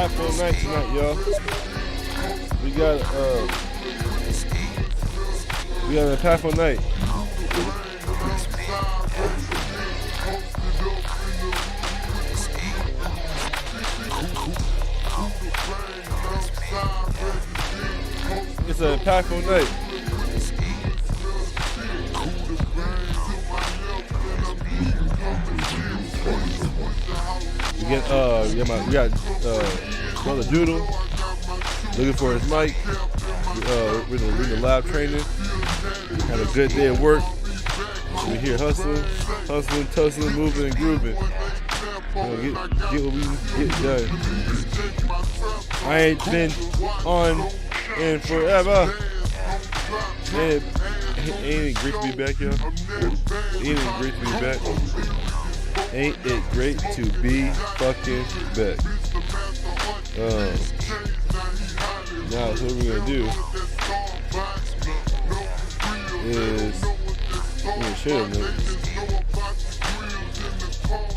impactful night tonight, y'all. We got an impactful night. It's an impactful night. We got Brother Doodle looking for his mic. We're in the lab training. Had a good day at work. We're here hustling, tussling, moving, and grooving. Get what we get done. I ain't been on in forever. Ain't it great to be back, y'all? Ain't it great to be back? Ain't it great to be fucking back? Now, so what we're gonna do is we're gonna share the link.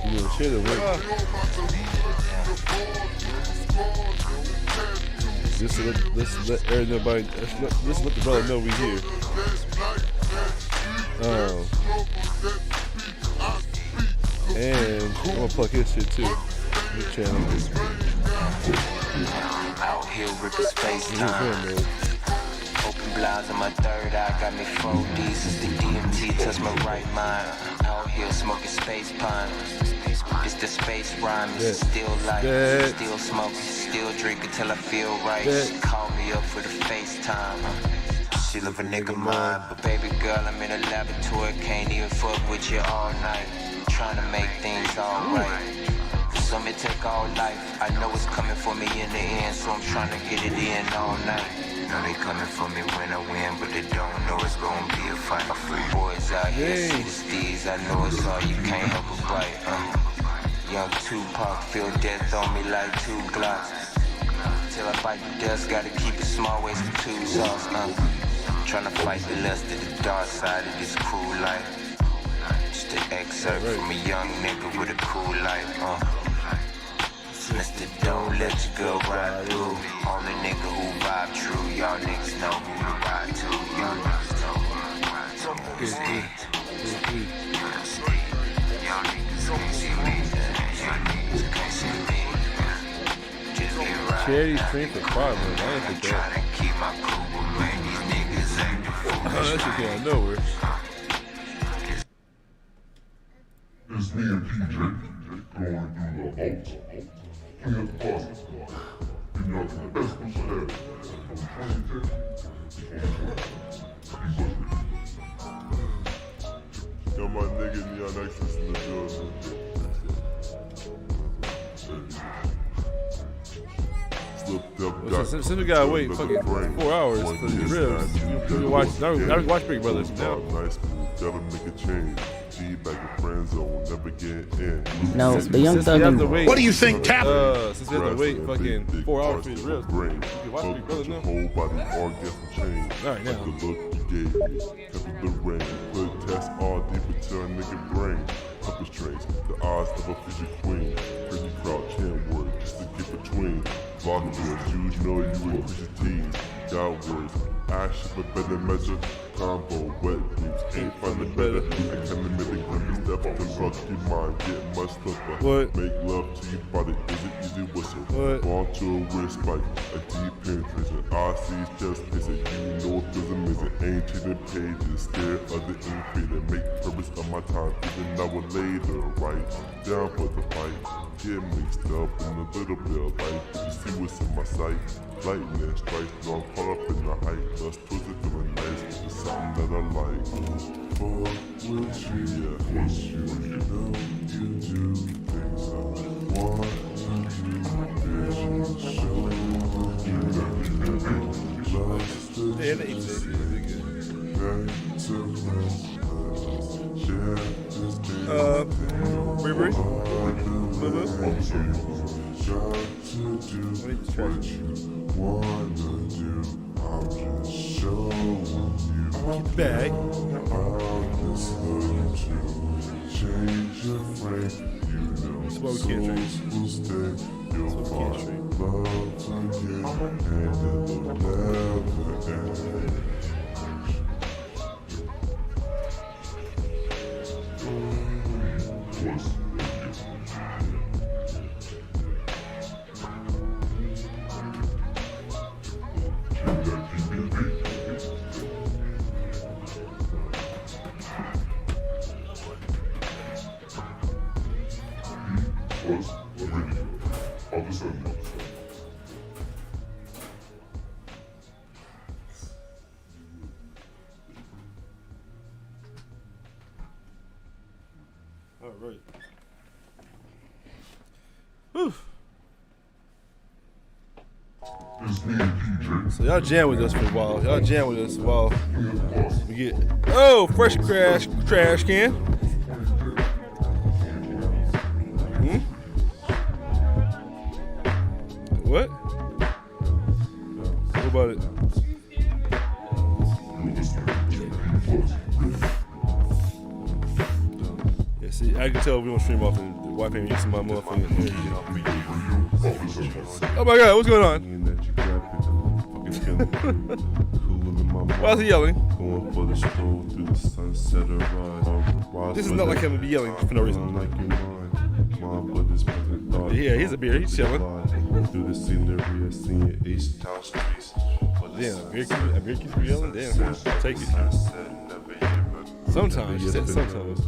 We're gonna share the link. Just let everybody, let's let the brother know we here. And I'm gonna plug his shit too. His channel. Out here ripping space time. Open blinds on my third eye, got me 4D since the DMT touched my right mind. Out here smoking space pine. It's the space rhyme, it's still life, still smoking, still drinking till I feel right. She call me up for the FaceTime. She love a nigga mind, but baby girl, I'm in a laboratory, can't even fuck with you all night. Trying to make things alright. Some it take all life. I know it's coming for me in the end, so I'm trying to get it in all night. Know they coming for me when I win, but they don't know it's gonna be a fight. My free boys out here, see the steeds. I know it's all you can't help but bite. Young Tupac feel death on me like 2 Glocks. Till I bite the dust, gotta keep it small waist and 2 sauce. Trying to fight the lust of the dark side of this cruel life. Just an excerpt from a young nigga with a cool life. Mr. Don't let your girl ride through. Only nigga who vibe true. Y'all niggas know who to ride to. Y'all niggas know who to ride to. Y'all niggas can't see me. Y'all niggas can't see me. Just get right. Charity train for 5 minutes. I ain't think that. Try to keep my cool, but man, these niggas acting foolish. That shit came out of nowhere. It's me and PJ going through the alt. Clean up the closet. You know, the best piece of hair. Got my nigga Neon Extras in the building. Slipped up, Since we gotta wait fucking 4 hours for these ribs, we watch Big Brother now. Nice move, gotta make a change. G back in friend zone, never get in. No, the Young Thug. What do you think happened? Since we have to wait fucking 4 hours for these ribs, we can watch Big Brother now. Whole body orgasm change. Alright, now. The look you gave me, covered the rain. Put test all deep into a nigga brain. Purple strings, the eyes of a future queen. Pretty crouch handword, just to get between. Block doors, you know you ain't push your teeth. Got words, action for better measure. Combo, wet boots, ain't finding better. I can't admit the glimpse, step to rock your mind, get much slipper. What? Make love to your body, is it easy whistle? What? Ball to a wrist spike, a deep penetration. I see just piss it, you know it feels amazing. Ain't cheating pages, scared of the ink fading. Make purpose of my time, even an hour later, right? Down for the fight, get mixed up in a little bit of light. You see what's in my sight, lightning strikes, no I'm caught up in the hype. Just twisted feeling nice, it's something that I like. Fuck with you, yeah. Cause you know you do things I want to do. Vision show you never lost the Yeah, they eat it. back to us. Share this thing. Riri? Got to do what you wanna do. I'm just showing you. Bag. I'm just looking to change your frame. You know, Smoke can't drink. will stay You'll That's what find we can't love again, and it'll never end. All right. Whew. So y'all jam with us for a while. Y'all jam with us while we get fresh trash can. What? What about it? Yeah, see, I can tell we don't stream off and wiping using my motherfucking energy. Oh my god, what's going on? Why is he yelling? This is not like him to be yelling for no reason. Yeah, he's a beer. He's chilling. Damn, a beer keeps me yelling? Damn, I'll take it. Sometimes, she said sometimes.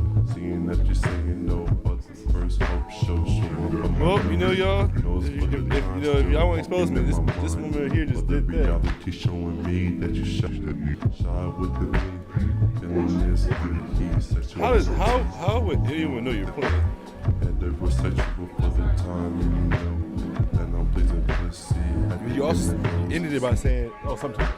Well, you know, y'all, if y'all want to expose me, this woman right here just did that. How would anyone know you're playing? You also ended it by saying, oh, sometimes.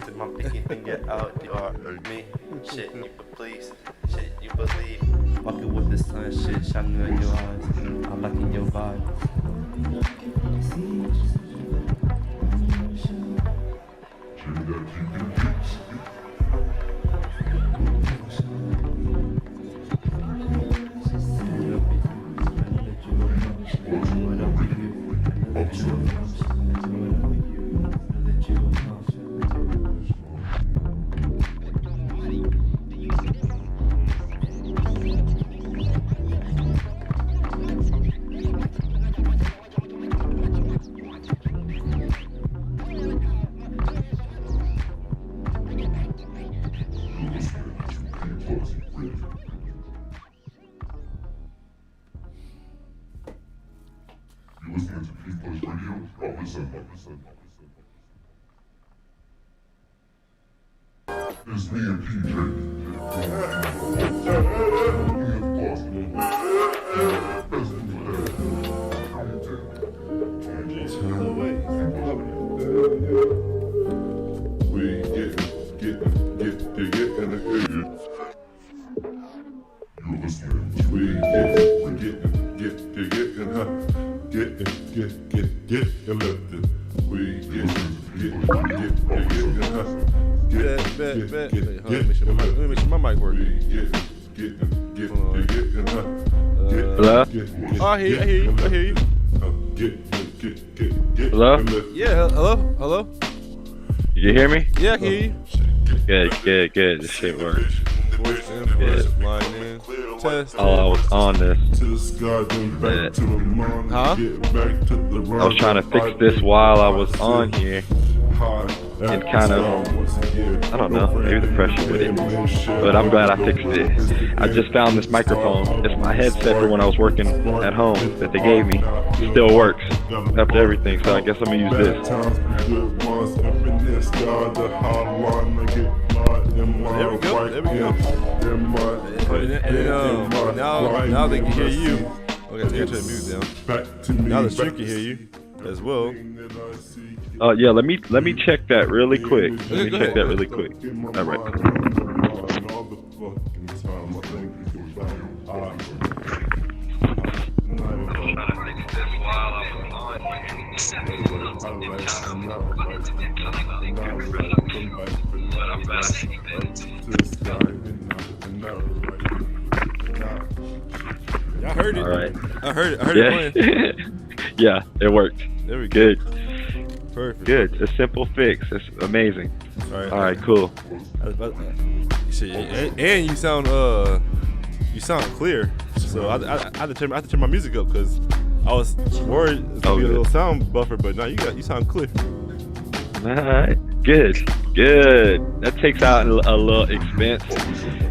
Did my pinky finger out, you heard me. Shit, you please, shit, you believe. Fucking with the sun, shit, shining in your eyes. I'm liking your vibe. It's me and We getting You're listening to We getting lifted. We getting Bet. Wait, hold on, let me make sure my mic works. Hello? Oh, I hear you. Hello? Yeah, hello? You hear me? Yeah, I can hear you. Good. This shit works. Voice input, line in, test. Oh, I was on this. to the sky, then back to the moon. Huh? Get back to the I was trying to fix this while I was on here. And kind of, I don't know, maybe the pressure with it. But I'm glad I fixed it. I just found this microphone. It's my headset for when I was working at home that they gave me. Still works after everything, so I guess I'm gonna use this. There we go. And now they can hear you. Okay, so turn the music down. Now the stream can hear you as well. Yeah, let me check that really quick. Let me check that really quick. All right. I heard it. All right. I heard it playing. Yeah, it worked. There we go. Good. Perfect. Good. It's a simple fix. It's amazing. All All right, cool. And you sound clear. So I had to turn my music up because I was worried it's gonna be a little sound buffer, but now you sound clear. All right. Good. That takes out a little expense.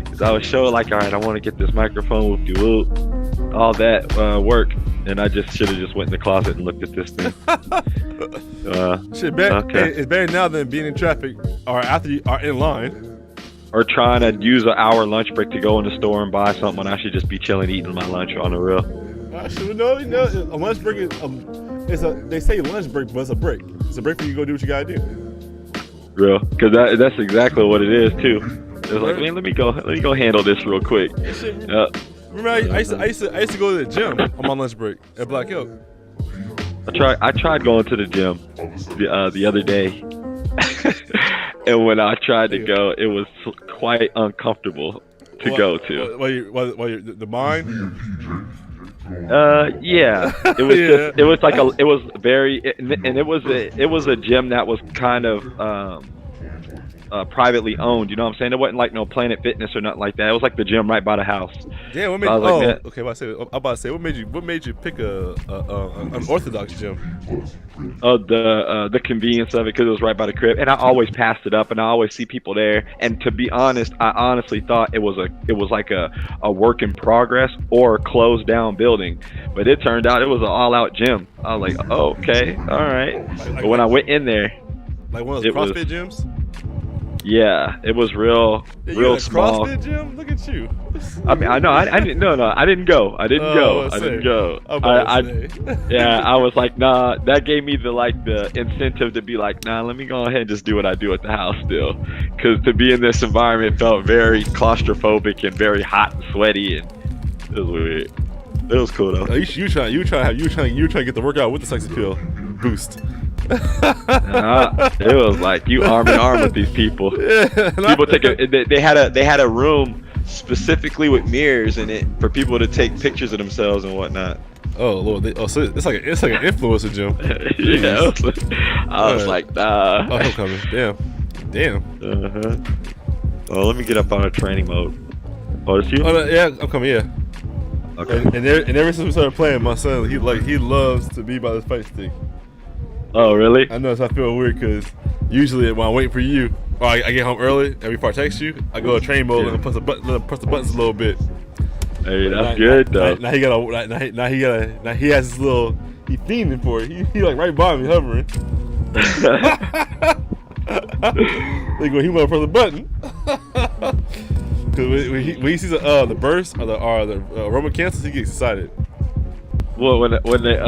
Cause I was showing like, all right, I want to get this microphone whoop-de-whoop, all that work, and I just should have just went in the closet and looked at this thing. Shit, better, okay. It's better now than being in traffic or after you are in line. Or trying to use an hour lunch break to go in the store and buy something when I should just be chilling eating my lunch on the real. No, a lunch break is they say lunch break, but it's a break. It's a break for you to go do what you gotta do. Real, because that's exactly what it is too. It's like, man, let me go handle this real quick. Remember, I used to go to the gym on my lunch break at Black Elk. I tried going to the gym the other day, and when I tried to go, it was quite uncomfortable to go to. While you're the mind. Yeah, it was just, it was very, and it was a gym that was kind of privately owned. You know what I'm saying? It wasn't like no Planet Fitness or nothing like that. It was like the gym right by the house. Yeah, what made? I'm about to say, what made you pick an Orthodox gym? The convenience of it, because it was right by the crib, and I always passed it up, and I always see people there. And to be honest, I honestly thought it was like a work in progress or a closed down building, but it turned out it was an all out gym. I was like, oh, okay, all right. But when I went in there, like one of those CrossFit gyms. Yeah, it was real small. CrossFit gym? Look at you. I mean, I know. I didn't go. I didn't go. Yeah, I was like, nah. That gave me the incentive to be like, nah. Let me go ahead and just do what I do at the house still, because to be in this environment felt very claustrophobic and very hot and sweaty, and it was weird. It was cool though. You trying to get the workout with the sex appeal boost. It was like you arm in arm with these people. People they had a room specifically with mirrors in it for people to take pictures of themselves and whatnot. Oh Lord! So it's like an influencer gym. Yeah, I was like, nah. Oh, I'm coming. Damn. Well, let me get up on a training mode. Oh, it's you? Oh, no, yeah, I'm coming. Yeah. Okay. And ever since we started playing, my son he loves to be by this fight stick. Oh, really? I know, so I feel weird because usually when I'm waiting for you, or I get home early, and before I text you, I go to training mode and press the buttons a little bit. Hey, that's good though. Now he has this little, he fiending for it. He like right by me hovering. Like when he want to press the button. Cause when he sees the burst or the Roman cancels, he gets excited. Well, when they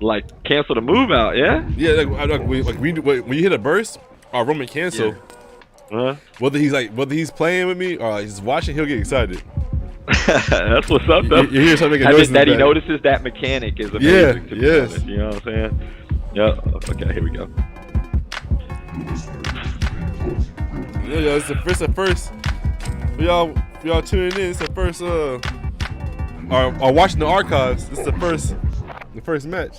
like cancel the move out, yeah. Yeah, when you hit a burst or Roman cancel, whether he's playing with me or he's watching, he'll get excited. That's what's up, though. You hear something that he notices that mechanic is amazing. To be honest, you know what I'm saying? Yeah. Okay, here we go. Yeah, it's the first. For y'all tuning in, it's the first. Or watching the archives. This is the first match.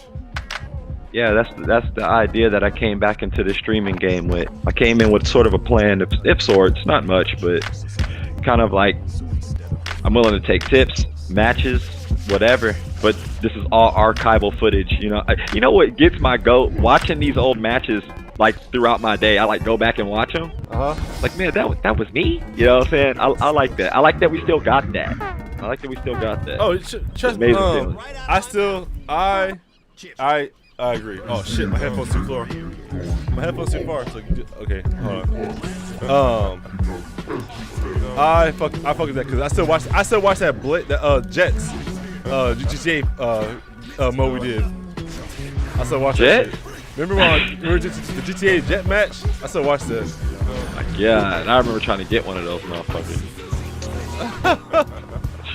Yeah, that's the idea that I came back into the streaming game with. I came in with sort of a plan of sorts, not much, but kind of like I'm willing to take tips, matches, whatever. But this is all archival footage, you know. You know what gets my goat? Watching these old matches like throughout my day. I like go back and watch them. Like, man, that was me. You know what I'm saying? I like that. I like that we still got that. Oh, trust me. I agree. Oh shit, my headphones too far. So okay, hold on. I fuck with that because I still watch that Jets GTA mode we did. I still watch that shit. Remember when we were the GTA Jet match? I still watched that. Yeah, and I remember trying to get one of those motherfuckers.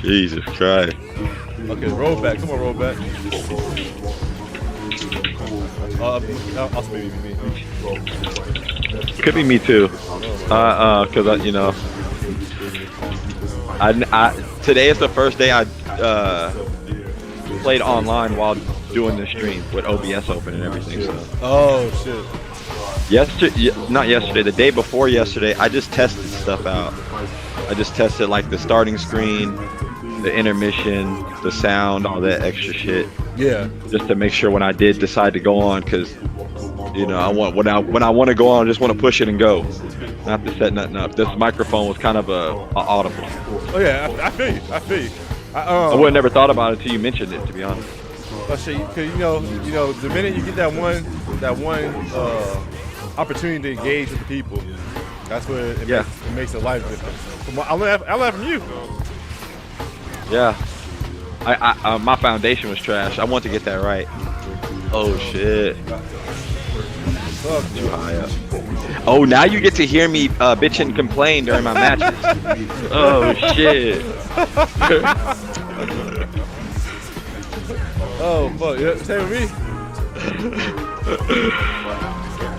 Jesus Christ. Okay, roll back. Come on, roll back. Also maybe me. Could be me too. Cause I today is the first day I played online while doing the stream with OBS open and everything. So. Oh shit. Not yesterday. The day before yesterday, I just tested stuff out. I just tested like the starting screen, the intermission, the sound, all that extra shit. Yeah. Just to make sure when I did decide to go on, because you know I want when I want to go on, I just want to push it and go, not to set nothing up. This microphone was kind of a audible. Oh yeah, I feel you. I would have never thought about it until you mentioned it, to be honest. Oh shit, because you know, the minute you get that one opportunity to engage with the people, that's what it makes a life difference. I learned from you. Yeah, I my foundation was trash. I want to get that right. Oh shit. Too high up. Oh, now you get to hear me bitch and complain during my matches. Oh shit. Oh fuck, yeah, same with me.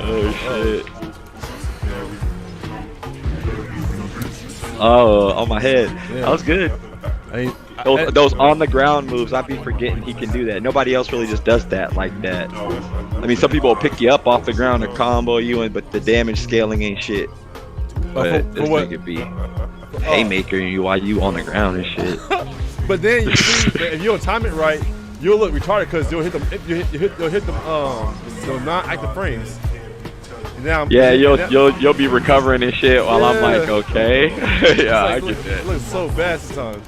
Oh shit. Oh, on my head. Yeah. That was good. Those on the ground moves, I'd be forgetting he can do that. Nobody else really just does that like that. I mean, some people will pick you up off the ground or combo you in, but the damage scaling ain't shit. But this nigga be haymaker you while you on the ground and shit. But then you see, if you don't time it right, you'll look retarded because you'll hit the non-active frames. Now, yeah, you'll be recovering and shit while I'm like, okay. Yeah, I get that. It looks so bad sometimes.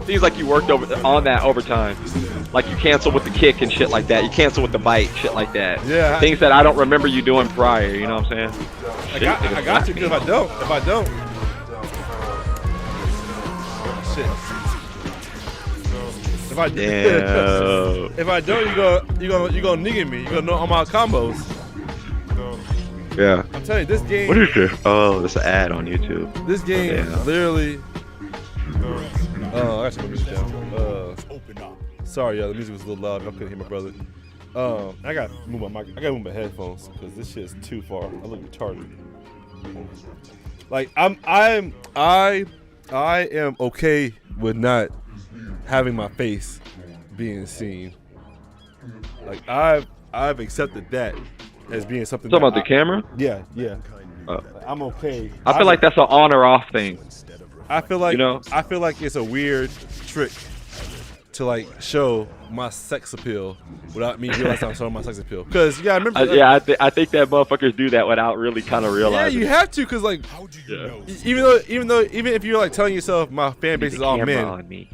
Seems like you worked on that overtime. Like you cancel with the kick and shit like that. You cancel with the bite, shit like that. Yeah. Things that I don't remember you doing prior. You know what I'm saying? I got you. Cause if I don't, shit. If I don't, you gonna nigga me. You gonna know all my combos. Yeah. I'm telling you, this game. What is this? Oh, this an ad on YouTube. This game literally. I got to put this down. Sorry, y'all. The music was a little loud. I couldn't hear my brother. I got to move my mic. I got to move my headphones because this shit is too far. I look retarded. Like I am okay with not having my face being seen. Like I've accepted that as being something. Talking about the camera? Yeah. I'm okay. I feel like that's an on or off thing. I feel like I feel like it's a weird trick to like show my sex appeal without me realizing I'm showing my sex appeal. Because I remember. I think that motherfuckers do that without really kind of realizing. Yeah, you have to, because like, even if you're like telling yourself my fan base is all men.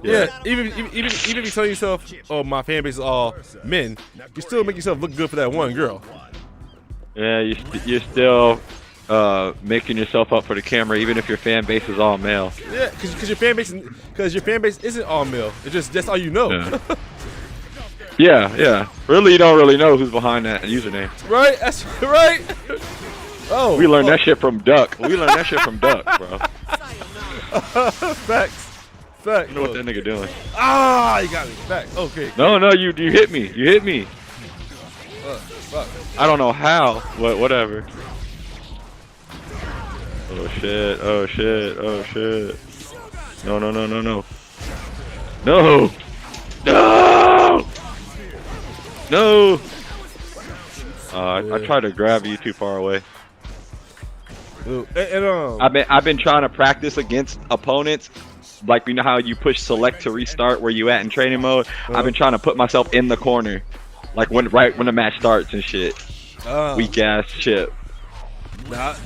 Yeah, even if you're telling yourself, oh, my fan base is all men, you still make yourself look good for that one girl. Yeah, you're still making yourself up for the camera, even if your fan base is all male. Yeah, because your fan base isn't all male. It's just that's all you know. Yeah. yeah. Really, you don't really know who's behind that username. Right? That's right. Oh. We learned that shit from Duck. We learned that shit from Duck, bro. Facts. Facts. You know what that nigga doing? Ah, you got me. Facts. Okay. No, you hit me. You hit me. Fuck. I don't know how. Whatever. Oh shit. Oh shit. Oh shit. No. No. No. No. I tried to grab you too far away. Ooh. I've been trying to practice against opponents. Like, you know how you push select to restart where you at in training mode? I've been trying to put myself in the corner. Like right when the match starts and shit. Weak ass shit. Nah,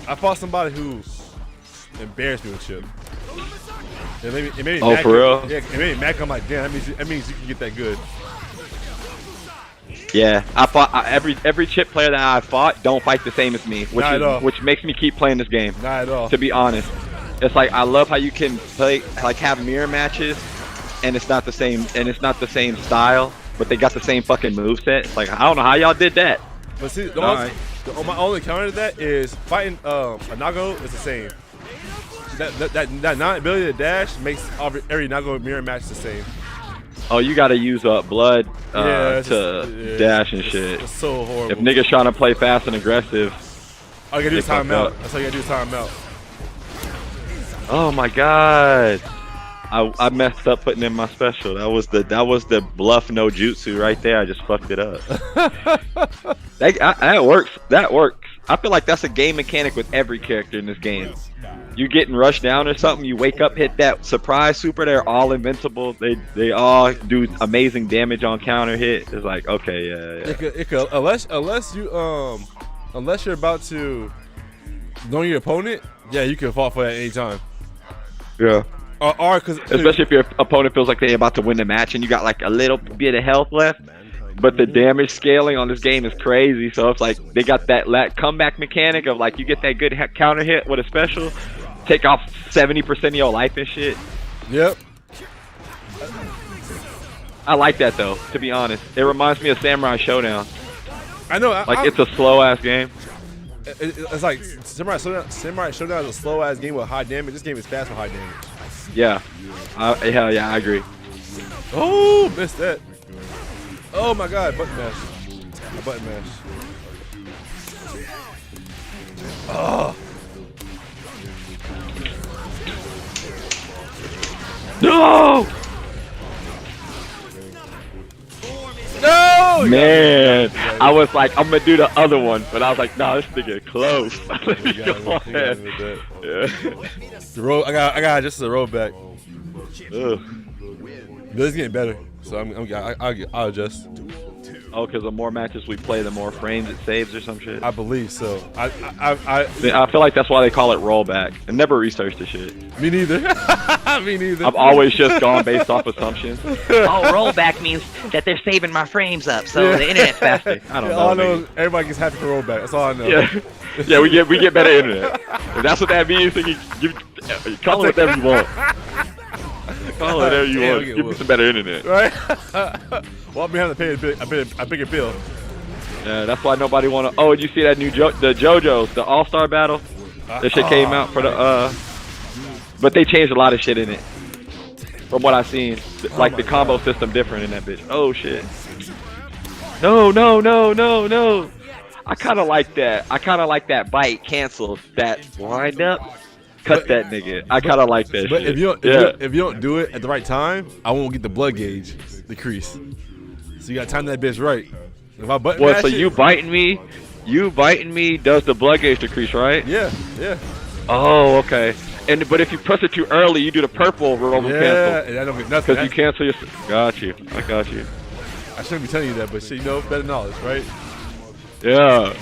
I fought somebody who embarrassed me with chip. It made me Oh, mad. for real? Yeah, it made me mad. I'm like, damn, that means you can get that good. Yeah, every chip player that I fought don't fight the same as me, which makes me keep playing this game. Not at all. To be honest, it's like I love how you can play like have mirror matches, and it's not the same style, but they got the same fucking moveset. Like I don't know how y'all did that. But see, my only counter to that is fighting a Nago is the same. That non-ability to dash makes every Nago mirror match the same. Oh, you gotta use blood to dash and shit. It's so horrible. If niggas trying to play fast and aggressive, all you gotta do is time out. That's all you gotta do is time out. Oh my god, I messed up putting in my special. That was the bluff no jutsu right there. I just fucked it up. That works. That works. I feel like that's a game mechanic with every character in this game. You getting rushed down or something, you wake up, hit that surprise super, they're all invincible. They all do amazing damage on counter hit. It's like, okay, yeah. It could, unless you're about to know your opponent, yeah, you can fall for that anytime. Yeah. Or cause especially if your opponent feels like they're about to win the match and you got like a little bit of health left. But the damage scaling on this game is crazy, so it's like they got that comeback mechanic of like you get that good counter hit with a special, take off 70% of your life and shit. Yep. I like that though, to be honest. It reminds me of Samurai Showdown. I know. It's a slow ass game. It's like Samurai Showdown is a slow ass game with high damage. This game is fast with high damage. Yeah. Hell yeah, I agree. Oh, missed that. Oh my god, button mash. A button mash. Oh. No! No! Man, I was like, I'm gonna do the other one, but I was like, nah, this nigga close. Let me go ahead. Yeah. The roll, I got just the roll back. Ugh. This is getting better, so I'll adjust. Oh, because the more matches we play, the more frames it saves or some shit. I believe so. I feel like that's why they call it rollback. It never restarts the shit. Me neither. Me neither. I've always just gone based off assumptions. Oh, rollback means that they're saving my frames up, so the internet's faster. I don't know. All I know is everybody gets happy for rollback. That's all I know. Yeah, we get better internet. If that's what that means, then you call it whatever you want. Call it whatever you want. Give me some better internet. Right? Well, I'm behind a bigger bill. Yeah, that's why nobody want to. Oh, did you see that new the JoJo's, the All-Star Battle? That shit came out for the but they changed a lot of shit in it. From what I've seen, like the combo system different in that bitch. Oh shit. No. I kind of like that. I kind of like that bite cancel that wind up. Cut that nigga. I kind of like that but shit. If you don't do it at the right time, I won't get the blood gauge decrease. So you gotta time that bitch right. If I button mash so you biting me does the blood gauge decrease, right? Yeah. Oh, okay. But if you press it too early, you do the purple roll cancel. Yeah, and I don't get nothing. Because you cancel your. Got you. I got you. I shouldn't be telling you that, but shit, you know, better knowledge, right? Yeah.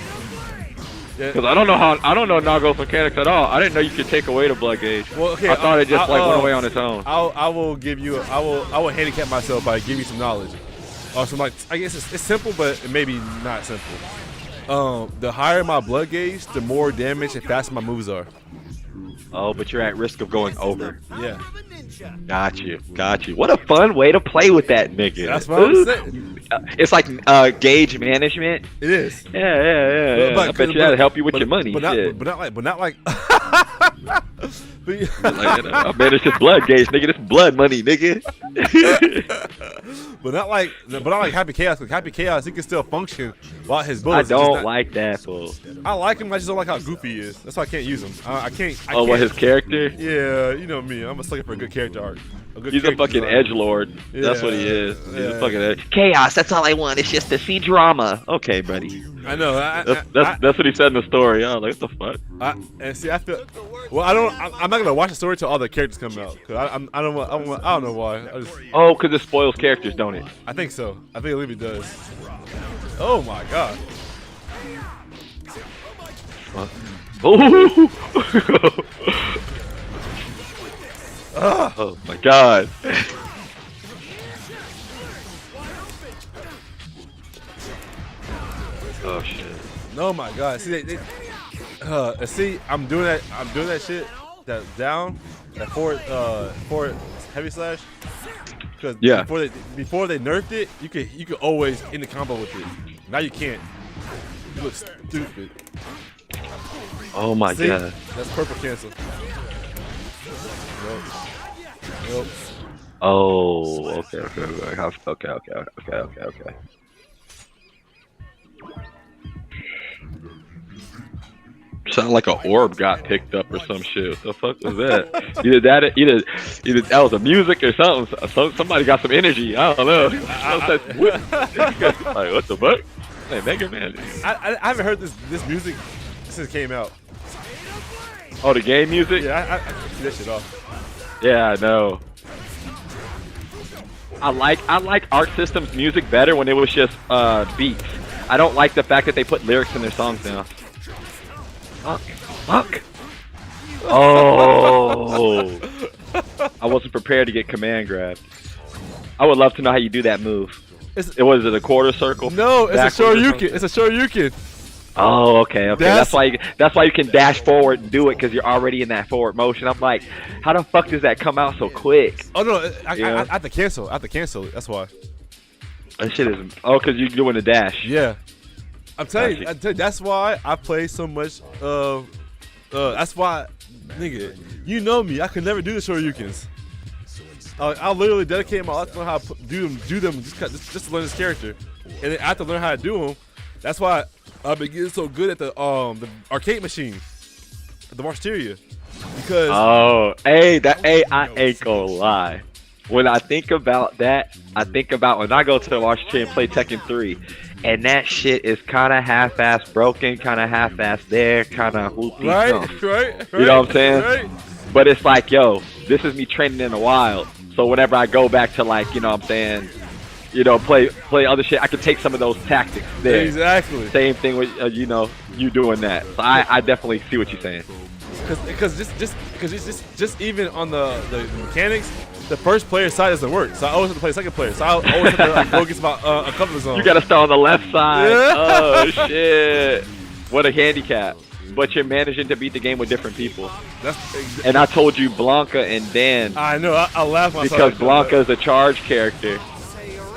Because I don't know Nago's mechanics at all. I didn't know you could take away the blood gauge. Well, okay. I thought it just went away on its own. I will handicap myself by giving you some knowledge. Or some I guess it's simple, but it may be not simple. The higher my blood gauge, the more damage and faster my moves are. Oh, but you're at risk of going over. Yeah. Got you. What a fun way to play with that nigga. That's what I'm saying. It's like gauge management. It is. Yeah. I bet you that'll help you with your money. But not like. I manage this blood gauge, nigga. This blood money, nigga. But not like Happy Chaos. Because Happy Chaos, he can still function while his bullets. I don't like that fool. I like him. I just don't like how goofy he is. That's why I can't use him. I can't. What his character? Yeah, you know me. I'm a sucker for a good character arc. He's a fucking edgelord. Yeah, that's what he is. He's a fucking edge. Chaos. That's all I want. It's just to see drama. Okay, buddy. I know. That's what he said in the story. I was like, what the fuck? And see, I feel. Well, I'm not gonna watch the story till all the characters come out. Cause I don't know why. Because it spoils characters, don't it? I think so. I think it really does. Oh my god. Oh my god. Oh shit. Oh my god. See, see, I'm doing that shit. That down, that forward heavy slash. Because before they nerfed it, you could always end the combo with it. Now you can't. You look stupid. Oh my god. That's purple cancel. Nope. Oh, okay. Sound like an orb got picked up or some shit. What the fuck was that? Either that was a music or something. Somebody got some energy. I don't know. Like, what the fuck? Hey, Mega Man. I haven't heard this music since it came out. Oh, the game music? Yeah, I see that shit off. Yeah, I know. I like Arc System's music better when it was just beats. I don't like the fact that they put lyrics in their songs now. Fuck. Oh. I wasn't prepared to get command grabbed. I would love to know how you do that move. Was it a quarter circle? No, it's a Shoryuken. It's a Shoryuken. Oh, okay. That's why you can dash forward and do it because you're already in that forward motion. I'm like, how the fuck does that come out so quick? Oh no, I have to cancel. I have to cancel it. That's why. That shit is. Oh, because you're doing the dash. Yeah. I'm telling you, that's why I play so much. That's why, nigga, you know me. I could never do the Shoryukens. I'll literally dedicate my life to learn how to do them just to learn this character, and then I have to learn how to do them. That's why I've been getting so good at the arcade machine, the Marsteria, because. Oh, I ain't gonna lie. When I think about that, I think about when I go to the Marsteria and play Tekken 3. And that shit is kind of half-ass broken, kind of half-ass there, kind of whoopie. Right. You know what I'm saying? Right. But it's like, yo, this is me training in the wild. So whenever I go back to like, you know what I'm saying, play other shit, I can take some of those tactics there. Exactly. Same thing with, you doing that. So I definitely see what you're saying. Because just even on the mechanics, the first player side doesn't work, so I always have to play second player. So I always have to go get a couple of zones. You gotta start on the left side. Yeah. Oh shit! What a handicap! But you're managing to beat the game with different people. And I told you Blanca and Dan. I know. I laughed myself because Blanca is a charge character.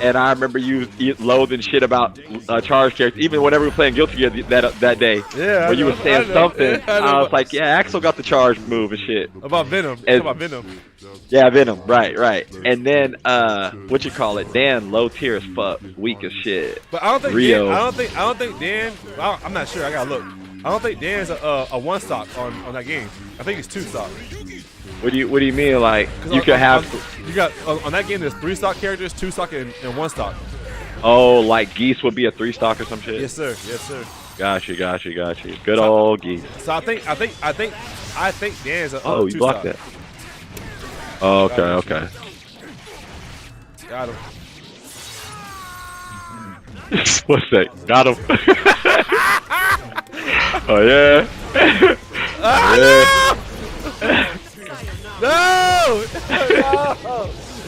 And I remember you loathing shit about charge characters, even whenever we were playing Guilty Gear that day. Yeah. When you were saying something, I was like, yeah, Axel got the charge move and shit. About Venom. About Venom. Yeah, Venom. Right. And then Dan, low tier as fuck, weak as shit. But I don't think Rio. I don't think Dan. I'm not sure. I gotta look. I don't think Dan's a one stock on that game. I think it's 2 stock. What do you mean? Like you could have? You got on that game. There's 3 stock characters, 2 stock, and 1 stock. Oh, like Geese would be a 3 stock or some shit. Yes, sir. Got you. Good old Geese. So I think Dan's a. Oh, you blocked that. Oh, okay. Got him. What's that? Got him. Oh yeah. No!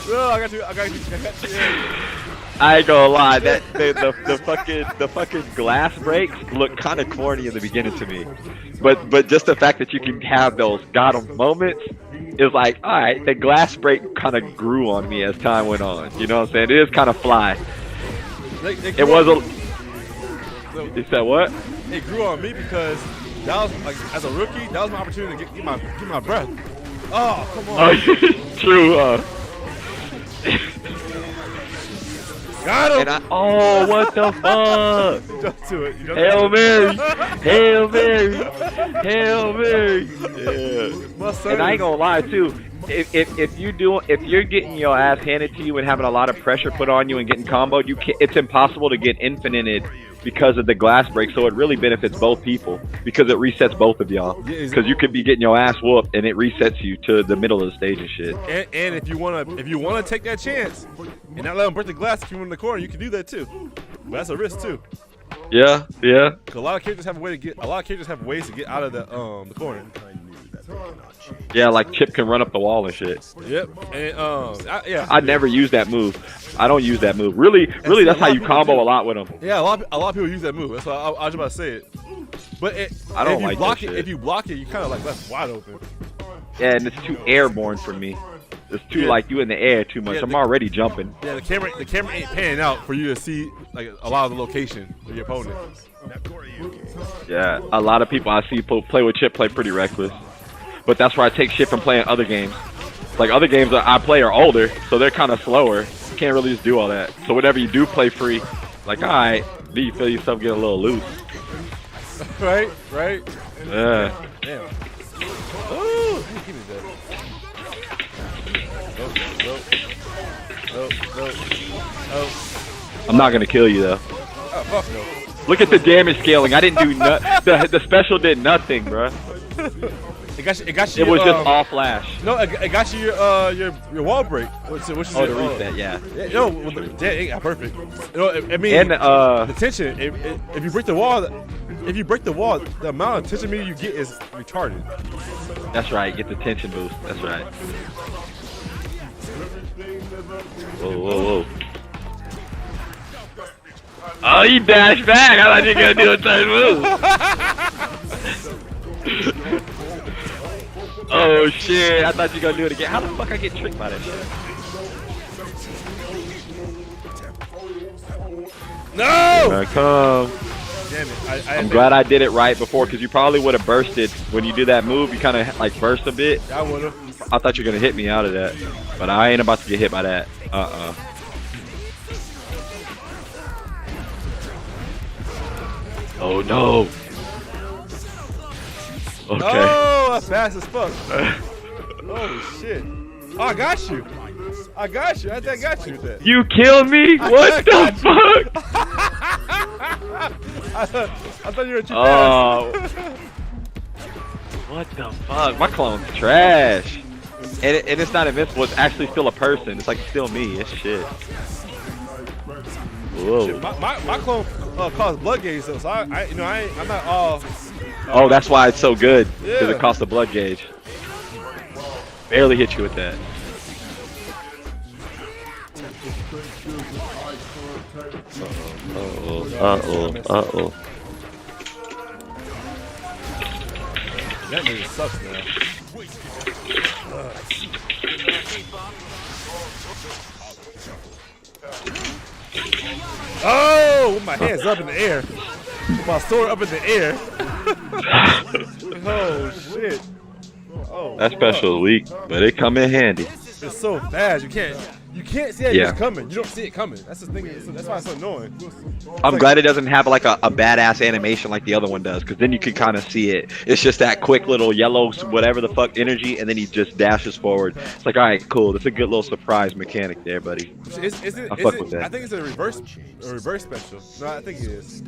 No! I got you. I ain't gonna lie, that the fucking glass breaks look kind of corny in the beginning to me, but just the fact that you can have those moments is like, all right, the glass break kind of grew on me as time went on. You know what I'm saying? It is kind of fly. It was a. You said what? It grew on me because that was like, as a rookie, that was my opportunity to get my breath. Oh, come on. Oh, true. Got him. And oh, what the fuck? You don't do it. Hail Mary. Hail Mary. Hail Mary. Yeah. And I ain't gonna lie too. If you're getting your ass handed to you and having a lot of pressure put on you and getting comboed, it's impossible to get infinited because of the glass break. So it really benefits both people because it resets both of y'all. Because you could be getting your ass whooped and it resets you to the middle of the stage and shit. And if you wanna take that chance and not let them break the glass if you in the corner, you can do that too. But that's a risk too. Yeah. 'Cause a lot of characters have ways to get out of the corner. Yeah, like Chip can run up the wall and shit. Yep. And I never use that move. I don't use that move. Really, that's how you combo a lot with them. Yeah, a lot of people use that move. That's why I was about to say it. But I don't like that shit. If you block it, you kind of like left wide open. Yeah, and it's too airborne for me. It's too like you in the air too much. Yeah, I'm already jumping. Yeah, the camera ain't panning out for you to see like a lot of the location of your opponent. Yeah, a lot of people I see play with Chip play pretty reckless. But that's where I take shit from playing other games. Like other games that I play are older, so they're kind of slower. You can't really just do all that. So whenever you do play free, like alright, then you feel yourself getting a little loose. Right? Yeah. Damn. Ooh, give me that. Nope. I'm not gonna kill you though. Oh, fuck no. Look at the damage scaling. I didn't do the special did nothing, bro. It got you. It was just all flash. No, it got you your wall break. Which is the reset, yeah. Yeah, perfect. You know, I mean, and the tension. If you break the wall, the amount of tension meter you get is retarded. That's right. Get the tension boost. That's right. Whoa. Oh, you dashed back. I thought you were gonna do a third move. Oh shit! I thought you were gonna do it again. How the fuck I get tricked by that shit? No! Here I come. Damn it! I'm glad I did it right before, because you probably would have bursted when you do that move. You kind of like burst a bit. I would have. I thought you were gonna hit me out of that, but I ain't about to get hit by that. Oh no. Okay. Oh, that's fast as fuck. Oh shit. Oh, I got you. I got you with that. You killed me? What the fuck? I thought you were too fast. What the fuck? My clone's trash. And it's not invincible. It's actually still a person. It's like still me. It's shit. Whoa. Shit, my clone caused blood gauge though, so I'm not all. Oh, that's why it's so good, because Yeah. it costs a blood gauge. Barely hit you with that. Uh-oh. That nigga sucks, man. Oh, with my hands up in the air. With my sword up in the air. Oh, shit. Oh, That special is weak, but it come in handy. It's so fast. You can't see it just coming. You don't see it coming. That's the thing. That's why it's so annoying. I'm glad it doesn't have like a badass animation like the other one does, because then you can kind of see it. It's just that quick little yellow whatever the fuck energy, and then he just dashes forward. It's like, all right, cool. That's a good little surprise mechanic there, buddy. I fuck with that. I think it's a reverse special. No, I think it is.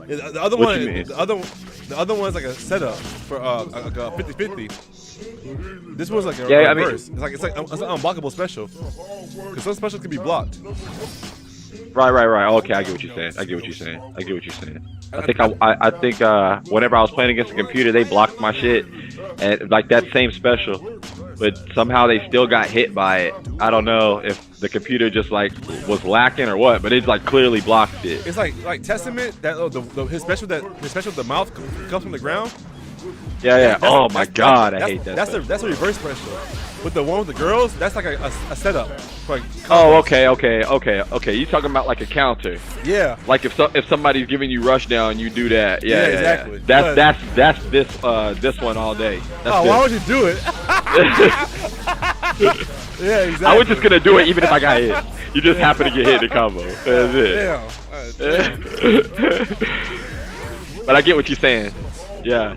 Yeah, the other What one, you mean? the other one's like a setup for like a 50-50. This one's like a reverse. It's like an unblockable special. Because some specials can be blocked. Right. Okay, I get what you're saying. I think whenever I was playing against the computer, they blocked my shit, and like that same special, but somehow they still got hit by it. I don't know if the computer just like was lacking or what, but it's like clearly blocked it. It's like Testament that his special the mouth comes from the ground. Yeah. Oh my God, I hate that. That's a reverse special. With the one with the girls, that's like a setup. Like, oh, okay. You talking about like a counter? Yeah. Like if somebody's giving you rush down, you do that. Yeah, exactly. That's this one all day. Why would you do it? Yeah, exactly. I was just gonna do it even if I got hit. You just happen to get hit in the combo. That's it. Damn. But I get what you're saying. Yeah.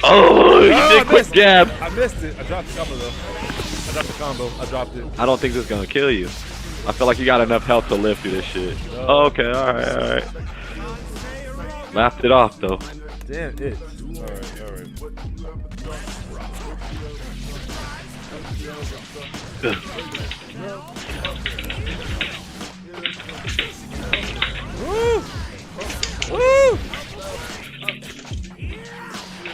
Oh, he did quick jab. I missed it. I dropped the combo though. I dropped it. I don't think this is gonna kill you. I feel like you got enough health to live through this shit. Oh, okay, all right. Laughed it off though. Damn it. All right. Woo! Woo!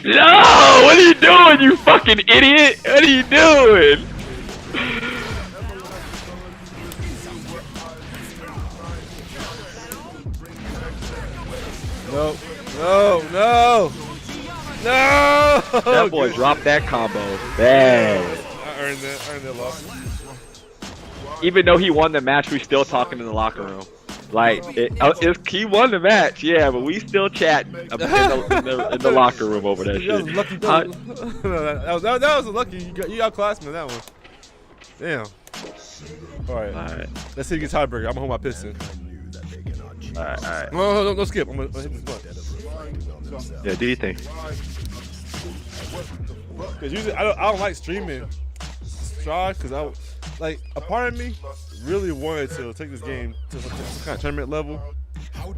No! What are you doing, you fucking idiot? What are you doing? No. That boy dropped that combo. Bad. I earned that loss. Even though he won the match, we still talking in the locker room. Like, he won the match, yeah, but we still chatting in the locker room over that shit. That was a lucky. You outclassed me on that one. Damn. All right. Let's see who gets tiebreaker. I'm gonna hold my piston. All right. No, don't skip. I'm gonna hit this button. Yeah, do you think? Because usually I don't like streaming Strive because a part of me really wanted to take this game to some kind of tournament level,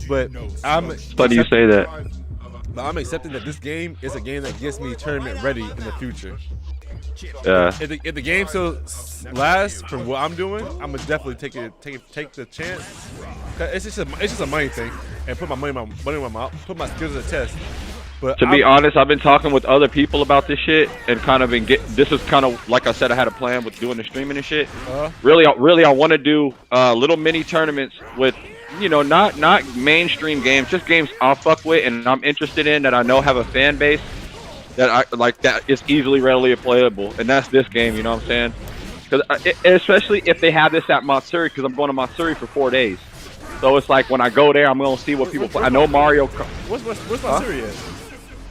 but Funny you say that. But I'm accepting that this game is a game that gets me tournament ready in the future. Yeah. If the game still lasts from what I'm doing, I'm gonna definitely take the chance. It's just a money thing, and put my money in my mouth, put my skills to the test. But to be honest, I've been talking with other people about this shit and kind of this is kind of like I said, I had a plan with doing the streaming and shit. Really, I want to do little mini tournaments with, not mainstream games, just games I'll fuck with and I'm interested in that I know have a fan base that I like that is easily readily playable, and that's this game. You know what I'm saying? Because especially if they have this at Matsuri, because I'm going to Matsuri for 4 days. So it's like when I go there, I'm gonna see what people play. I know Mario. What's Matsuri at?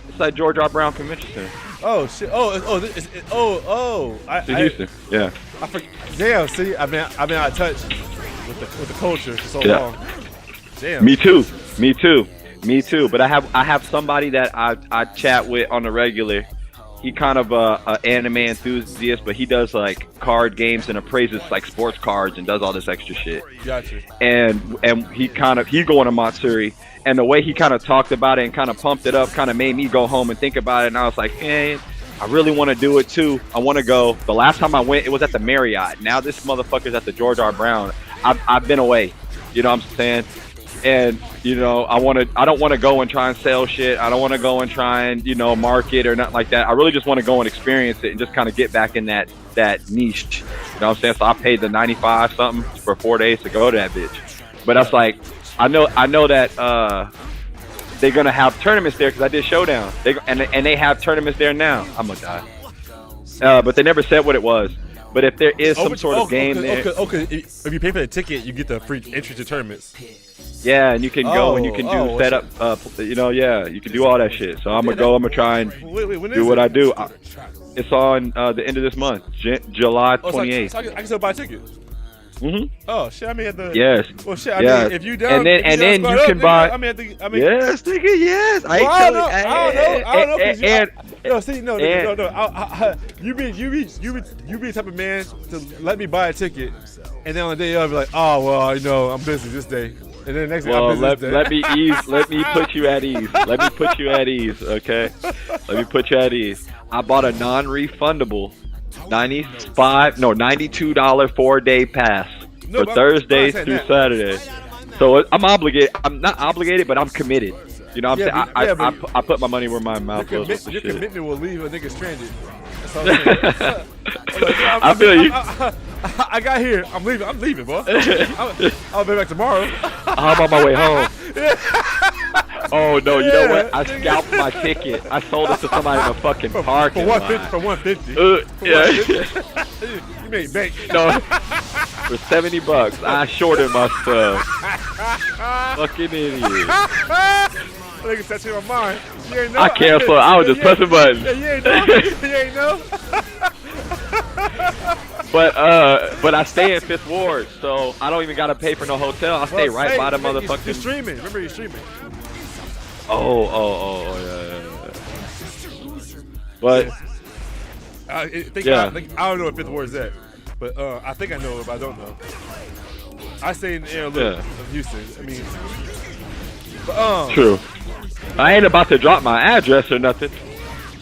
It's like George R. Brown Convention Center. Oh shit! It's Houston. Yeah. I forget. Damn. See, I've been out of touch with the culture for so long. Damn. Me too. But I have somebody that I chat with on the regular. He kind of a anime enthusiast, but he does like card games and appraises like sports cards and does all this extra shit. Gotcha. And he going to Matsuri, and the way he kind of talked about it and kind of pumped it up kind of made me go home and think about it. And I was like, hey, I really want to do it too. I want to go. The last time I went, it was at the Marriott. Now this motherfucker's at the George R. Brown. I've been away. You know what I'm saying? And I don't want to go and try and sell shit. I don't want to go and try and market or nothing like that. I really just want to go and experience it and just kind of get back in that niche. You know what I'm saying? So I paid the $95 something for 4 days to go to that bitch. But that's like, I know that they're gonna have tournaments there because I did Showdown. And they have tournaments there now. I'm gonna die. But they never said what it was. But if there is some sort of game there, okay. If you pay for the ticket, you get the free entry to tournaments. Yeah, and you can go and you can do setup. You can do all that shit. So I'm gonna go. I'm gonna try and do what I do. It's on the end of this month, July 28th. So I can still buy a ticket. Oh shit! I mean, at the yes. Well, shit. I mean, if you down, and then you can buy. Yes, nigga. Yes. I don't know. You be the type of man to let me buy a ticket, and then on the day I'll be like, oh well, I'm busy this day. And then the next day, I'm busy this day. Let me put you at ease. Okay. Let me put you at ease. I bought a non-refundable $92 4-day pass for Thursdays through Saturday. So I'm obligated. I'm not obligated, but I'm committed. You know what I'm saying? I put my money where my mouth goes with the your shit. commitment will leave a nigga stranded. That's all I'm saying. I feel you. I got here. I'm leaving, bro. I'll be back tomorrow. I'm on my way home. Oh no, you know what? I scalped my ticket. I sold it to somebody in a fucking parking lot. For 150. Yeah. You made bank. No, for $70, I shorted my stuff. Fucking idiot. Nigga touching my mind. You ain't know. I canceled. I was just pressing buttons. Yeah, you ain't know. You ain't know. But I stay in 5th Ward, so I don't even gotta pay for no hotel. I stay right by the motherfucking. You're streaming. Remember, you're streaming. Oh, yeah. But I don't know if 5th Ward is that, but I think I know it, but I don't know. I stay in the air loop of Houston. I mean, but, true. I ain't about to drop my address or nothing,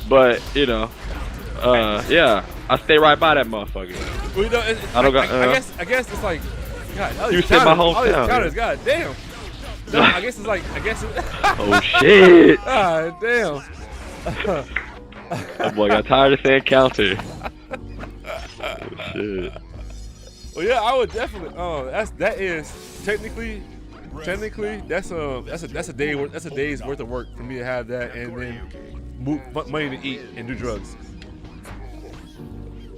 but you know, yeah, I stay right by that motherfucker. Well, you know, I guess it's like, God, Houston, my hometown. God damn. No, I guess it's. Oh shit. God damn. That boy got tired of saying counter. Oh, shit. Well, yeah, I would definitely. That is technically that's a day's worth of work for me to have that and then move money to eat and do drugs.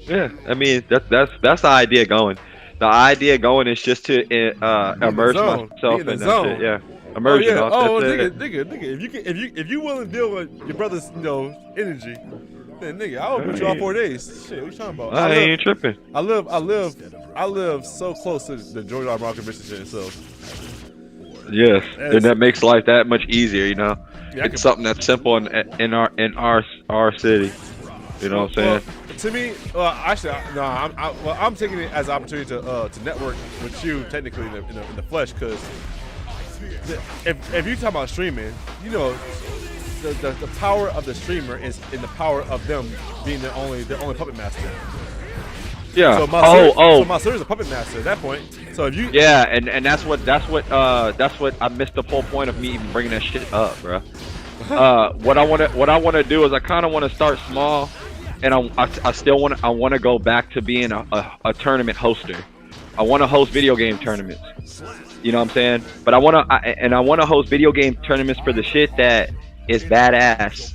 Yeah, I mean that's the idea going. The idea going is just to immerse myself in that shit. Yeah, immersion. Nigga, if you willing to deal with your brother's energy, then nigga, I will put you all 4 days. Shit, what you talking about? I ain't tripping. I live so close to the Georgia Armand Convention Center, so. Yes, and that makes life that much easier, you know. Yeah, it's something that's simple in our city. You know what I'm saying? To me, actually, no, I'm taking it as an opportunity to network with you, technically in the flesh, because if you talk about streaming, you know, the power of the streamer is in the power of them being their only puppet master. Yeah. So my server's a puppet master at that point. So if you and that's what I missed the whole point of me even bringing that shit up, bro. What I want to do is I kind of want to start small, and I still want to go back to being a tournament hoster. I want to host video game tournaments. You know what I'm saying? But I want to host video game tournaments for the shit that is badass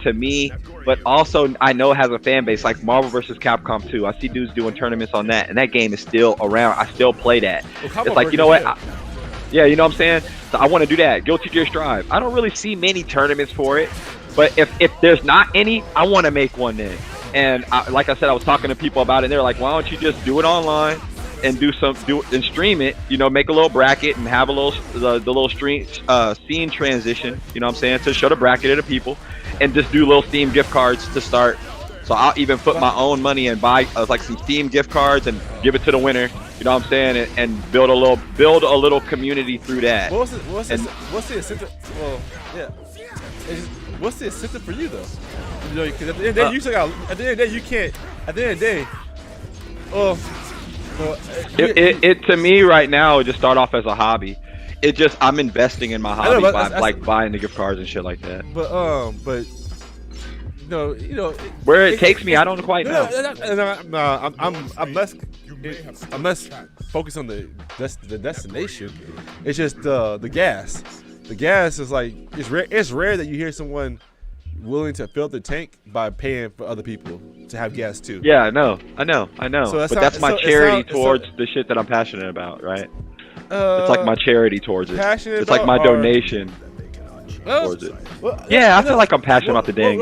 to me, but also I know has a fan base, like Marvel vs. Capcom 2. I see dudes doing tournaments on that, and that game is still around. I still play that. Well, it's like, you know what? Yeah, you know what I'm saying? So I want to do that. Guilty Gear Strive. I don't really see many tournaments for it, but if there's not any, I want to make one then. And like I said, I was talking to people about it, and they're like, why don't you just do it online and and stream it, you know, make a little bracket and have a little the little stream scene transition, you know what I'm saying, to show the bracket to people, and just do little Steam gift cards to start. So I'll even put my own money and buy like some Steam gift cards and give it to the winner, you know what I'm saying, and build a little community through that. What's the incentive? Well, yeah. What's the incentive for you though? You know, because at the end of the day, you took out. At the end of the day, you can't. At the end of the day, it to me right now, it just start off as a hobby. It just, I'm investing in my hobby by like buying the gift cards and shit like that. But you know where it takes me, I don't quite know. I'm less focused on the destination. It's just the gas. The gas is like, it's rare that you hear someone willing to fill the tank by paying for other people to have gas too. Yeah, I know. So that's my charity towards the shit that I'm passionate about, right? It's like my charity towards it. It's like my donation towards it. Well, yeah, I feel like I'm passionate about the dang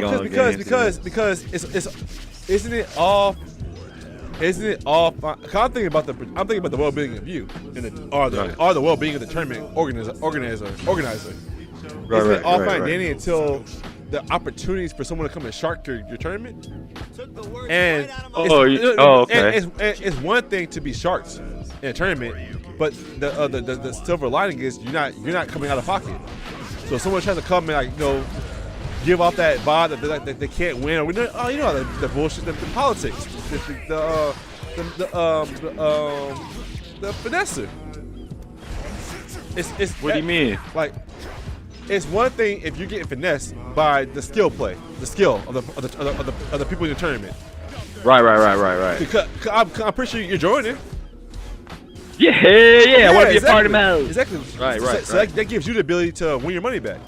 because it's isn't it all? I'm thinking about the well-being of you or the well-being of the tournament organizer. Isn't it all fine dandy until the opportunities for someone to come and shark your tournament? And it's one thing to be sharked in a tournament, but the silver lining is you're not coming out of pocket. So if someone tries to come and, like, you know, give off that vibe that they can't win, or the bullshit, the politics, the finesse. It's what do you mean? Like, it's one thing if you're getting finessed by the skill play, the skill of the people in the tournament. Right. Because I'm pretty sure you're joining. Yeah, I want to be a part of mode. Exactly. Right. So that gives you the ability to win your money back.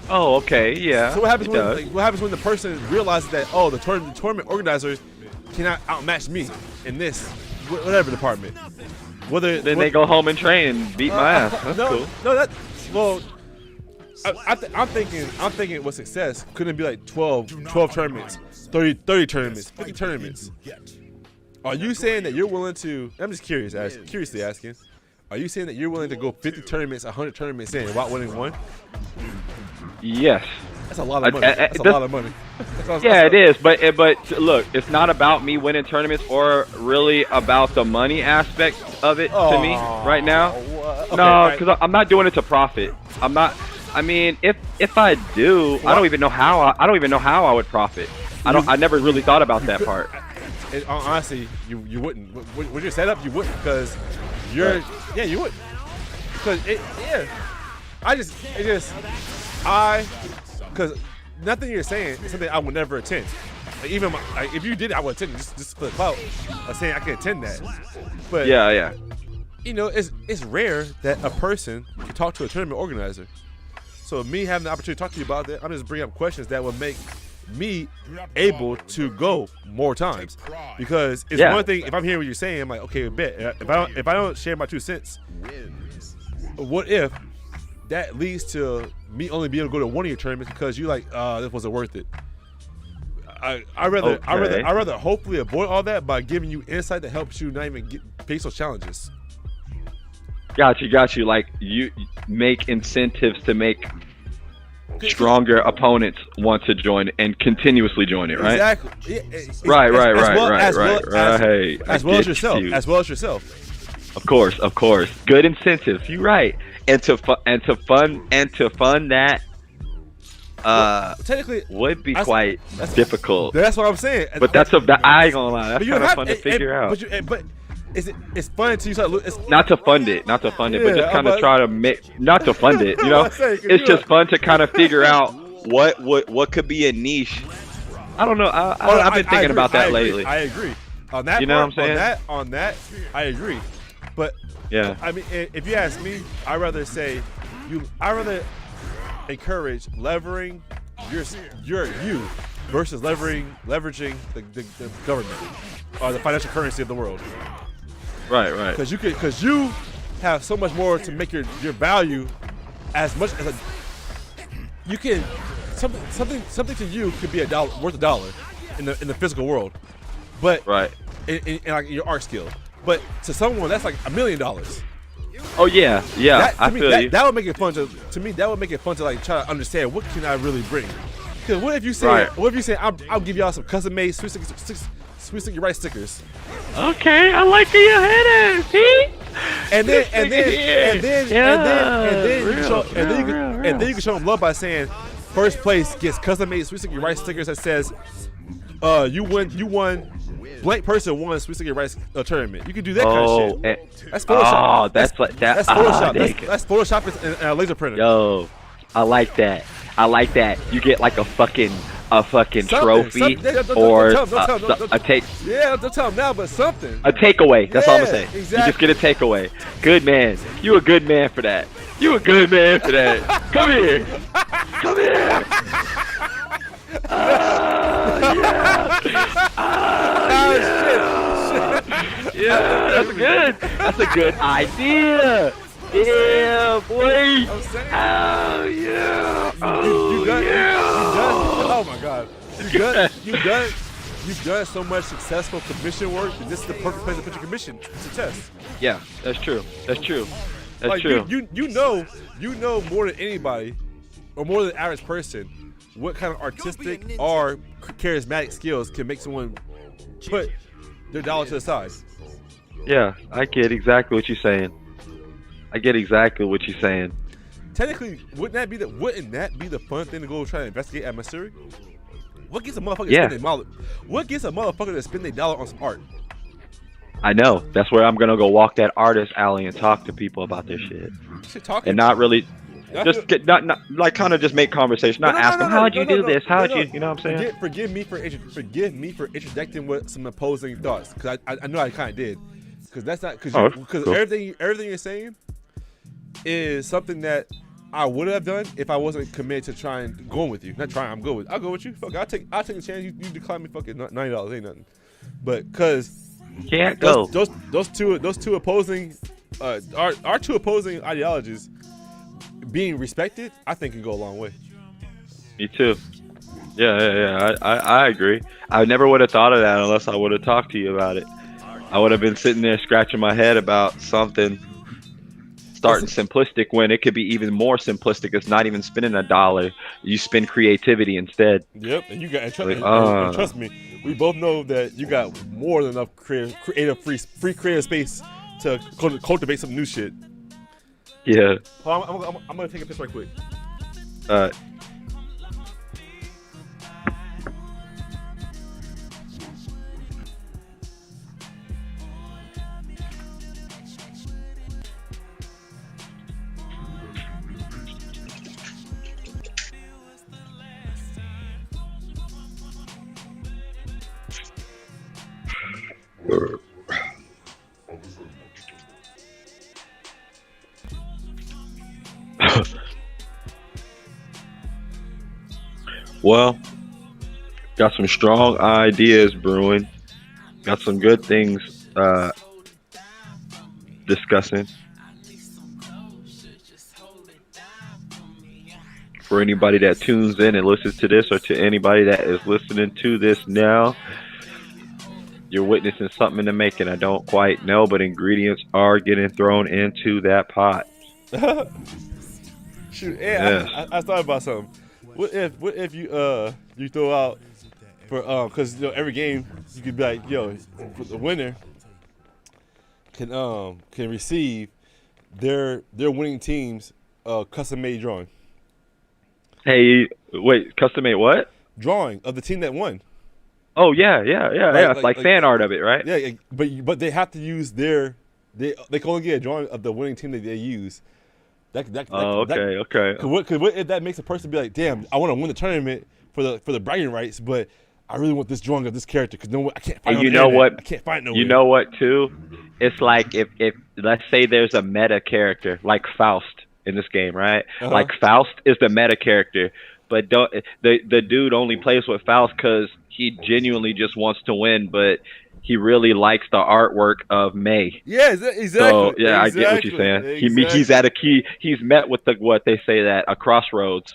Oh, okay, yeah. So what happens when the person realizes that the tournament organizers cannot outmatch me in this whatever department? Then they go home and train and beat my ass. That's cool. No, I'm thinking with success couldn't be like 12 tournaments, 30 tournaments, 50 tournaments. Are you saying that you're willing to? I'm just curiously asking. Are you saying that you're willing to go 50 tournaments, 100 tournaments in without winning one? Yes. That's a lot of money. That's a lot of money. Yeah, it is. But look, it's not about me winning tournaments or really about the money aspect of it to me right now. Okay, no, because I'm not doing it to profit. I'm not. I mean, if I do, I don't even know how. I don't even know how I would profit. I never really thought about that part. Honestly, you wouldn't. With your setup, you wouldn't because you're. Yeah, you would. Because because nothing you're saying is something I would never attend. Like even if you did, I would attend just for the clout. I'm saying I can attend that. But yeah. You know, it's rare that a person can talk to a tournament organizer. So me having the opportunity to talk to you about that, I'm just bringing up questions that would make me able to go more times. Because it's one thing if I'm hearing what you're saying, I'm like, okay, bet. If I don't share my 2 cents, what if that leads to me only being able to go to one of your tournaments because you like, this wasn't worth it. I rather hopefully avoid all that by giving you insight that helps you not even face those challenges. Got you. Like you make incentives to make stronger opponents want to join and continuously join it, right? Exactly. Right. As well as yourself. Of course. Good incentives. You're right. And to fund that technically would be quite difficult. That's what I'm saying. But I ain't gonna lie. That's kind of fun to figure out. But it's fun until you start. Not to fund it, but just kind of try to make. Not to fund it, you know. It's just fun to kind of figure out what could be a niche. I don't know. I've been thinking about that lately. I agree. On that, you know what I'm saying? On that, I agree. But yeah, I mean, if you ask me, I rather encourage leveraging you versus leveraging the government or the financial currency of the world. Right. Because you have so much more to make your value as much as you can. Something to you could be worth $1 in the physical world, but in like your art skill. But to someone that's like $1 million. Oh yeah. I feel you. That would make it fun to me. That would make it fun to like try to understand what can I really bring. Because what if you say I'll give y'all some custom made sweet sticky rice stickers. Okay, I like where your head is, see? And then you can show them love by saying first place gets custom made sweet sticky rice stickers that says you won blank person won sweet sticky rice tournament. You can do that kind of shit. That's Photoshop. Oh, that's Photoshop. That's Photoshop and a laser printer. Yo, I like that. You get like a fucking trophy or a take. Yeah, don't tell them now, but something. A takeaway. That's all I'm saying. Exactly. You just get a takeaway. Good man. You a good man for that. Come here. Yeah, that's good. That's a good idea. Yeah, boy. Oh yeah. Oh my God. You've done so much successful commission work, and this is the perfect place to put your commission to test. Yeah, that's true. That's true. You know more than anybody, or more than the average person, what kind of artistic or charismatic skills can make someone put their dollar to the side. Yeah, I get exactly what you're saying. Technically, wouldn't that be the fun thing to go try to investigate at Missouri? What gets a motherfucker to spend their dollar on some art? I know. That's where I'm gonna go walk that artist alley and talk to people about this shit. And not really Just get not like kind of just make conversation, not ask them how'd you do this, how'd you, you know what I'm saying? Forgive me for interjecting with some opposing thoughts, because I know I kind of did, because that's not because cool. everything you're saying is something that I would have done if I wasn't committed to trying going with you. Not trying, I'll go with you. Fuck, I'll take a chance. You decline me fucking $90, ain't nothing. But because can't go. Those two opposing our two opposing ideologies being respected, I think can go a long way. Me too. Yeah. I agree. I never would have thought of that unless I would have talked to you about it. I would have been sitting there scratching my head about something starting simplistic when it could be even more simplistic. It's not even spending $1. You spend creativity instead. Yep, and you got and trust me, we both know that you got more than enough creative free creative space to cultivate some new shit. Yeah. I'm gonna take a piss right quick. Well, got some strong ideas brewing. Got some good things discussing. For anybody that tunes in and listens to this, or to anybody that is listening to this now, you're witnessing something in the making. I don't quite know, but ingredients are getting thrown into that pot. Shoot, yeah, I thought about something. What if you throw out for because every game you could be like, yo, the winner can receive their winning team's custom made drawing. Hey, wait, custom made what? Drawing of the team that won. Oh yeah. Right? It's like fan art of it, right? Yeah, but they have to use they can only get a drawing of the winning team that they use. Okay. What if that makes a person be like, damn, I want to win the tournament for the bragging rights, but I really want this drawing of this character because I can't find. And you know what? I can't find nowhere. You know what too? It's like if let's say there's a meta character like Faust in this game, right? Uh-huh. Like Faust is the meta character, but the dude only plays with Faust because he genuinely just wants to win, but he really likes the artwork of May. Yeah, exactly. So yeah, I get what you're saying. Exactly. He's at a key. He's met with what they say that a crossroads.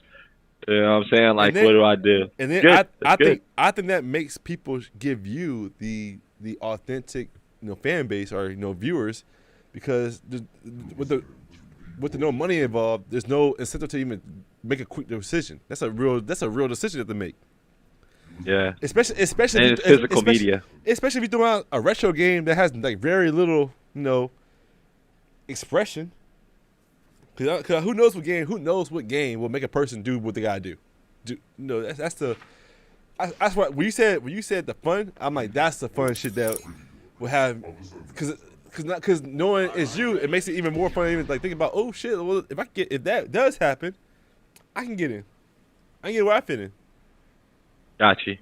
You know what I'm saying? Like, what do I do? And then I think that makes people give you the authentic fan base or viewers, because with the no money involved, there's no incentive to even make a quick decision. That's a real decision to make. Yeah. Especially and it's physical media. Especially if you throw out a retro game that has like very little, expression. Cause who knows what game will make a person do what they gotta do. That's what when you said the fun, I'm like, that's the fun shit that will have, cause knowing it's you, it makes it even more fun. Even like thinking about, oh shit, well, if that does happen, I can get in. I can get where I fit in. Gotcha.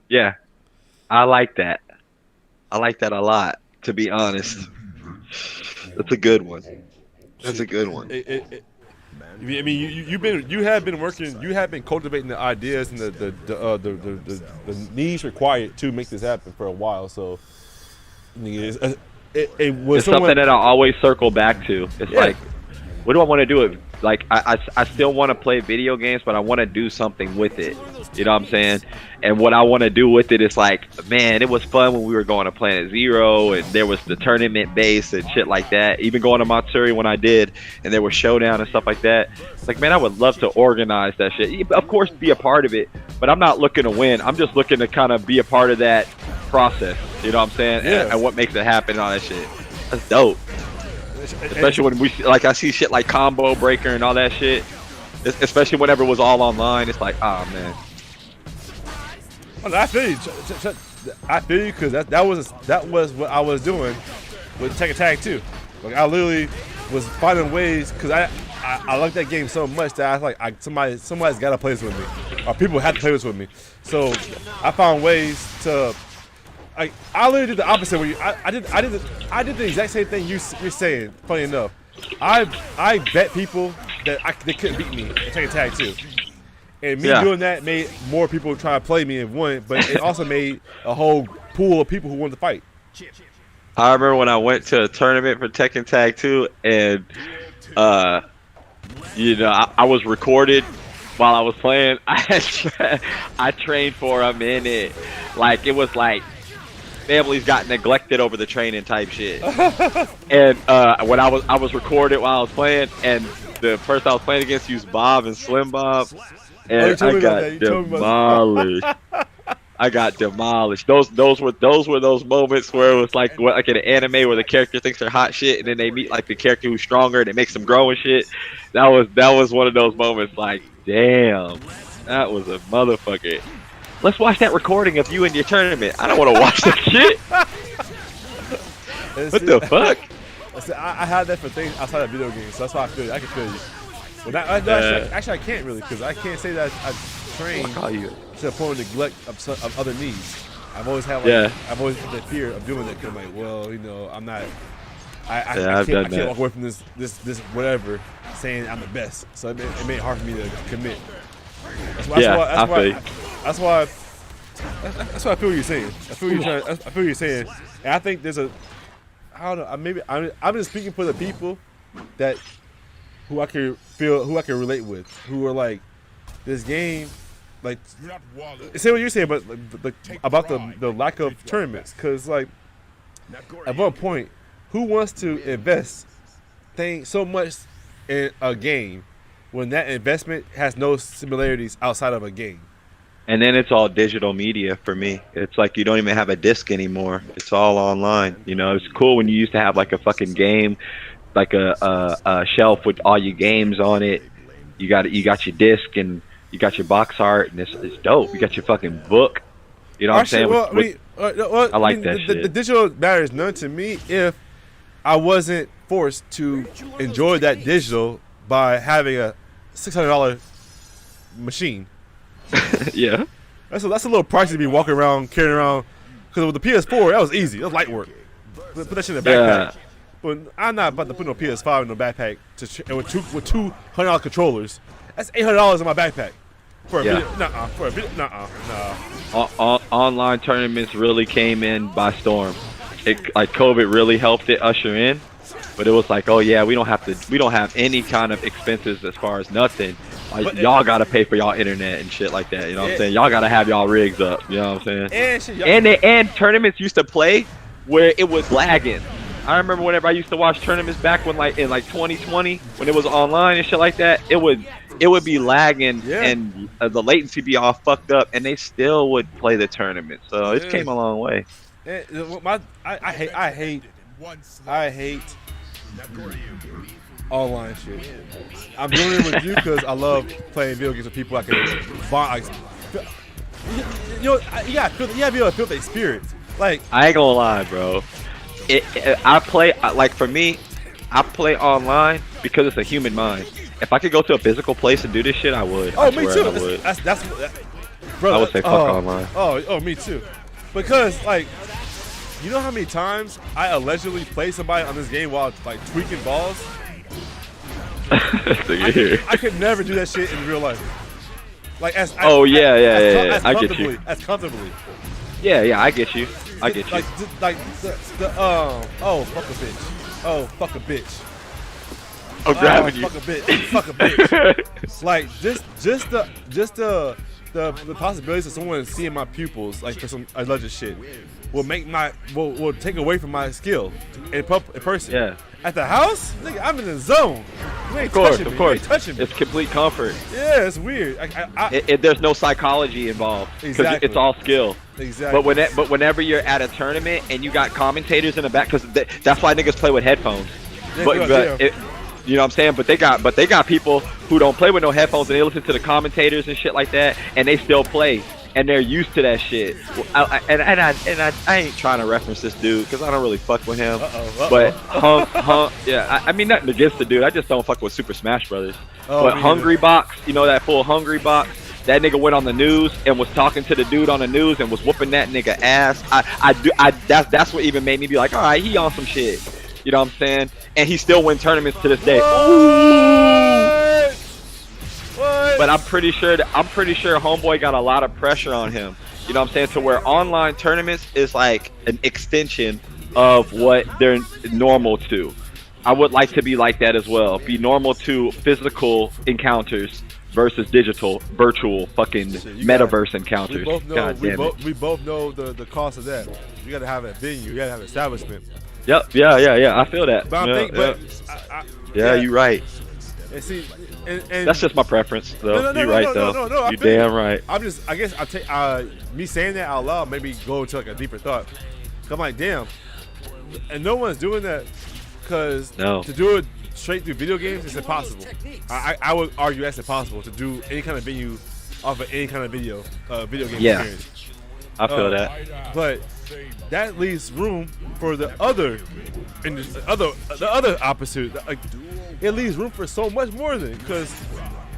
Yeah, I like that. I like that a lot, to be honest. That's a good one. That's a good one. I mean, you have been cultivating the ideas and the needs required to make this happen for a while. So it's something that I always circle back to. It's like, what do I want to do? Like, I still want to play video games, but I want to do something with it. You know what I'm saying? And what I want to do with it is like, man, it was fun when we were going to Planet Zero, and there was the tournament base and shit like that. Even going to Matsuri when I did, and there was Showdown and stuff like that. It's like, man, I would love to organize that shit. Of course, be a part of it, but I'm not looking to win. I'm just looking to kind of be a part of that process. You know what I'm saying? Yeah. And what makes it happen and all that shit. That's dope. Especially when I see shit like Combo Breaker and all that shit. Especially whenever it was all online, it's like, oh man. I feel you, because that was what I was doing with Tekken Tag too. Like, I literally was finding ways, because I like that game so much that I was like somebody's got to play this with me, or people have to play this with me. So I found ways to. I literally did the opposite. Where I did the exact same thing you're saying. Funny enough, I bet people that they couldn't beat me in Tekken Tag 2. And me doing that made more people try to play me and won, but it also made a whole pool of people who wanted to fight. I remember when I went to a tournament for Tekken Tag 2, and you know, I was recorded while I was playing. I trained for a minute, like it was like families got neglected over the training type shit. And when I was recorded while I was playing, and the person I was playing against used Bob and Slim Bob. And I got demolished. I got demolished. Those were those moments where it was like in an anime where the character thinks they're hot shit, and then they meet like the character who's stronger, and it makes them grow and shit. That was one of those moments. Like, damn, that was a motherfucker. Let's watch that recording of you in your tournament. I don't want to watch that shit. What the fuck? I had that for things outside of video games, so that's why I feel. I can feel you. Well, actually, I can't really, because I can't say that I trained to the point of neglect of other needs. I've always had I've always had that fear of doing that, because I'm like, well, you know, I'm not. I can't walk away from this whatever, saying I'm the best. So it made it hard for me to commit. That's why I feel what you're saying. I feel what you're saying, and I think there's I don't know. Maybe I'm just speaking for the people who I can relate with, who are like, this game, like, say what you're saying, but about the lack of tournaments, because like, at one point, who wants to invest so much in a game when that investment has no similarities outside of a game? And then it's all digital media for me. It's like you don't even have a disc anymore. It's all online. You know, it's cool when you used to have like a fucking game, like a shelf with all your games on it. You got your disc and you got your box art, and it's dope. You got your fucking book. You know what I'm saying? I like that shit. The digital matters none to me if I wasn't forced to enjoy that digital by having a $600 machine. Yeah. That's a little pricey to be walking around, carrying around. Because with the PS4, that was easy. That was light work. Put that shit in the backpack. Yeah. But I'm not about to put no PS5 in no backpack with $200 controllers. That's $800 in my backpack. For a video, Online tournaments really came in by storm. Like COVID really helped it usher in, but it was like, oh yeah, we don't have any kind of expenses as far as nothing. Like, y'all gotta pay for y'all internet and shit like that. You know what I'm saying? Y'all gotta have y'all rigs up. You know what I'm saying? And tournaments used to play where it was lagging. I remember whenever I used to watch tournaments back when in 2020 when it was online and shit like that, it would be lagging and the latency be all fucked up, and they still would play the tournament. So it came a long way. I hate online shit. I'm doing it with you because I love playing video games with people I can bond. You know, you gotta be able to feel their spirit. Like, I ain't gonna lie, bro. I play, like, for me, I play online because it's a human mind. If I could go to a physical place and do this shit, I would. Oh, me too. Brother, I would say fuck online. Oh, me too. Because, like, you know how many times I allegedly play somebody on this game while like tweaking balls? I could never do that shit in real life. Like I get you. As comfortably. Yeah, I get you. I get you. Like fuck a bitch. Oh, fuck a bitch. I'm grabbing you. Fuck a bitch. Like just the possibilities of someone seeing my pupils, like, for some alleged shit, will take away from my skill in person. Yeah. At the house, nigga, I'm in the zone. You ain't of course. touching me. It's complete comfort. Yeah, it's weird. There's no psychology involved. Exactly. It's all skill. Exactly. But whenever you're at a tournament and you got commentators in the back, because that's why niggas play with headphones. You know what I'm saying? But they got people who don't play with no headphones, and they listen to the commentators and shit like that, and they still play. and they're used to that shit. I ain't trying to reference this dude because I don't really fuck with him. But yeah, I mean nothing against the dude. I just don't fuck with Super Smash Brothers. But Hungry Box, you know that full Hungry Box. That nigga went on the news and was talking to the dude on the news and was whooping that nigga ass. That's what even made me be like, all right, he on some shit. You know what I'm saying? And he still win tournaments to this day. What? But I'm pretty sure homeboy got a lot of pressure on him. You know what I'm saying? To where online tournaments is like an extension of what they're normal to. I would like to be like that as well. Be normal to physical encounters versus digital, virtual, fucking metaverse encounters. We both know the cost of that. You gotta have a venue. You gotta have an establishment. Yep. Yeah. I feel that. But you're right. And see, and that's just my preference, though. You're right, though. No, you're damn right. I guess I take me saying that out loud maybe go into like a deeper thought. I'm like, damn, and no one's doing that because to do it straight through video games is impossible. I would argue that's impossible to do any kind of venue off of any kind of video game experience. I feel that. But that leaves room for the other opposite. Like, it leaves room for so much more than because.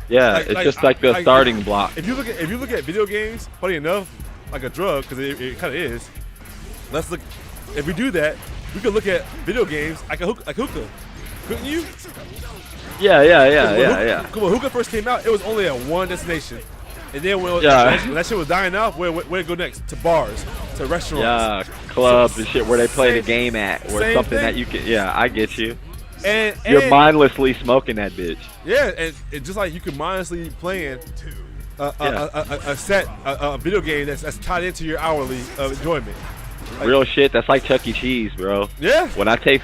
Yeah, it's just like the starting block. If you look at video games, funny enough, like a drug, because it kind of is. Let's look. If we do that, we could look at video games like hookah. Couldn't you? Yeah. When hookah first came out, it was only at one destination. And then when that shit was dying off, where to go next? To bars, to restaurants. Yeah, clubs and shit where they play the game at. Or something that you can, I get you. And you're mindlessly smoking that bitch. Yeah, and just like you can mindlessly playing a video game that's tied into your hourly enjoyment. Like, real shit, that's like Chuck E. Cheese, bro. Yeah. When I take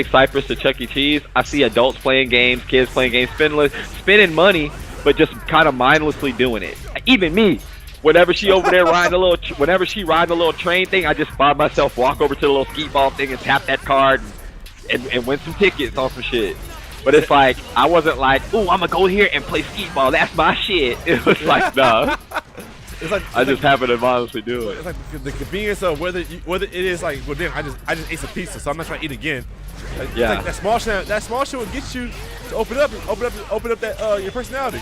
Cypress to Chuck E. Cheese, I see adults playing games, kids playing games, spending money, but just kind of mindlessly doing it. Even me, whenever she over there riding a little train thing, I just by myself walk over to the little skeet ball thing and tap that card and win some tickets on some shit. But it's like I wasn't like, ooh, I'm gonna go here and play skeet ball. That's my shit. It was like, nah. I just happen to mindlessly do it. It's like the convenience of whether it is like, well, damn, I just ate some pizza, so I'm not trying to eat again. Like, yeah. Like that small shit will get you to open up that your personality.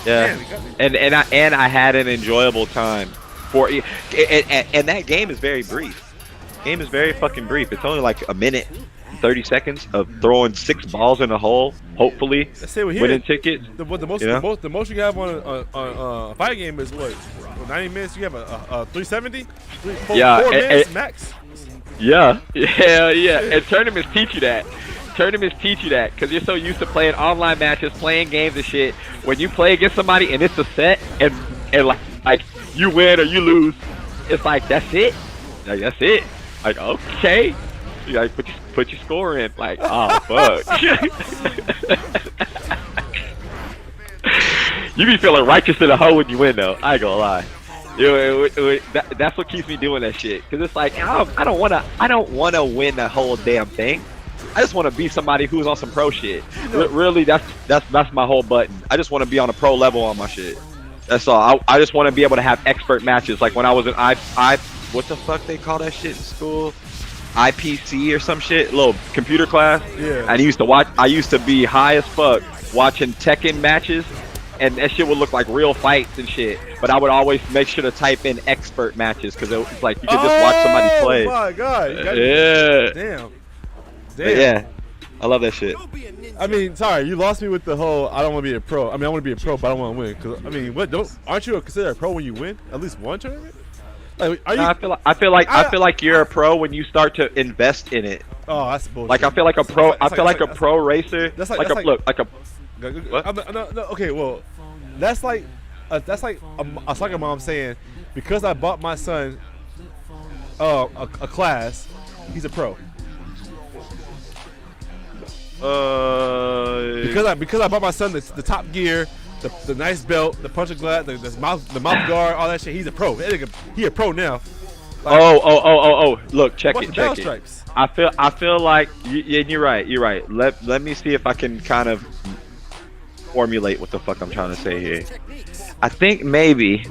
Yeah. Man, and I had an enjoyable time and that game is very brief. Game is very fucking brief. It's only like a minute. 30 seconds of throwing 6 balls in a hole, hopefully winning tickets. The most you have on a fighting game is what 90 minutes. You have a 370, 4 minutes max. Yeah. And tournaments teach you that. Because you're so used to playing online matches, playing games and shit. When you play against somebody and it's a set and like you win or you lose, it's like that's it. Like that's it. Like okay. You like put your score in, like, oh fuck. You be feeling righteous in the hoe when you win though. I ain't gonna lie. That's what keeps me doing that shit. Cause it's like I don't wanna win the whole damn thing. I just wanna be somebody who's on some pro shit. Really, that's my whole button. I just wanna be on a pro level on my shit. That's all. I just wanna be able to have expert matches. Like when I was in what the fuck they call that shit in school? IPC or some shit, little computer class. Yeah. And I used to be high as fuck watching Tekken matches, and that shit would look like real fights and shit. But I would always make sure to type in expert matches because it was like you could just watch somebody play. Oh my god! Yeah. Damn. Yeah. I love that shit. I mean, sorry, you lost me with the whole. I don't want to be a pro. I mean, I want to be a pro, but I don't want to win. Cause I mean, aren't you considered a pro when you win at least one tournament? Like, I feel like you're a pro when you start to invest in it. Oh, that's bullshit. Like I feel like a pro. I feel like a pro racer. That's like a what? No, okay, well, that's like a soccer mom saying because I bought my son a class, he's a pro. Because I bought my son the Top Gear. The nice belt, the punching glove, the mouth guard, all that shit. He's a pro. He a pro now. Like, oh! Look, check it. Stripes? I feel like you're right. You're right. Let me see if I can kind of formulate what the fuck I'm trying to say here. I think maybe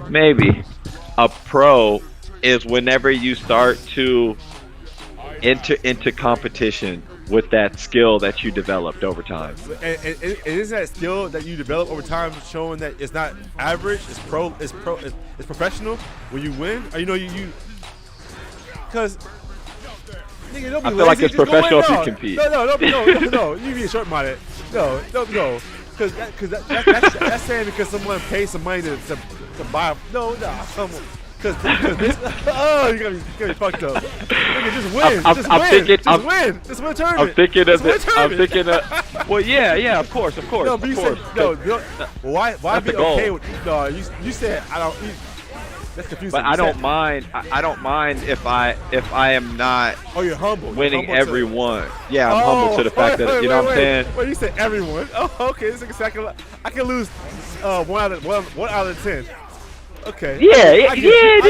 a pro is whenever you start to enter into competition with that skill that you developed over time. And is that skill that you develop over time showing that it's not average, it's professional when you win? Or you because nigga, don't be I feel lazy. like it's Just professional if you no. compete. No. You be short-minded. No. Because that's saying because someone pays some money to buy. No. Because oh, you gotta be fucked up. Nigga, just win. Just win. Just win a tournament. I'm thinking of. Well, yeah, of course. No, but you said no. Why be okay with? No, you said I don't. That's confusing. But I don't mind. I don't mind if I am not. Oh, you're humble. Winning every one. Yeah, I'm humble to the fact that you know what I'm saying. Well, you said everyone. Oh, okay. This is I can lose 1 out of 10. Okay. Yeah, I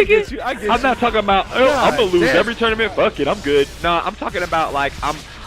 get you. I'm not talking about. I'm gonna lose every tournament. Fuck it, I'm good. No, I'm talking about like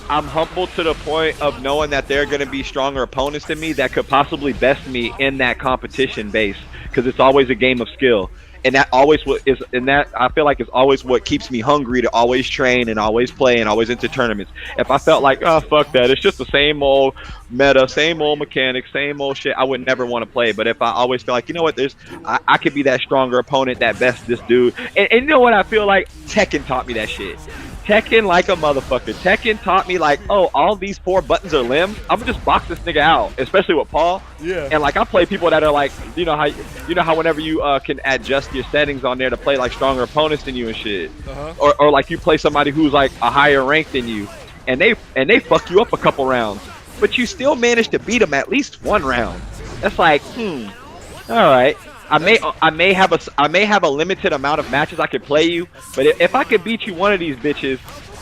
I'm humble to the point of knowing that there are going to be stronger opponents than me that could possibly best me in that competition base, because it's always a game of skill. And that always I feel like it's always what keeps me hungry to always train and always play and always enter tournaments. If I felt like, oh, fuck that, it's just the same old meta, same old mechanics, same old shit, I would never want to play. But if I always feel like, you know what, I could be that stronger opponent that best this dude. And you know what I feel like? Tekken taught me that shit. Tekken like a motherfucker. Tekken taught me like, oh, all these 4 buttons are limbs. I'm gonna just box this nigga out, especially with Paul. Yeah. And like I play people that are like, you know how whenever you can adjust your settings on there to play like stronger opponents than you and shit, or like you play somebody who's like a higher rank than you, and they fuck you up a couple rounds, but you still manage to beat them at least 1 round. That's like, all right. I may have a limited amount of matches I could play you, but if I could beat you one of these bitches,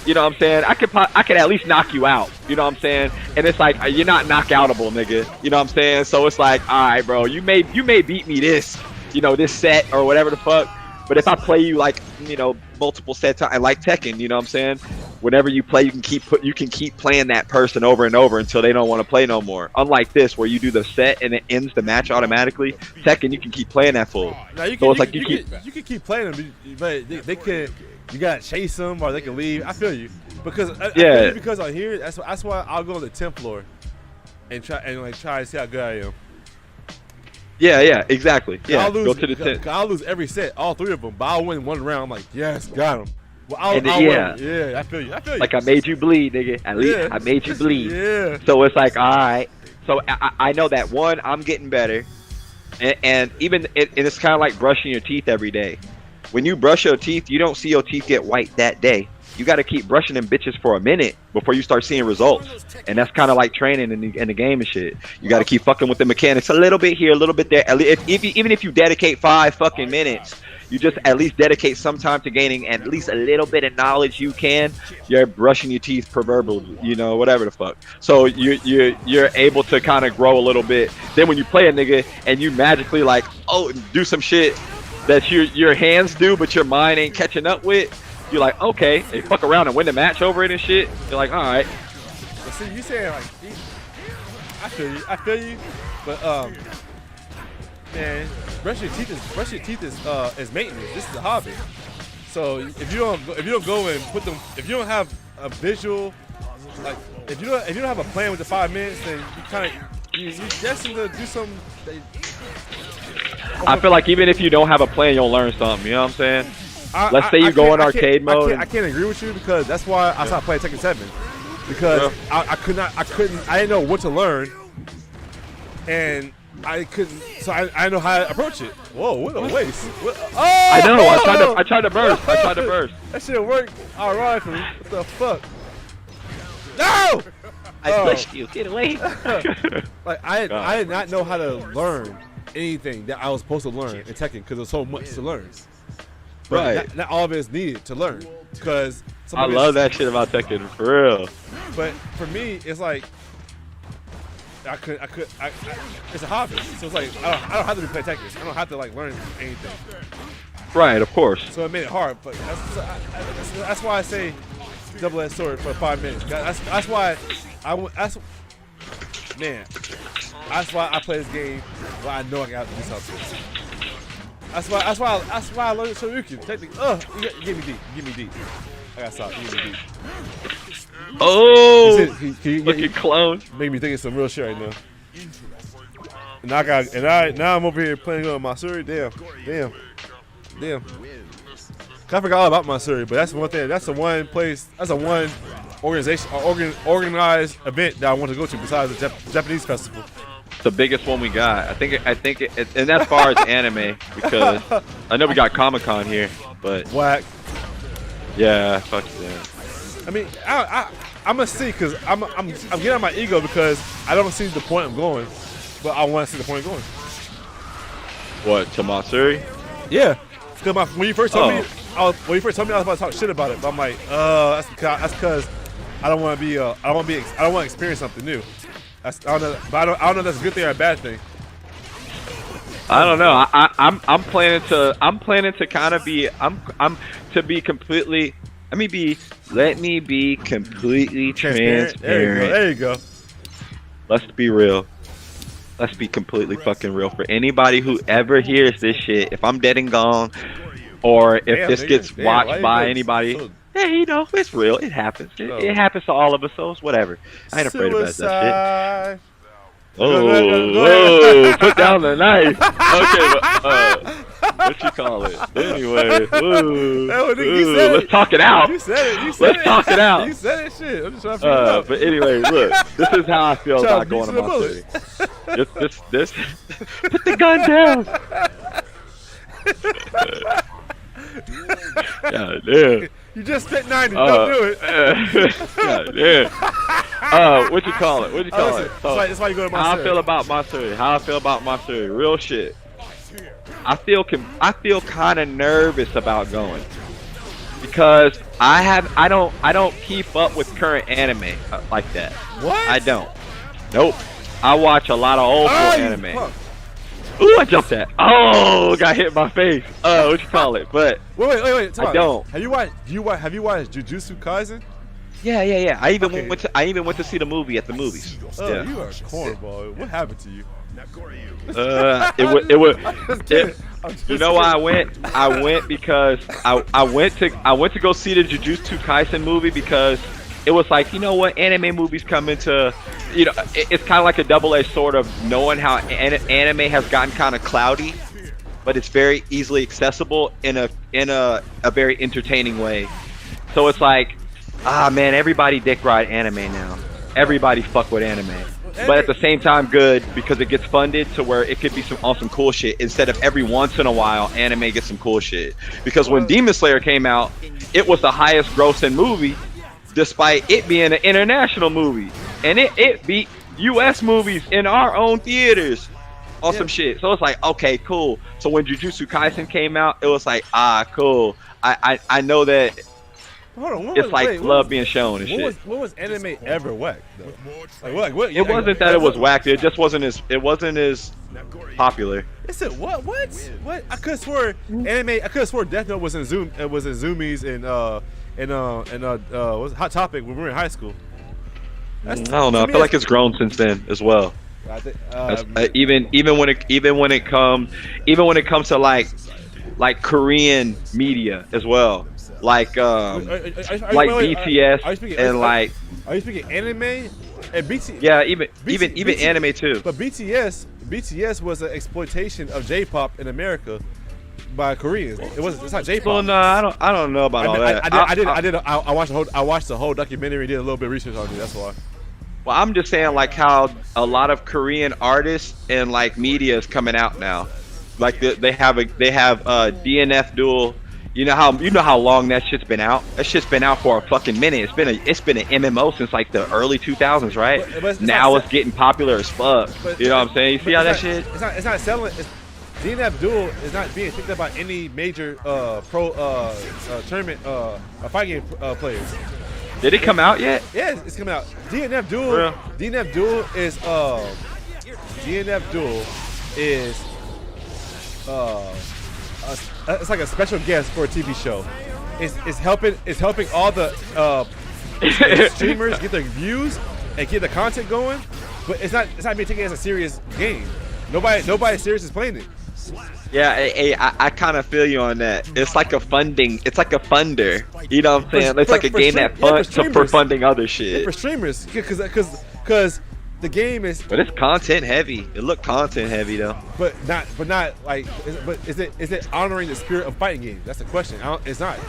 you know what I'm saying, I could at least knock you out, you know what I'm saying? And it's like, you're not knockoutable, nigga, you know what I'm saying? So it's like, all right, bro, you may beat me this set or whatever the fuck, but if I play you like, multiple sets, I like Tekken, you know what I'm saying? Whenever you play, you can keep playing that person over and over until they don't want to play no more. Unlike this, where you do the set and it ends the match automatically. Tekken, you can keep playing that fool. Now you can keep playing them, but they can. You gotta chase them or they can leave. I feel you because I'm here. That's why I'll go on the 10th floor and try to see how good I am. Yeah, exactly. Yeah, go to the 10th. I'll lose every set, all 3 of them, but I'll win 1 round. I'm like, yes, got him. Well, I'll win. Yeah, I feel you. Like I made you bleed, nigga. At least I made you bleed. Yeah. So it's like, all right. So I know that one, I'm getting better, and it's kind of like brushing your teeth every day. When you brush your teeth, you don't see your teeth get white that day. You got to keep brushing them bitches for a minute before you start seeing results. And that's kind of like training in the game and shit. You got to keep fucking with the mechanics a little bit here, a little bit there. Even if you dedicate 5 fucking minutes, you just at least dedicate some time to gaining at least a little bit of knowledge you can. You're brushing your teeth proverbially, whatever the fuck. So you're able to kind of grow a little bit. Then when you play a nigga and you magically like, do some shit that your hands do, but your mind ain't catching up with, you're like, okay, they fuck around and win the match over it and shit. You're like, all right. But see, you saying like, I feel you, but man, brush your teeth is maintenance. This is a hobby. So if you don't go and put them, if you don't have a visual, like if you don't have a plan with the 5 minutes, then you destined to do something. I feel like even if you don't have a plan, you'll learn something. You know what I'm saying? Let's say you go in arcade mode. I can't agree with you because that's why I stopped playing Tekken 7 because I didn't know what to learn, and I couldn't. So I didn't know how to approach it. Whoa, what a waste! I know. I tried to burst. That shit worked. All right for me. What the fuck? No! I pushed you. Get away. Like I did not know how to learn anything that I was supposed to learn in Tekken because there's so much to learn. But right. Not all of it is needed to learn because I love that shit about Tekken for real. But for me, it's like it's a hobby. So it's like I don't have to play Tekken. I don't have to like learn anything. Right, of course. So it made it hard. But that's why I say double-edged sword for 5 minutes. That's why I play this game where I know I have to do something. That's why I learned Shoryuken. Technically, give me deep. I gotta stop. Give me deep. Oh, Looking clone. Make me think of some real shit right now. Now I'm over here playing on Matsuri. Damn. I forgot all about Matsuri, but that's one thing. That's the one place. That's the one organization, organized event that I want to go to besides the Japanese festival. The biggest one we got. I think it, and as far as anime, because I know we got Comic-Con here, but whack. Yeah, fuck that. I mean, I'm gonna see because I'm getting out my ego because I don't see the point I'm going, but I want to see the point I'm going. What, to Matsuri? Yeah, because when you first told me, I was about to talk shit about it, but I'm like, that's because I don't want to be, I don't want to experience something new. I don't know if that's a good thing or a bad thing. I don't know. I'm planning to kind of be completely. Let me be completely transparent. There you go. Let's be real. Let's be completely fucking real. For anybody who ever hears this shit, if I'm dead and gone, or if this gets watched by anybody, hey, you know, it's real. It happens. It happens to all of us, so it's whatever. I ain't afraid about that shit. Oh, put down the knife. Okay, but what you call it? Anyway, let's talk it out. You said it. Let's talk it out. You said it. Shit. I'm just trying to figure it out. But anyway, look, this is how I feel about going to my city. This. Put the gun down. God damn. You just spit 90. Don't do it. God damn. What you call it? That's why you go to my How I feel about my city. Real shit. I feel kind of nervous about going because I don't keep up with current anime like that. What? I don't. Nope. I watch a lot of old school anime. Ooh, I jumped that. Oh, got hit in my face. What you call it? But wait. I don't. Have you watched Jujutsu Kaisen? Yeah. I even went to see the movie at the movies. Oh, yeah. You are a cornball. What happened to you? You know why I went? I went because I went to go see the Jujutsu Kaisen movie because it was like, you know what, anime movies come into, you know, it's kind of like a double-edged sword of knowing how anime has gotten kind of cloudy, but it's very easily accessible in a very entertaining way. So it's like, man, everybody dick ride anime now. Everybody fuck with anime. But at the same time, good because it gets funded to where it could be some awesome cool shit instead of every once in a while anime gets some cool shit. Because when Demon Slayer came out, it was the highest grossing movie despite it being an international movie. And it beat US movies in our own theaters. Awesome shit. So it's like, okay, cool. So when Jujutsu Kaisen came out, it was like, cool. I know that it's like love being shown and shit. What was anime ever whack though? Like what? It wasn't that it was whacked. It just wasn't as popular. It said what? What? I could have swore anime. I could have swore Death Note was in Zoom. It was in Zoomies and what's Hot Topic when we were in high school. I don't know. I feel like it's grown since then as well. I think, even when it comes to like Korean media as well. Like BTS and like. Are you speaking anime and BTS? Yeah, even anime too. But BTS was an exploitation of J-pop in America by Koreans. It's not J-pop. Well, no, I don't know about all that. I watched the whole documentary. Did a little bit of research on it. That's why. Well, I'm just saying like how a lot of Korean artists and like media is coming out now. Like they have DNF Duel. You know how long that shit's been out? That shit's been out for a fucking minute. It's been an MMO since like the early 2000s, right? But now it's getting popular as fuck. You know what I'm saying? You see how that shit? It's not selling. DNF Duel is not being picked up by any major pro tournament fight game players. Did it come out yet? Yeah, it's coming out. DNF Duel is it's like a special guest for a TV show. It's helping all the streamers get their views and get the content going, but it's not being taken as a serious game. Nobody serious is playing it. Yeah, I kind of feel you on that. It's like a funding. It's like a funder. You know what I'm saying? It's like a game that funds for funding other shit. Yeah, for streamers, because the game is. But it's content heavy. It look content heavy though. But not like. But is it honoring the spirit of fighting games? That's the question. It's not.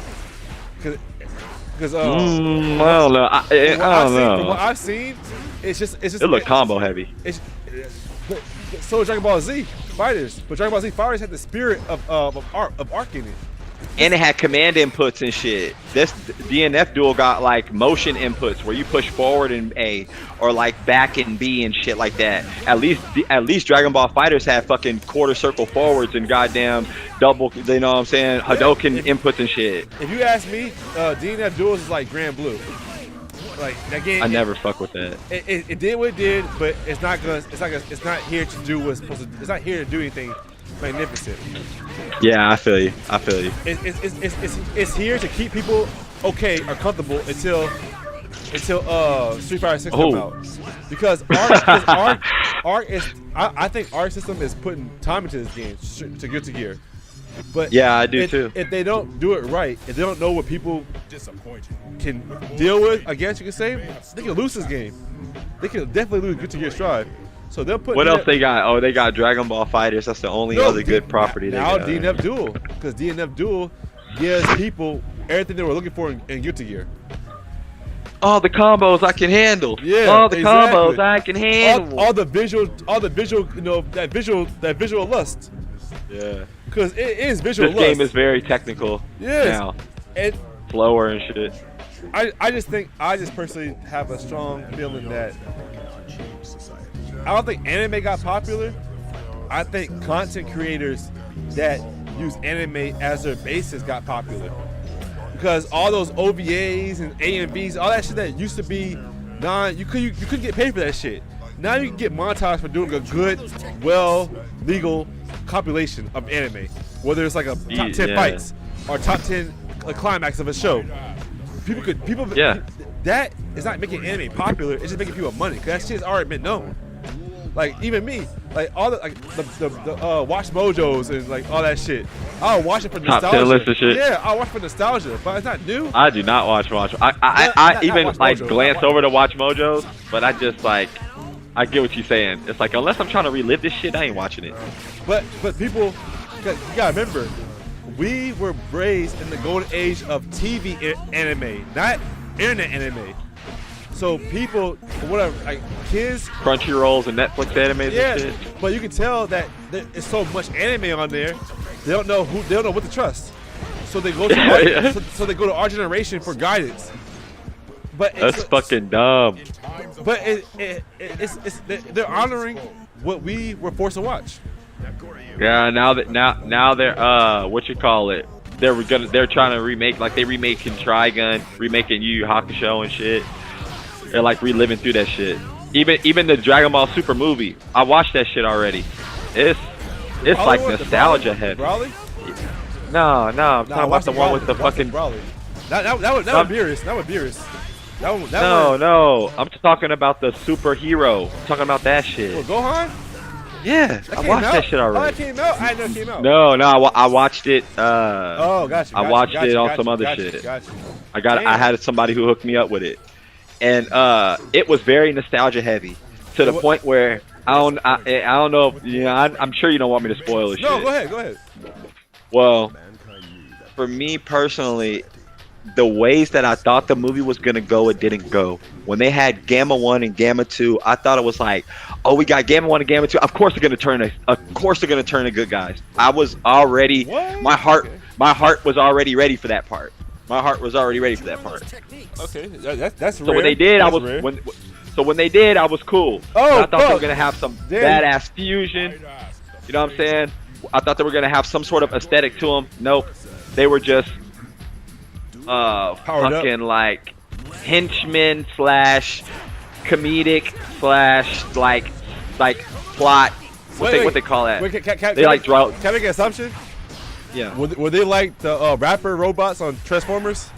Because I don't know. I don't know. From what I've seen, it's just. It look combo heavy. So is Dragon Ball Z Fighters, but Dragon Ball Z Fighters had the spirit of arc in it. And it had command inputs and shit. This DNF duel got like motion inputs where you push forward in A or like back in B and shit like that. At least Dragon Ball Fighters had fucking quarter circle forwards and goddamn double. You know what I'm saying? Hadouken inputs and shit. If you ask me, DNF duels is like Grand Blue. Like that game, I never fuck with that. It did what it did, but it's not here to do what's supposed to. It's not here to do anything magnificent. Yeah, I feel you. It's here to keep people okay or comfortable until Street Fighter 6 come out. Because Arc is I think Arc system is putting time into this game to Guilty Gear. But yeah, I do too. If they don't do it right, if they don't know what people can deal with, I guess you can say, they can lose this game. They can definitely lose Guilty Gear Strive. So they'll put. What else they got? Oh, they got Dragon Ball Fighters. That's the only other good property they got. Now DNF Duel, because DNF Duel gives people everything they were looking for in Guilty Gear. All the combos I can handle. Yeah, all the combos I can handle. All the visual, you know, that visual lust. Yeah. Because it is visual this lust. Game is very technical now. And slower and shit. I just personally have a strong feeling that I don't think anime got popular. I think content creators that use anime as their basis got popular. Because all those OVAs and AMVs, all that shit that used to be you couldn't get paid for that shit. Now you can get monetized for doing a good, legal compilation of anime, whether it's like a top 10 fights or top 10 climax of a show. That is not making anime popular. It's just making people money because that shit's already been known. Like even me, like all the Watch Mojos and like all that shit. I'll watch it for nostalgia. Top 10 list of shit. Yeah, I'll watch for nostalgia, but it's not new. I do not watch Watch. I even like glance over to Watch Mojos, but I just like. I get what you're saying. It's like, unless I'm trying to relive this shit, I ain't watching it. But people, you gotta remember, we were raised in the golden age of TV anime, not internet anime. So people, whatever, like kids, Crunchyrolls and Netflix animes and shit. But you can tell that there's so much anime on there. They don't know what to trust. So they go to so they go to our generation for guidance. But that's fucking dumb. But it's they're honoring what we were forced to watch. Yeah, now they're what you call it? They're trying to remake, like they remaking Trigun, remaking Yu Yu Hakusho and shit. They're like reliving through that shit. Even the Dragon Ball Super movie, I watched that shit already. It's like nostalgia heavy. No, I'm talking about the one with the fucking. That would Beerus. That would Beerus. No, I'm talking about the superhero. I'm talking about that shit. Well, Gohan? Yeah, I watched that shit already. Oh, it came out? I didn't know it came out. No, I watched it. Gotcha. I watched it on some other shit. I had somebody who hooked me up with it, and it was very nostalgia heavy to the point where I don't know. I'm sure you don't want me to spoil this shit. No, go ahead. Well, for me personally, the ways that I thought the movie was gonna go, it didn't go. When they had Gamma 1 and Gamma 2, I thought it was like, oh, we got Gamma 1 and Gamma 2. Of course they're gonna turn the good guys. I was already my heart was already ready for that part. Okay, that's so rare. when they did, when they did, I was cool. Oh, I thought they were gonna have some badass fusion. You know what I'm saying? I thought they were gonna have some sort of aesthetic to them. Nope, they were just fucking like henchmen / comedic / like plot. What they call that? Can I make an assumption? Yeah. Were they like the rapper robots on Transformers?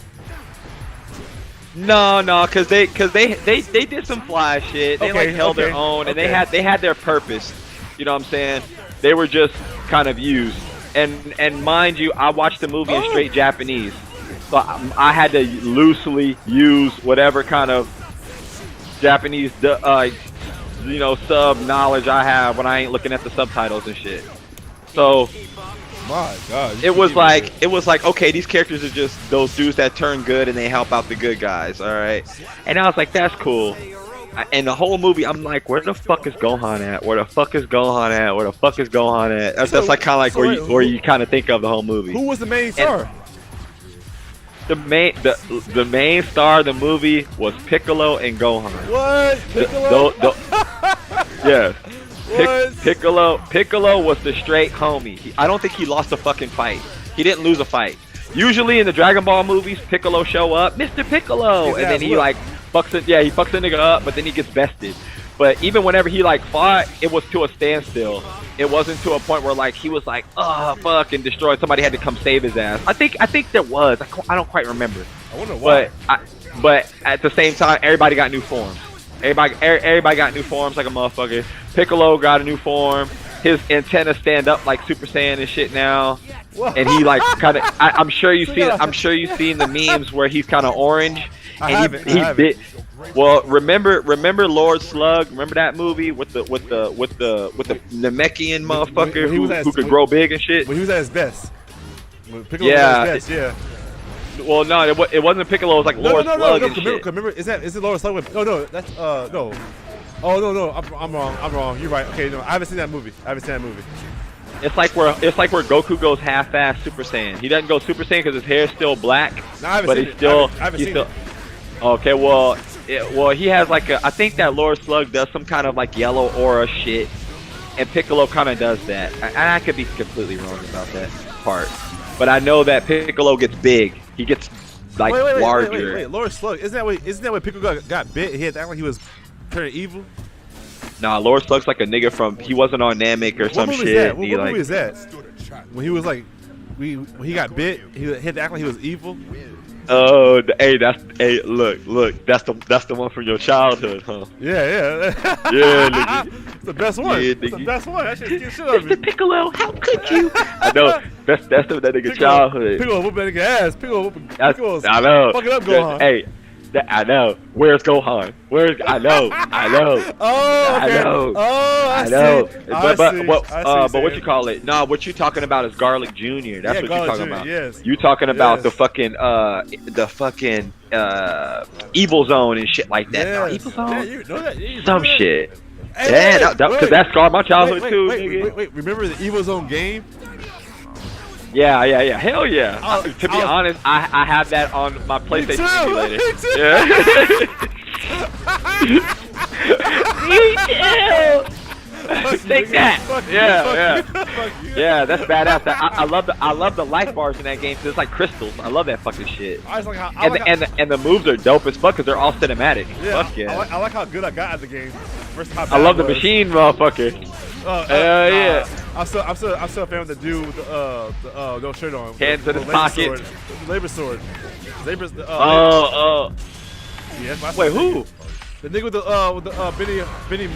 No, because they did some fly shit. They held their own, and they had their purpose. You know what I'm saying? They were just kind of used. And mind you, I watched the movie in straight Japanese, so I had to loosely use whatever kind of Japanese, you know, sub knowledge I have when I ain't looking at the subtitles and shit. So my God, it was like okay, these characters are just those dudes that turn good and they help out the good guys, all right. And I was like, that's cool. And the whole movie, I'm like, where the fuck is Gohan at? Where the fuck is Gohan at? Where the fuck is Gohan at? That's like kind of like where you kind of think of the whole movie. Who was the main star? And the main star of the movie was Piccolo and Gohan. What? Piccolo? Yeah. What? Piccolo was the straight homie. I don't think he lost a fucking fight. He didn't lose a fight. Usually in the Dragon Ball movies, Piccolo show up, Mr. Piccolo, and then he like fucks it. Yeah, he fucks a nigga up, but then he gets bested. But even whenever he like fought, it was to a standstill. It wasn't to a point where like he was like, oh fuck, and destroyed. Somebody had to come save his ass. I think there was. I don't quite remember. I wonder why. But at the same time, everybody got new forms. Everybody got new forms like a motherfucker. Piccolo got a new form. His antennas stand up like Super Saiyan and shit now. And he like kind of. I'm sure you've seen the memes where he's kind of orange. And he bit. Well, remember Lord Slug? Remember that movie with the Namekian motherfucker who could grow big and shit? When he was at his best. When Piccolo was at his best, yeah. Well, no, it wasn't Piccolo. It was like Lord Slug and shit. Remember, is it Lord Slug? No, that's no. Oh no, I'm wrong. You're right. Okay, no, I haven't seen that movie. It's like where Goku goes half-ass Super Saiyan. He doesn't go Super Saiyan because his hair's still black, no, I haven't but seen he's it. still. I haven't seen it. Okay, well, he has like I think that Lord Slug does some kind of like yellow aura shit, and Piccolo kind of does that. I could be completely wrong about that part, but I know that Piccolo gets big. He gets like larger. Wait, Lord Slug, isn't that way Piccolo got bit? He had to act like he was turning evil. Nah, Lord Slug's like a nigga from. He wasn't on Namek or some shit. What movie is that? When he was like, when he got bit, he had to act like he was evil. Oh, look, that's the one from your childhood, huh? Yeah. Yeah, nigga. It's the best one. Yeah, it's the best one. That shit scared shit out of me. Mr. Piccolo, how could you? I know. That's that nigga childhood. Piccolo whooping that nigga ass. Piccolo's I know. Fucking up Gohan. Hey, I know. Where's Gohan? I know. Oh, okay. I know. Oh, I know. See. But what you call it? No, what you talking about is Garlic Jr. That's what you talking about. Yes. You talking about the fucking Evil Zone and shit like that. Yes. No, Evil Zone. Yeah, you know that. Some shit. Hey, yeah, because that scarred my childhood too, nigga. Wait. Remember the Evil Zone game? Yeah. Hell yeah. To be honest, I have that on my PlayStation emulator. Me too. Yeah. Me too. Take that. Yeah, that's badass. I love the life bars in that game. Cause it's like crystals. I love that fucking shit. And the moves are dope as fuck because they're all cinematic. Yeah, fuck yeah. I like how good I got at the game. I love the machine, motherfucker. Yeah. I'm still a fan of the dude with the no shirt on. Hands in his pocket. The labor sword. Yeah, wait, who? The nigga with the Benny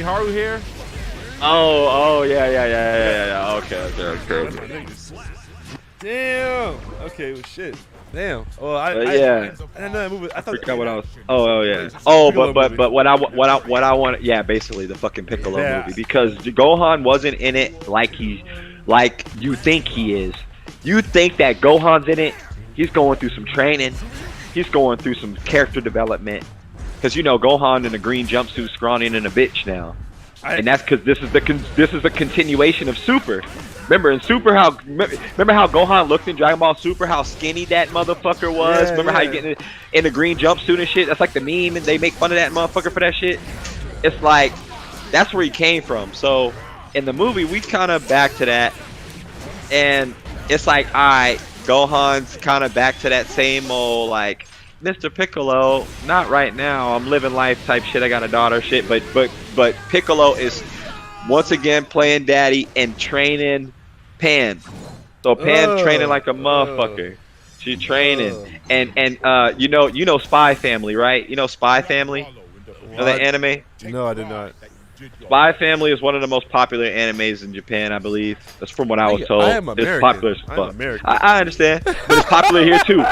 Haru hair. Oh yeah. Okay. Damn. Okay, well, shit. Damn. Well, I didn't know that movie. I forgot what I was. Oh yeah. Oh, but what I want. Yeah, basically the fucking Piccolo movie, because Gohan wasn't in it like you think he is. You think that Gohan's in it? He's going through some training. He's going through some character development. Because Gohan in a green jumpsuit, scrawny and a bitch now. And that's because this is a continuation of Super. Remember in Super remember how Gohan looked in Dragon Ball Super, how skinny that motherfucker was? Yeah, remember how he get in the green jumpsuit and shit? That's like the meme, and they make fun of that motherfucker for that shit. It's like that's where he came from. So in the movie, we kind of back to that, and it's like, alright, Gohan's kind of back to that same old like, Mr. Piccolo, not right now. I'm living life type shit. I got a daughter shit, but Piccolo is once again playing daddy and training Pan. So Pan training like a motherfucker. She training, and you know Spy Family, right? You know Spy Family? You know that anime? No, I did not. Spy Family is one of the most popular animes in Japan, I believe. That's from what I was told. I am American. It's popular as I'm fuck. American. I understand, but it's popular here too.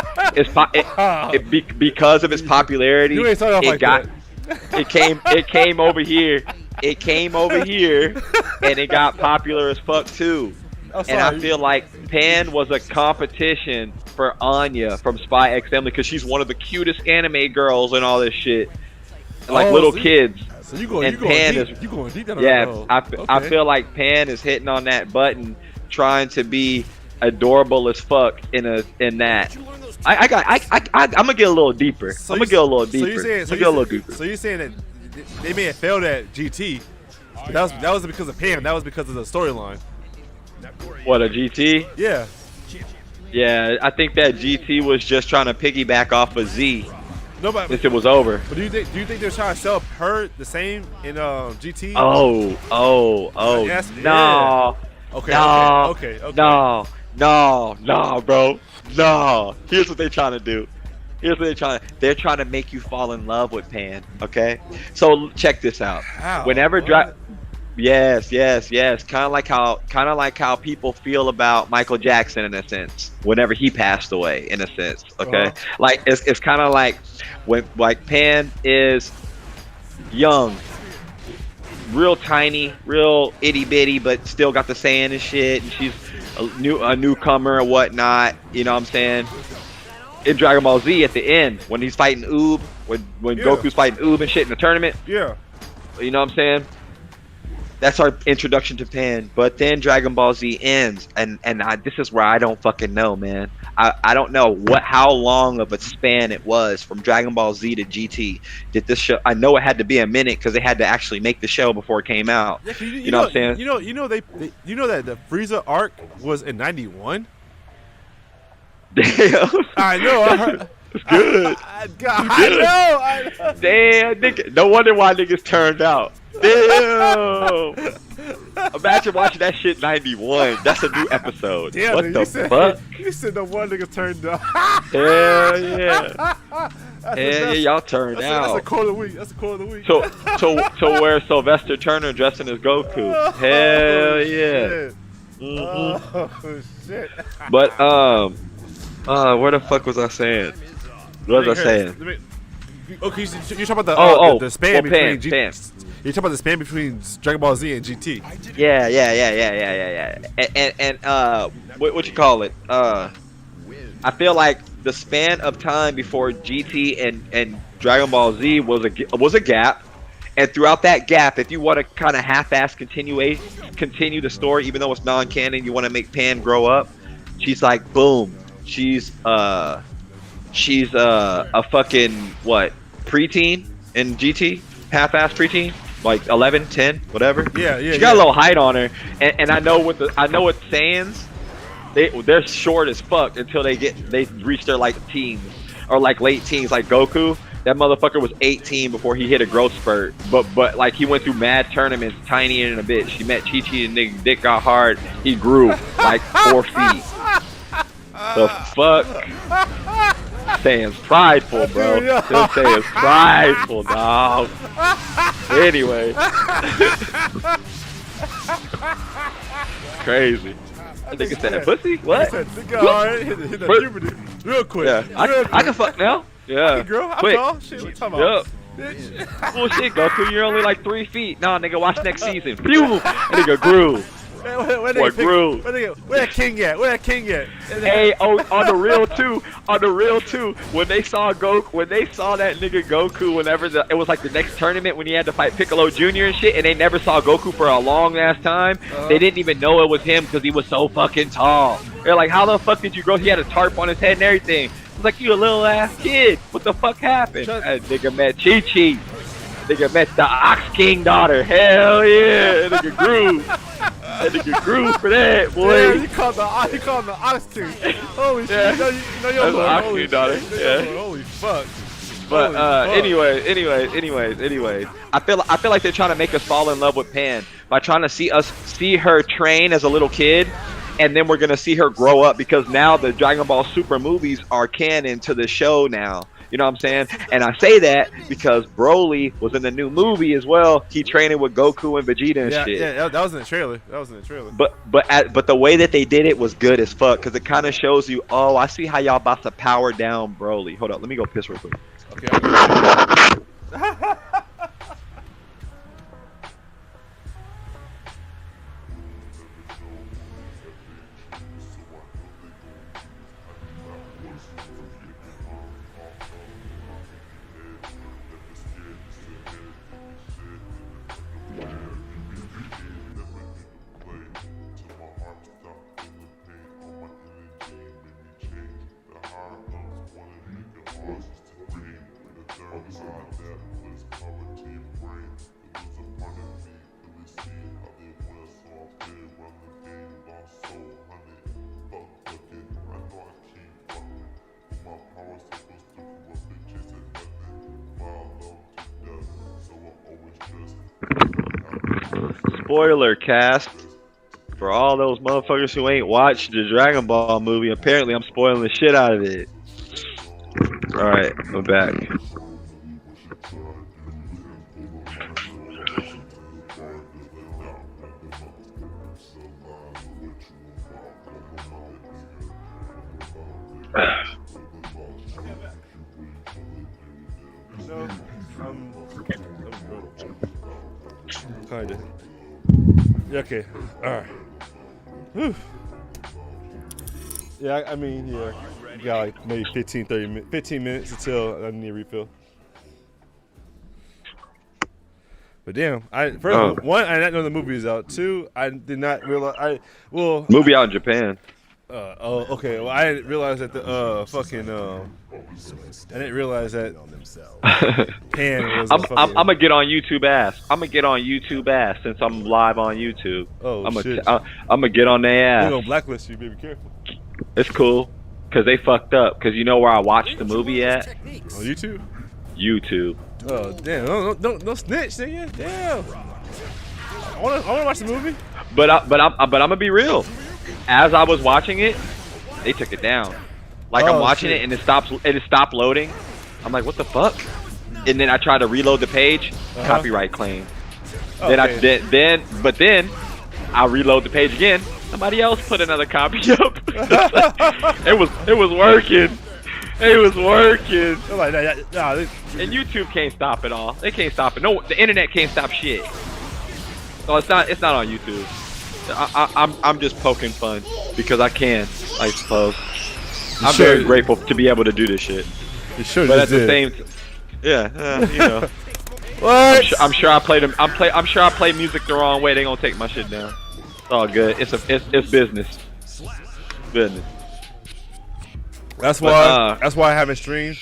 Because of its popularity, You ain't started off it like got that. it came over here. It came over here, and it got popular as fuck too. And I feel like Pan was a competition for Anya from Spy X Family because she's one of the cutest anime girls and all this shit, like little kids. So you going deep down Yeah, the road. I feel like Pan is hitting on that button, trying to be adorable as fuck in that. I'm gonna get a little deeper. So I'm gonna get a little deeper. So you're saying that they may have failed at GT. But that wasn't because of Pan. That was because of the storyline. What, a GT? Yeah. Yeah, I think that GT was just trying to piggyback off of Z. No, but Since it was over. do you think they're trying to sell her the same in GT? Yes, Yeah. no. Okay. Okay. No, bro. No. Here's what they're trying to do. They're trying to make you fall in love with Pan, okay? So check this out. How? Yes. Kind of like how people feel about Michael Jackson in a sense. Whenever he passed away, in a sense, okay? Like it's kind of like when Pan is young, real tiny, real itty bitty, but still got the sand and shit, and she's a newcomer or whatnot. You know what I'm saying? In Dragon Ball Z, at the end, when he's fighting Oob, when Goku's fighting Oob and shit in the tournament. Yeah. You know what I'm saying? That's our introduction to Pan. But then Dragon Ball Z ends, and this is where I don't fucking know, man. I don't know how long of a span it was from Dragon Ball Z to GT. Did this show? I know it had to be a minute because they had to actually make the show before it came out. Yeah, you know what I'm saying? You know that the Frieza arc was in '91. Damn. I know. I heard. It's good. I know. Damn, nigga. No wonder why niggas turned out. Damn. Imagine watching that shit 91. That's a new episode. Damn, what the fuck? You said no one nigga turned out. Hell yeah. Hell yeah, y'all turned out. That's a quote of the week. That's a quote of the week. To where Sylvester Turner dressing as Goku. Hell yeah. Mm-hmm. Oh shit. But where the fuck was I saying? What was I saying? Okay, you're talking about the span between Pan. You're talking about the span between Dragon Ball Z and GT. Yeah. And what you call it? I feel like the span of time before GT and Dragon Ball Z was a gap, and throughout that gap, if you want to kind of half-ass continue the story, even though it's non-canon, you want to make Pan grow up. She's like, boom, she's a fucking preteen in GT, half-ass preteen. Like 11, 10, whatever. Yeah. She got a little height on her, and I know what Saiyans, they're short as fuck until they reach their like teens or like late teens. Like Goku, that motherfucker was 18 before he hit a growth spurt. But like he went through mad tournaments, tiny and a bitch. He met Chi-Chi and nigga dick got hard. He grew like 4 feet. The fuck? Saiyans prideful, bro. Them Saiyans prideful, dog. Anyway. Crazy. I think it's that pussy. What? Hit the puberty real quick. Yeah, I can fuck now. Yeah. Hey, girl, I'm quick. tall. Shit, what you talking about? Bullshit, Goku. You're only like 3 feet. Nah, nigga, watch next season. Phew. That nigga grew. Where that king at? Hey, on the real too. When they saw that nigga Goku, whenever it was like the next tournament when he had to fight Piccolo Jr. and shit, and they never saw Goku for a long ass time, they didn't even know it was him because he was so fucking tall. They're like, how the fuck did you grow? He had a tarp on his head and everything. It's like, you a little ass kid. What the fuck happened? That nigga met Chi-Chi. Nigga met the Ox King daughter. Hell yeah. That nigga grew. That nigga grew for that, boy. Yeah, he called the Ox King. Holy shit. You know that's the Ox King daughter. Yeah. Holy fuck. But anyways. I feel like they're trying to make us fall in love with Pan by trying to see her train as a little kid, and then we're gonna see her grow up because now the Dragon Ball Super movies are canon to the show now. You know what I'm saying? And I say that because Broly was in the new movie as well. He training with Goku and Vegeta and shit. Yeah, that was in the trailer. But the way that they did it was good as fuck because it kind of shows you, oh, I see how y'all about to power down Broly. Hold up, let me go piss real quick. Okay. I'll go. Spoiler cast for all those motherfuckers who ain't watched the Dragon Ball movie. Apparently, I'm spoiling the shit out of it. All right, I'm back. Kinda. Okay. All right. Whew. Yeah, I mean, yeah. You got like maybe 15 minutes until I need a refill. But damn, first one, I did not know the movie was out. Two, I did not realize. Movie out in Japan. Okay. Well, I didn't realize that the fucking. I didn't realize that. Pan was. I'm gonna get on YouTube ass. I'm gonna get on YouTube ass since I'm live on YouTube. Oh shit. I'm gonna get on their ass. They're gonna blacklist you, baby. Careful. It's cool, cause they fucked up. Cause you know where I watched the movie at? On YouTube. YouTube. Oh damn! Don't snitch, nigga. Damn. I wanna watch the movie. But I'm gonna be real. As I was watching it, they took it down. Like I'm watching it and it stopped loading. I'm like, what the fuck? And then I tried to reload the page, copyright claim. Okay. Then I reload the page again. Somebody else put another copy up. it was working. It was working. And YouTube can't stop it all. They can't stop it. No, the internet can't stop shit. So it's not on YouTube. I'm just poking fun because I can, I suppose. I'm very grateful to be able to do this shit. But at the same, you know. What? I'm sure I played them. I'm sure I play music the wrong way. They gonna take my shit down. It's all good. It's business. Business. That's why I haven't streamed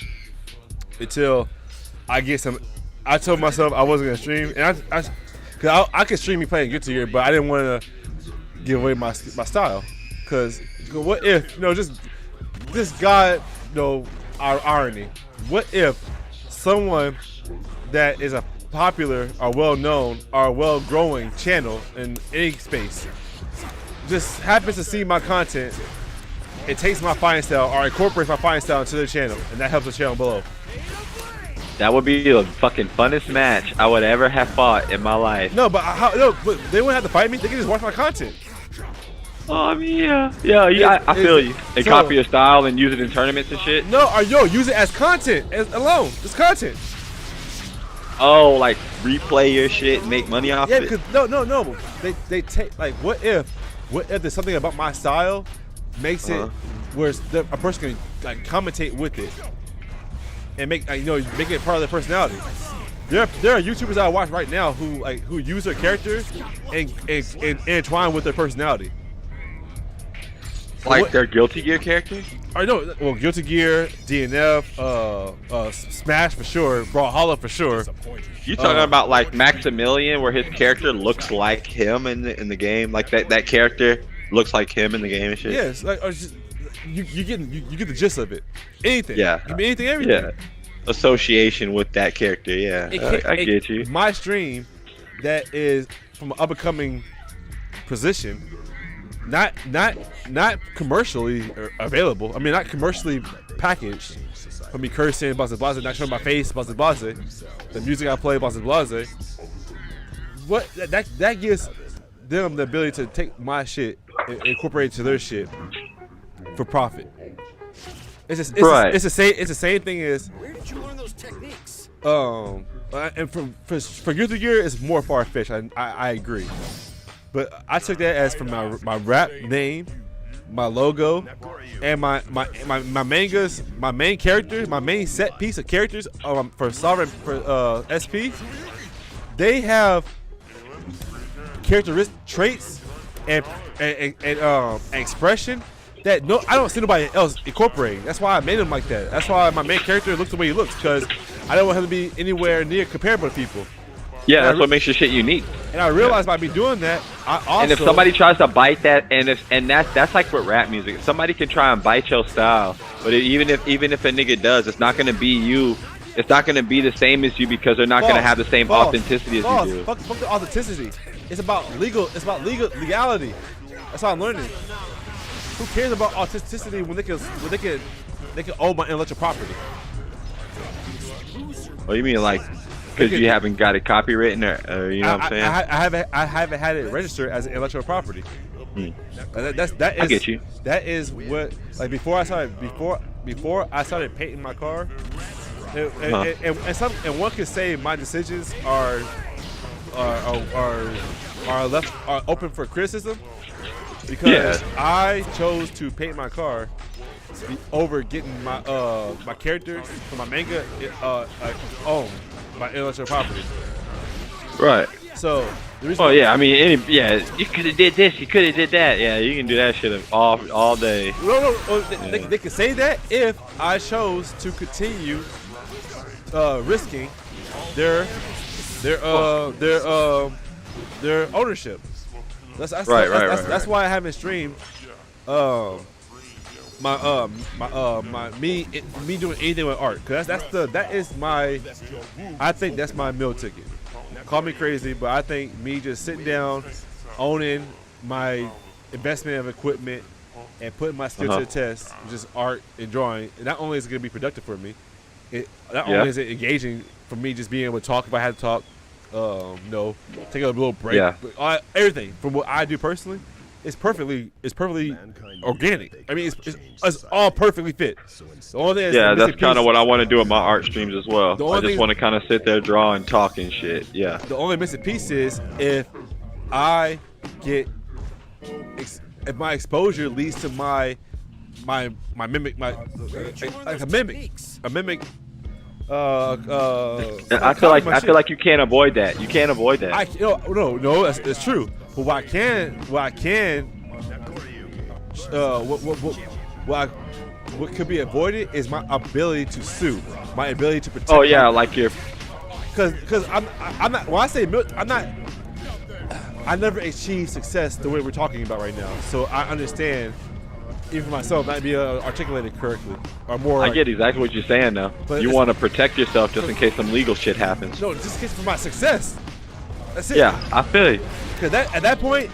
until I get some. I told myself I wasn't gonna stream, and cause I could stream me playing Guilty Gear, but I didn't want to give away my style. Cause what if just God, irony. What if someone that is a popular or well-known or well-growing channel in any space just happens to see my content, it takes my fighting style or incorporates my fighting style into their channel, and that helps the channel below. That would be the fucking funnest match I would ever have fought in my life. No, but but they wouldn't have to fight me. They can just watch my content. Oh, I mean, yeah. I feel you. They copy your style and use it in tournaments and shit. No, use it as content alone. It's content. Oh, like replay your shit and make money off it? Yeah, because no. They take what if there's something about my style makes it where a person can commentate with it and make it part of their personality. There are YouTubers I watch right now who use their character and entwine with their personality. Like their Guilty Gear characters? I know. Well, Guilty Gear, DNF, Smash for sure, Brawlhalla for sure. You talking about like Maximilian, where his character looks like him in the game? Like that character looks like him in the game and shit? Yes, you get the gist of it. Anything. Yeah. It can be anything, everything. Yeah. Association with that character, yeah. I get you. My stream that is from an up-and-coming position not commercially available. I mean, not commercially packaged. For me cursing, blase blase, not showing my face, blase blase. The music I play, blase blase. What that gives them the ability to take my shit and incorporate it to their shit for profit. It's the same thing as. Where did you learn those techniques? And for year to year, it's more far fetched. I agree, but I took that as from my rap name, my logo, and my mangas, my main characters, my main set piece of characters for Sovereign for SP. They have characteristic traits and expression that I don't see nobody else incorporating. That's why I made him like that. That's why my main character looks the way he looks, because I don't want him to be anywhere near comparable to people. Yeah, that's what makes your shit unique. And I realized by me doing that, I also. And if somebody tries to bite that, that's like with rap music. Somebody can try and bite your style, but even if a nigga does, it's not gonna be you. It's not gonna be the same as you because they're not gonna have the same authenticity as you do. Fuck the authenticity. It's about legality. That's how I'm learning. Who cares about authenticity when they can own my intellectual property? Oh, you mean like because you haven't got it copywritten or you know what I'm saying? I haven't had it registered as intellectual property. That is, I get you. That is what like before I started painting my car. And one could say my decisions are open for criticism because I chose to paint my car over getting my my characters for my manga owned by intellectual property. Right. So the reason I mean, you could have did this, you could have did that. Yeah, you can do that shit all day. No. They can say that if I chose to continue risking their ownership. That's why I haven't streamed me doing anything with art, because I think that's my meal ticket. Call me crazy, but I think me just sitting down, owning my investment of equipment and putting my skill to the test, which is art and drawing, and not only is it going to be productive for me, not only is it engaging for me just being able to talk if I had to talk, take a little break, but everything from what I do personally, it's perfectly organic. I mean, it's all perfectly fit. The only thing that's kind of what I want to do with my art streams as well. I just want to kind of sit there, draw, and talk and shit. Yeah. The only missing piece is if my exposure leads to my mimic, a mimic. I feel like you can't avoid that. You can't avoid that. No, it's true. But what could be avoided is my ability to sue, my ability to protect. Oh yeah, like your. Because I'm not. When I say I'm not. I never achieved success the way we're talking about right now. So I understand, even for myself, not be articulated correctly or more. I get exactly what you're saying now. You want to protect yourself just in case some legal shit happens. No, just in case for my success. That's it. Yeah, I feel you. Because at that point,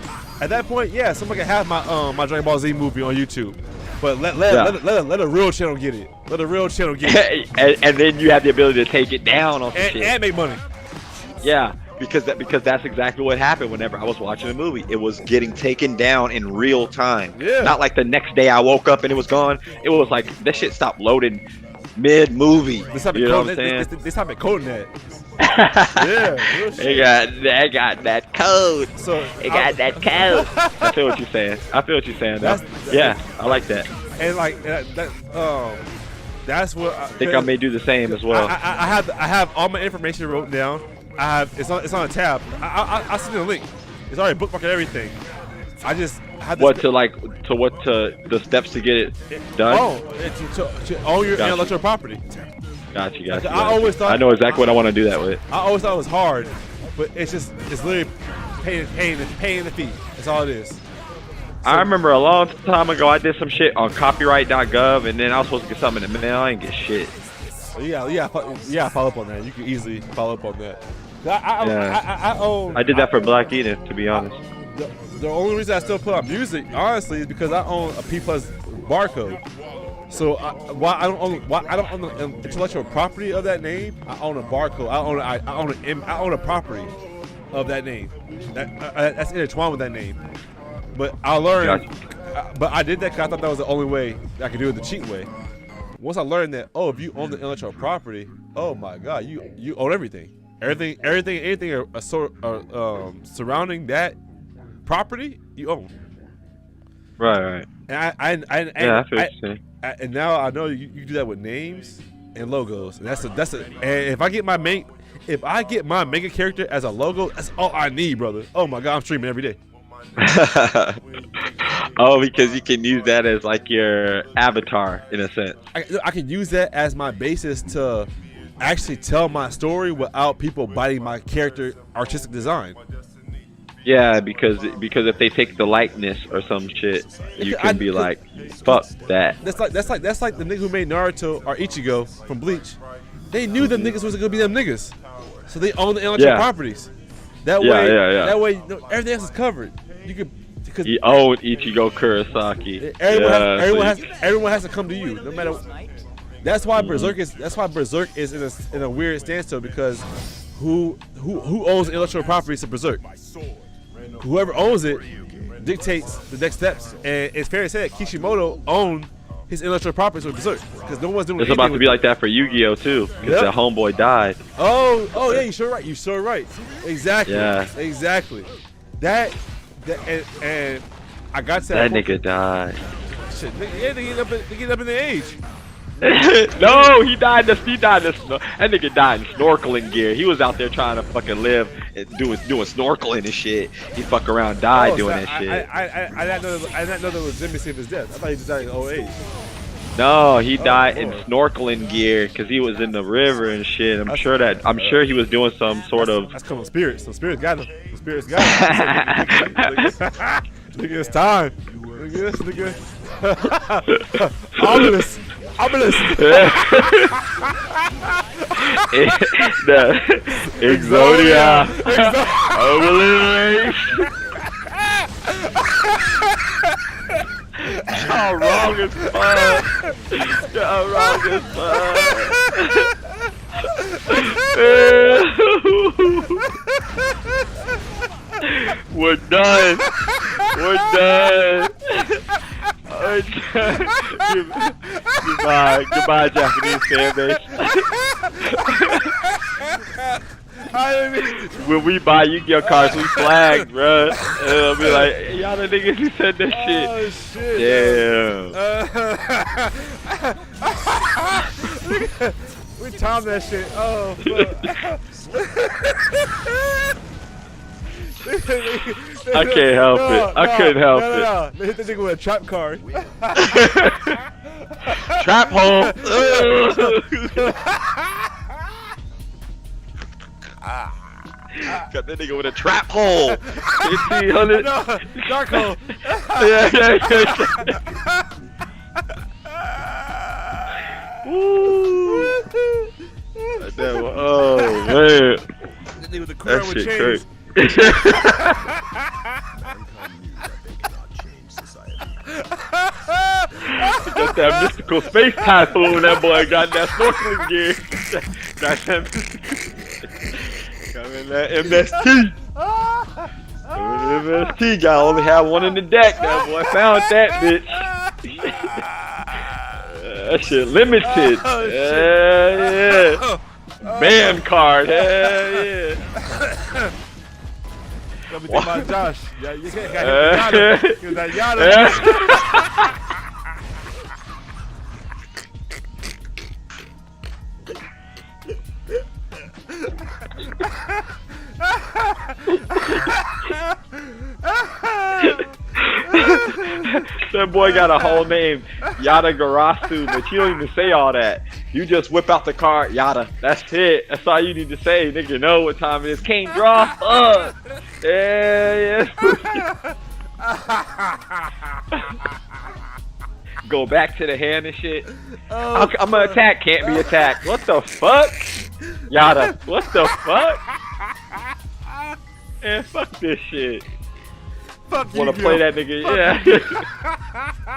yeah, someone can have my Dragon Ball Z movie on YouTube, but let a real channel get it. Let a real channel get it. and then you have the ability to take it down on shit and make money. Yeah. Because that's exactly what happened whenever I was watching a movie. It was getting taken down in real time. Yeah. Not like the next day I woke up and it was gone. It was like that shit stopped loading mid-movie. You know what I'm saying? They stopped coding that. Yeah. They got that code. So they got that code. I feel what you're saying. Yeah, I like that. And like that's what I think I may do the same as well. I have all my information wrote down. It's on a tab. I'll send you the link. It's already bookmarked and everything. I just had the steps to get it done. To own your intellectual property. Got you. I always thought I know exactly what I want to do that with. I always thought it was hard, but it's literally paying the fee. That's all it is. So, I remember a long time ago I did some shit on copyright.gov and then I was supposed to get something in the mail. I didn't get shit. Yeah, follow up on that. You can easily follow up on that. I did that for Black Eden, to be honest. the only reason I still put on music, honestly, is because I own a P+ barcode. So why I don't own the intellectual property of that name? I own a barcode. I own a property of that name. That's intertwined with that name. But I learned. But I did that because I thought that was the only way that I could do it the cheap way. Once I learned that, if you own the intellectual property, oh my God, you own everything. Anything surrounding that property, you own. Right. And and now I know you can do that with names and logos. And that's and if I get my mega character as a logo, that's all I need, brother. Oh my God, I'm streaming every day. Oh, because you can use that as like your avatar in a sense. I can use that as my basis to actually tell my story without people biting my character artistic design. Yeah, because if they take the likeness or some shit, you can be like, fuck that. That's like the nigga who made Naruto or Ichigo from Bleach. They knew them niggas was gonna be them niggas, so they own the intellectual properties. That way, everything else is covered. You could. He owned Ichigo Kurosaki. Everyone has to come to you, no matter. That's why Berserk is in a weird standstill, because who owns the intellectual properties of Berserk? Whoever owns it dictates the next steps, and it's fair to say that Kishimoto owned his intellectual properties with Berserk, because no one's doing. It's about to be like that for Yu-Gi-Oh too, because that homeboy died. Oh yeah, you're sure right. Exactly. Yeah. Exactly. That and I got to that nigga died. Shit, they get up in the age. No, he died. That nigga died in snorkeling gear. He was out there trying to fucking live and doing snorkeling and shit. He fuck around, died doing that shit. I didn't know the legitimacy of his death. I thought he just died in old age. No, he died in snorkeling gear because he was in the river and shit. I'm sure he was doing some sort of. That's coming spirits. Some spirits got him. The spirits got him. Nigga, it's time. Nigga. Ominous. The Exodia. How wrong is fuck? How wrong is fuck? We're done. Goodbye, Japanese fan base. When we buy Yu-Gi-Oh cards, we flag, bro. I'll be like, hey, y'all the niggas who said that shit. Oh shit. Damn. We timed that shit. Oh fuck. I can't help it. I couldn't help it. They hit the nigga with a trap card. Trap hole. Got that nigga with a trap hole. 1500. No, dark hole. Yeah. Oh man. That nigga with the crown with chains. Got that mystical space typhoon. That boy got that snorkeling gear. Got that that MST. MST guy only had one in the deck. That boy found that bitch. That shit limited. Yeah. Band card. Yeah. Let me think about Josh. Yeah, you got that Yada. That boy got a whole name, Yada Garasu, but you don't even say all that. You just whip out the card, Yada. That's it. That's all you need to say. Nigga know what time it is. Can't draw. Yeah. Go back to the hand and shit. I'm gonna attack. Can't be attacked. What the fuck? Yada. What the fuck? Man, fuck this shit. Fuck you, Wanna play that nigga? Yeah.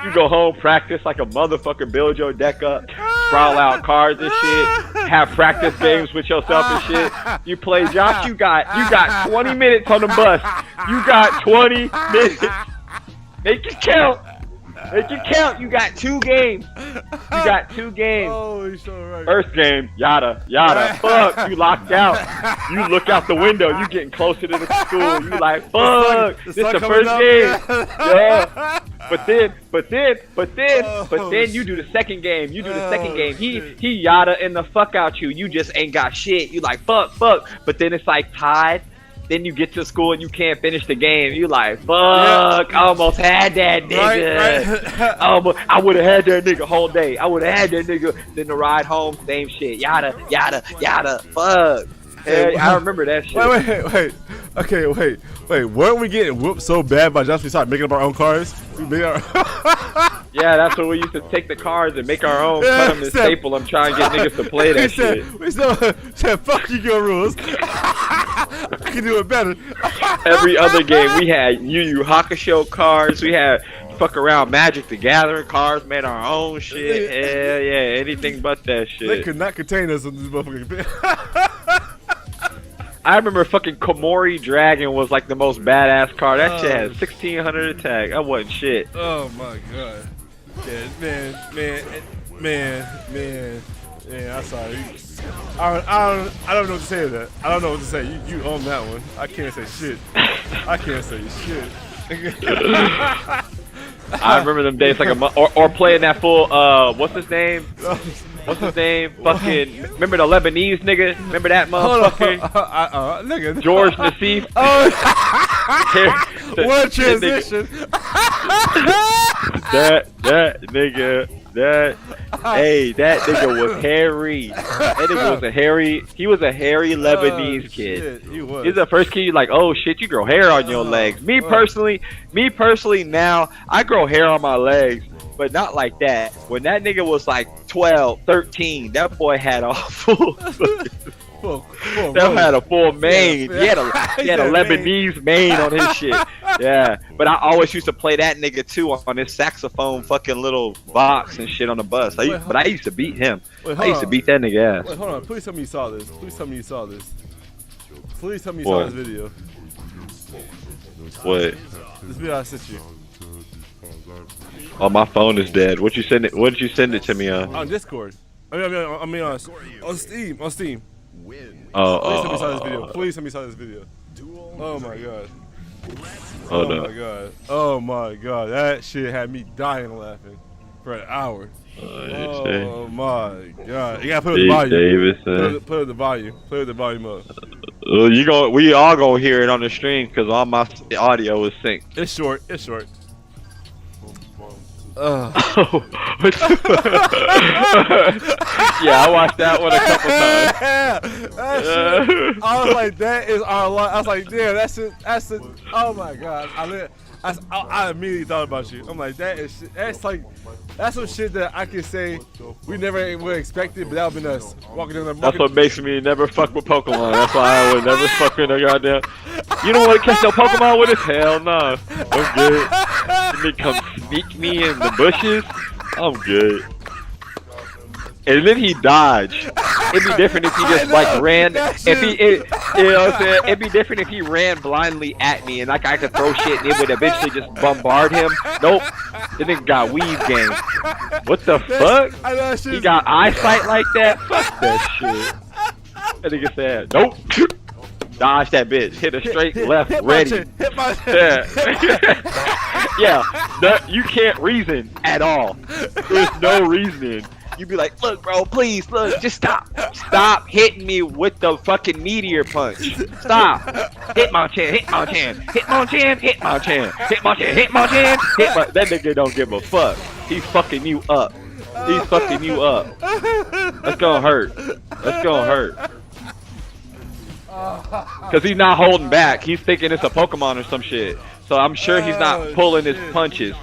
You go home, practice like a motherfucker, build your deck up, sprawl out cards and shit, have practice games with yourself and shit. You play, Josh. You got 20 minutes on the bus. You got 20 minutes. Make it count. Make it count. You got 2 games. You got 2 games. Oh, you're so right. First game, yada. Fuck, you locked out. You look out the window. You getting closer to the school. You like, fuck. This the first game. Yeah. But then you do the second game. You do the second game. He yada in the fuck out you. You just ain't got shit. You like fuck. But then it's like tied. Then you get to school and you can't finish the game. You like, fuck, I almost had that nigga. Right. I would have had that nigga whole day. I would have had that nigga. Then the ride home, same shit. Yada. Fuck. Hey, I remember that shit. Wait. Okay, wait. Weren't we getting whooped so bad by Josh we started making up our own cars? Yeah, that's what we used to take the cars and make our own, cut them and staple them, try and get niggas to play that shit. We said, fuck your rules. I can do it better. Every other game we had Yu Yu Hakusho cars, we had fuck around Magic the Gathering cars, made our own shit. Hell yeah, anything but that shit. They could not contain us in this motherfucking I remember fucking Komori Dragon was like the most badass card. That shit had 1600 attack. That wasn't shit. Oh my god. Yeah, man. I'm sorry. I don't know what to say to that. I don't know what to say. You own that one. I can't say shit. I remember them days like or playing that full what's his name? Fucking remember the Lebanese nigga? Remember that motherfucker? Nigga. George Nassif. What transition? That nigga. That nigga was hairy. That nigga was he was a hairy Lebanese kid. Shit, he was. He's the first kid you're like, oh shit, you grow hair on your legs. Me personally now, I grow hair on my legs, but not like that. When that nigga was like 12, 13, that boy had a full had a full mane. He had a Lebanese mane on his shit. Yeah, but I always used to play that nigga too on his saxophone fucking little box and shit on the bus. But I used to beat him. I used to beat that nigga ass. Wait, hold on. Please tell me you saw this. Please tell me you saw this video. What? This video I sent you. Oh, my phone is dead. What did you send it to me on? On Discord. I mean on Steam. On Steam. Please tell me you saw this video. Oh my god. Oh my god. That shit had me dying laughing for an hour. Oh my god. You gotta put it in the volume. Put it in the volume. Put the volume up. We all gonna hear it on the stream because all my audio is synced. It's short. Yeah, I watched that one a couple times. I was like, that is our life. I was like, damn, that's it. Oh my god. I immediately thought about you. I'm like, that's some shit that I can say we never would expect it, but that would have been us walking down the market. That's what makes me never fuck with Pokemon. That's why I would never fuck with no goddamn. You don't want to catch no Pokemon with us? Hell no. I'm good. You come sneak me in the bushes? I'm good. And then he dodged. It'd be different if he just like ran. You know what I'm saying? It'd be different if he ran blindly at me and like I could throw shit and it would eventually just bombard him. Nope. The nigga got weave game. What the fuck? He got eyesight like that? Fuck that shit. That nigga said, nope. Dodge that bitch. Hit a straight left, ready. Yeah. You can't reason at all. There's no reasoning. You be like, look, bro, please, look, just stop. Stop hitting me with the fucking meteor punch. Stop. Hit my chin. That nigga don't give a fuck. He's fucking you up. That's gonna hurt. Cause he's not holding back. He's thinking it's a Pokemon or some shit. So I'm sure he's not pulling his punches.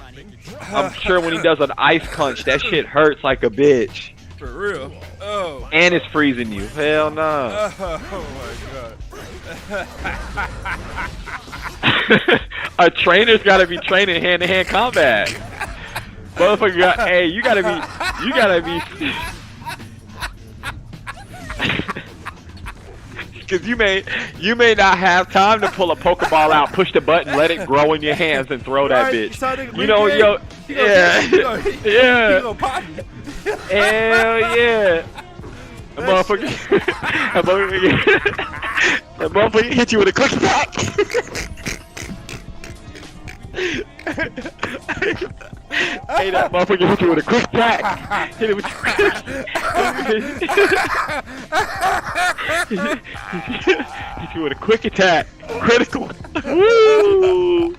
I'm sure when he does an ice punch, that shit hurts like a bitch. For real? Oh. And it's freezing you. Hell no. Oh my god. A trainer's gotta be trained in hand-to-hand combat. Motherfucker got, hey, you gotta be. Cause you may not have time to pull a Pokeball out, push the button, let it grow in your hands, and throw that bitch. You know, yo, yeah, yeah. Hell yeah. That motherfucker hit you with a quick attack. Hey, that motherfucker hit you with a quick attack. Hit it with hit you with a quick attack. Critical. Woo!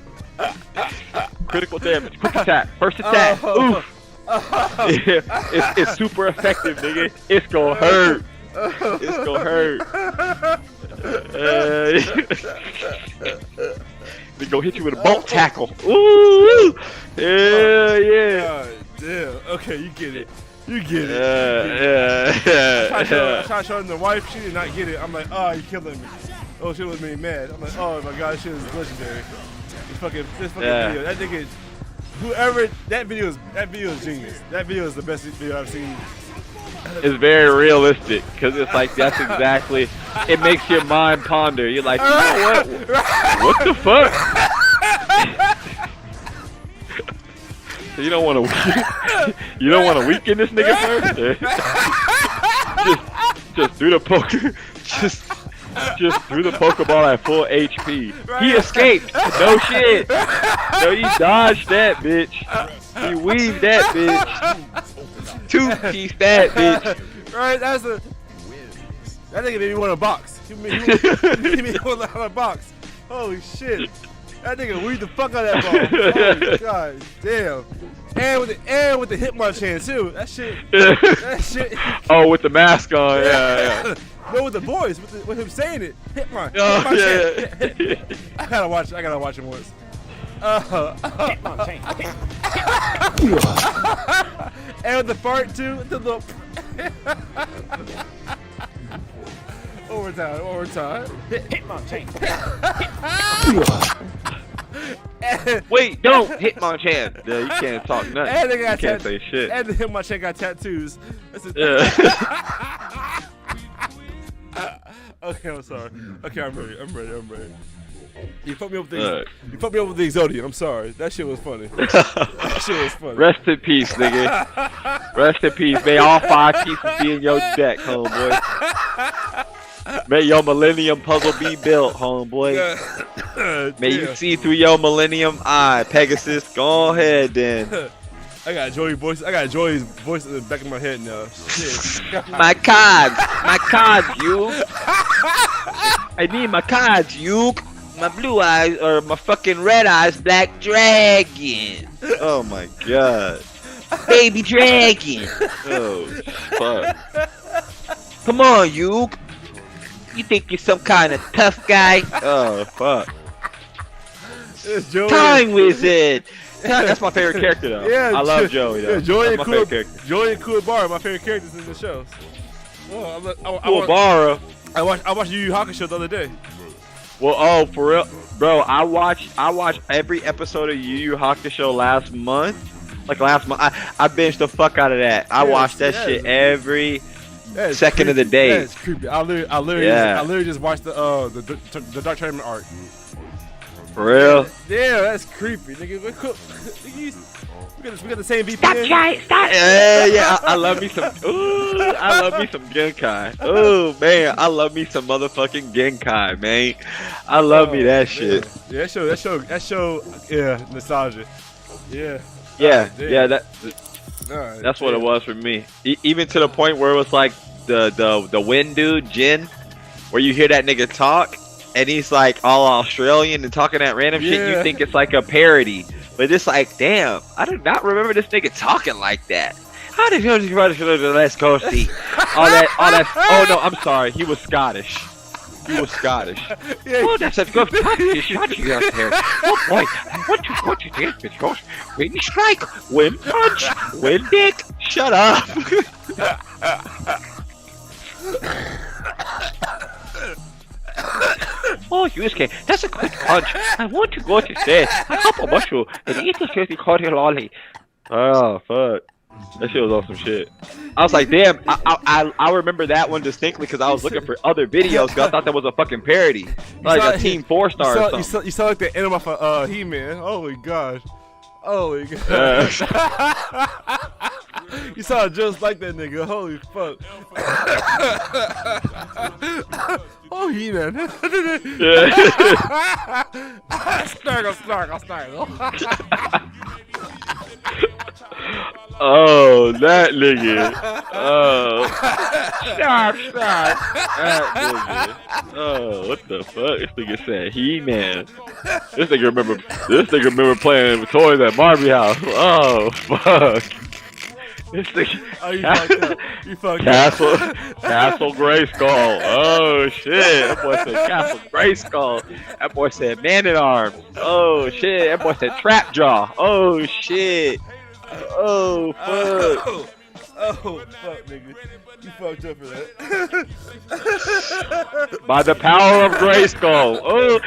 Critical damage. Quick attack. First attack. Oof. Yeah, it's super effective, nigga. It's gonna hurt. It's gonna hurt. They go hit you with a bolt tackle. Ooh, yeah. God damn. Okay, you get it. You get it. Yeah. I tried showing the wife. She did not get it. I'm like, oh, you're killing me. Oh, she was made me mad. I'm like, oh my god, shit is legendary. This fucking video. That nigga. Whoever that video is genius. That video is the best video I've seen. It's very realistic because it's like that's exactly. It makes your mind ponder. You're like, you know what? What the fuck? So you don't want to weaken this nigga first. just through the poker. Just threw the Pokeball at full HP. He escaped. No shit. No, he dodged that bitch. He weaved that bitch. Two-piece that bitch. Right, that nigga made me want a box. He made me want a box. Holy shit. That nigga weaved the fuck out of that ball. Oh, god damn. And with the Hitmonchan too. That shit. Oh, with the mask on, yeah. No, with the voice, with him saying it. Hitmonchan. Oh, yeah. I gotta watch him once. And with the fart too. The little overtime. Hitmonchan. Wait, don't Hitmonchan. Yeah, you can't talk nothing. And you can't say shit. And the Hitmonchan got tattoos. Yeah. Okay, I'm sorry. Okay, I'm ready. You put me up with the Exodian. I'm sorry. That shit was funny. That shit was funny. Rest in peace, nigga. Rest in peace. May all 5 pieces be in your deck, homeboy. May your Millennium Puzzle be built, homeboy. May you see through your Millennium Eye, Pegasus. Go ahead, then. I got Joey's voice in the back of my head now. Shit. My cards, you. I need my cards, you. My blue eyes or my fucking red eyes, black dragon. Oh my god. Baby dragon. Oh fuck. Come on, you. You think you're some kind of tough guy? Oh fuck. Time Wizard. That's my favorite character though. Yeah, I love Joey though. Yeah, Joey That's my favorite character. Joey and Kuwabara are my favorite characters in the show. Kuwabara. I watched Yu Yu Hakusho the other day. Well, oh, for real, bro. I watched every episode of Yu Yu Hakusho last month. Like last month, I binged the fuck out of that. I watched that shit every second of the day. That's creepy. I literally just watched the Dark Tournament arc. For real? Yeah, that's creepy, nigga. We got the same VPN. Stop. Yeah. I love me some. Ooh, I love me some Genkai. Oh man, I love me some motherfucking Genkai, man. I love me that shit. Yeah, that show. Yeah, nostalgia. Yeah. Yeah. That's what it was for me. Even to the point where it was like the wind dude Jin, where you hear that nigga talk. And he's like all Australian and talking that random shit. You think it's like a parody, but it's like, damn, I do not remember this nigga talking like that. How did you run to the West Coast? All that. Oh no, I'm sorry. He was Scottish. Oh, that's a good practice. Shut you out there. Oh boy, what you did, bitch? Goes win strike, win punch, win dick. Shut up. Oh, Yusuke, that's a quick punch. I want to go to stairs. A couple mushroom and eat the shitty cordial lolly. Oh, fuck. That shit was on some shit. I was like, damn, I remember that one distinctly because I was looking for other videos because I thought that was a fucking parody. Like a Team 4-star or something. You saw like the end of He-Man. Holy gosh. Holy gosh. You sound just like that nigga. Holy fuck. Oh, He-Man. Snargle. Oh, that nigga. Oh. Stop. That nigga. Oh, what the fuck? This nigga said He-Man. This nigga remember playing with toys at Barbie house. Oh, fuck. This thing. Oh, you fucked up. You fucked up. Castle Grayskull. Oh shit. That boy said Castle Grayskull. That boy said Man at Arms. Oh shit. That boy said Trap Jaw. Oh shit. Oh fuck. Oh fuck, nigga. You fucked up for that. By the power of Grayskull. Oh,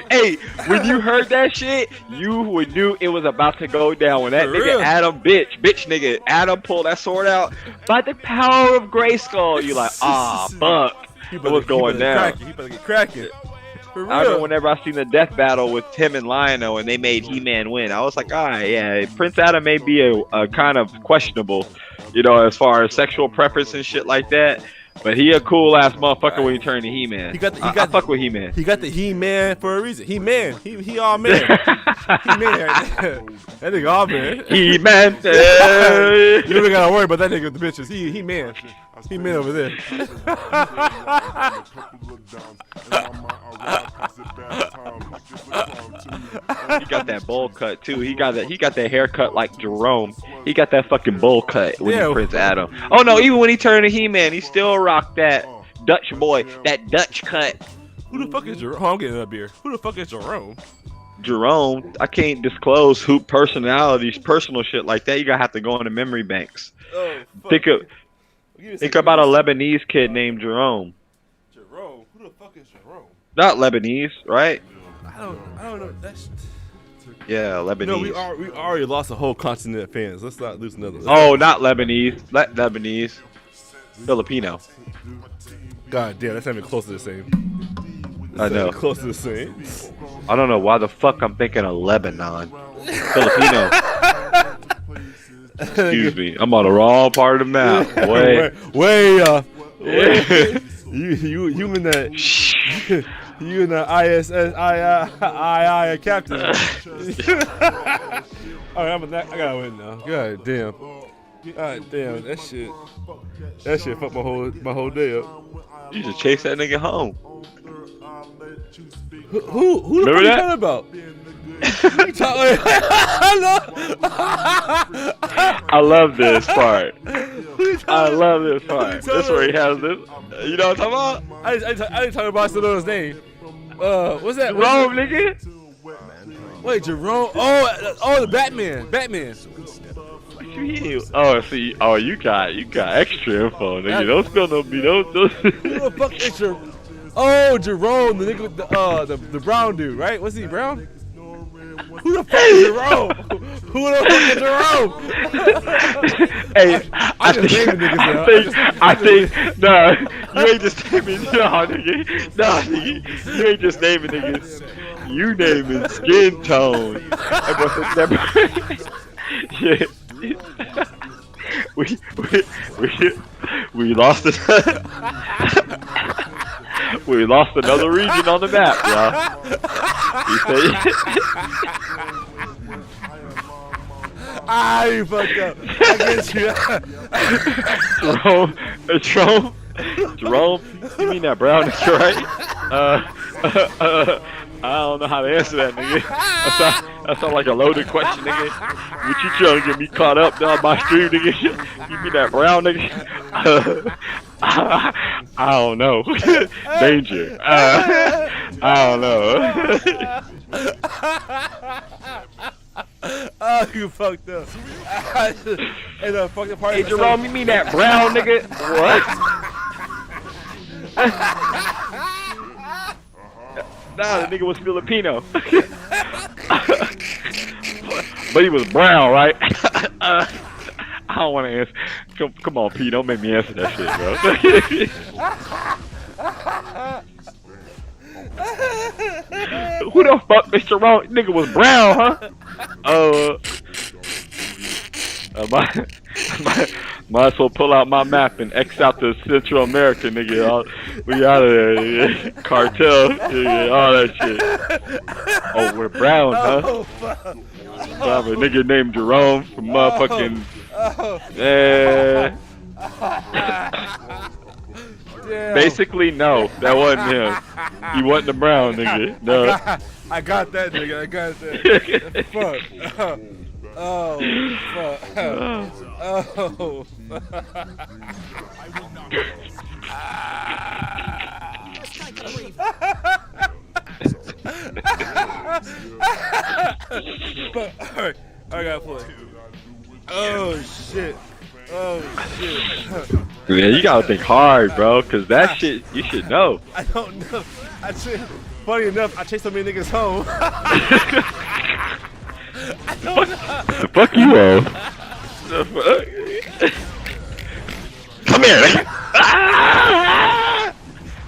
hey, when you heard that shit, you knew it was about to go down. When that nigga Adam, bitch nigga, Adam pulled that sword out. By the power of Grayskull, you like, fuck. What's going down? He better get cracking. I remember whenever I seen the death battle with Tim and Lion-O and they made He-Man win, I was like, alright, yeah, Prince Adam may be a kind of questionable, as far as sexual preference and shit like that. But he a cool ass motherfucker when he turned to He-Man. I fuck with He-Man. He got the He-Man for a reason. He-Man. He all man. He-Man right there. That nigga all man. He-Man. You don't gotta worry about that nigga with the bitches. He-Man. He-Man over there. He got that bowl cut too. He got that haircut like Jerome. He got that fucking bowl cut when he Prince Adam. Oh no, even when he turned to He-Man, he still rocked that Dutch boy, that Dutch cut. Who the fuck is Jerome? I'm getting up here. Who the fuck is Jerome? Jerome, I can't disclose who personalities, personal shit like that. You gotta have to go into memory banks. Oh, fuck. Think about a Lebanese kid named Jerome. Jerome? Who the fuck is Jerome? Not Lebanese, right? I don't know. That's. Yeah, Lebanese. We already lost a whole continent of fans. Let's not lose another. Oh, not Lebanese. Lebanese. Filipino. God damn, that's not even close to the same. I know. Close to the same. I don't know why the fuck I'm thinking of Lebanon. Filipino. Excuse me. I'm on the wrong part of the map. Way. You in that. You in the ISS II captain. Alright, I gotta win now. God damn. That shit fucked my whole day up. You just chase that nigga home. Who the fuck you talking about? I love this part. This where he has this. You know what I'm talking about? I didn't talk about Stallone's name. What's that? Jerome, nigga. Wait, Jerome. Oh, the Batman. Oh, see. Oh, you got extra info, nigga. Don't spill no beat. Don't. Who the fuck is Jerome? Oh, Jerome, the nigga with the brown dude, right? Was he brown? Who the fuck is Jerome? Who the fuck is Jerome? Hey, I think, nah, you ain't just naming, nigga. You ain't just naming niggas. You naming skin tone. Yeah. We lost it. We lost another region on the map, y'all. You fucked up. I get you. Jerome, you mean that brown is right? I don't know how to answer that, nigga. That sound like a loaded question, nigga. What you trying to get me caught up down my stream, nigga? You mean that brown, nigga? I don't know. Danger. I don't know. Oh, you fucked up. Hey, the fucking party. Hey, Jerome, you mean that brown, nigga? What? Nah, the nigga was Filipino. But he was brown, right? I don't want to answer. Come on, P. Don't make me answer that shit, bro. Who the fuck, Mr. Wrong? Nigga was brown, huh? Might as well pull out my map and X out the Central America, nigga. We out of there, nigga. Cartel, nigga, all that shit. Oh, we're brown, huh? I have a nigga named Jerome from motherfucking. Basically, no, that wasn't him. He wasn't the brown nigga. No. I got that nigga. I got that. Fuck. Oh, fuck. Oh. Alright, I gotta play. Oh shit. Oh shit. Yeah, you gotta think hard, bro, cause that shit you should know. I don't know. Funny enough, I chased so many niggas home. I don't know. Fuck you all. The fuck? Come here, nigga.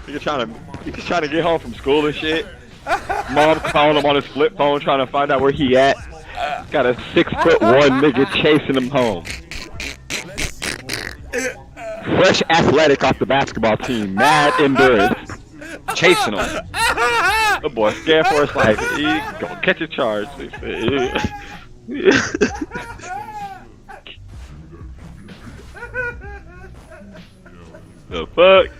Nigga trying to get home from school and shit. Mom calling him on his flip phone trying to find out where he at. Got a 6'1" nigga chasing him home. Fresh athletic off the basketball team, mad endurance, chasing him. The boy scared for his life. He gonna catch a charge. The fuck?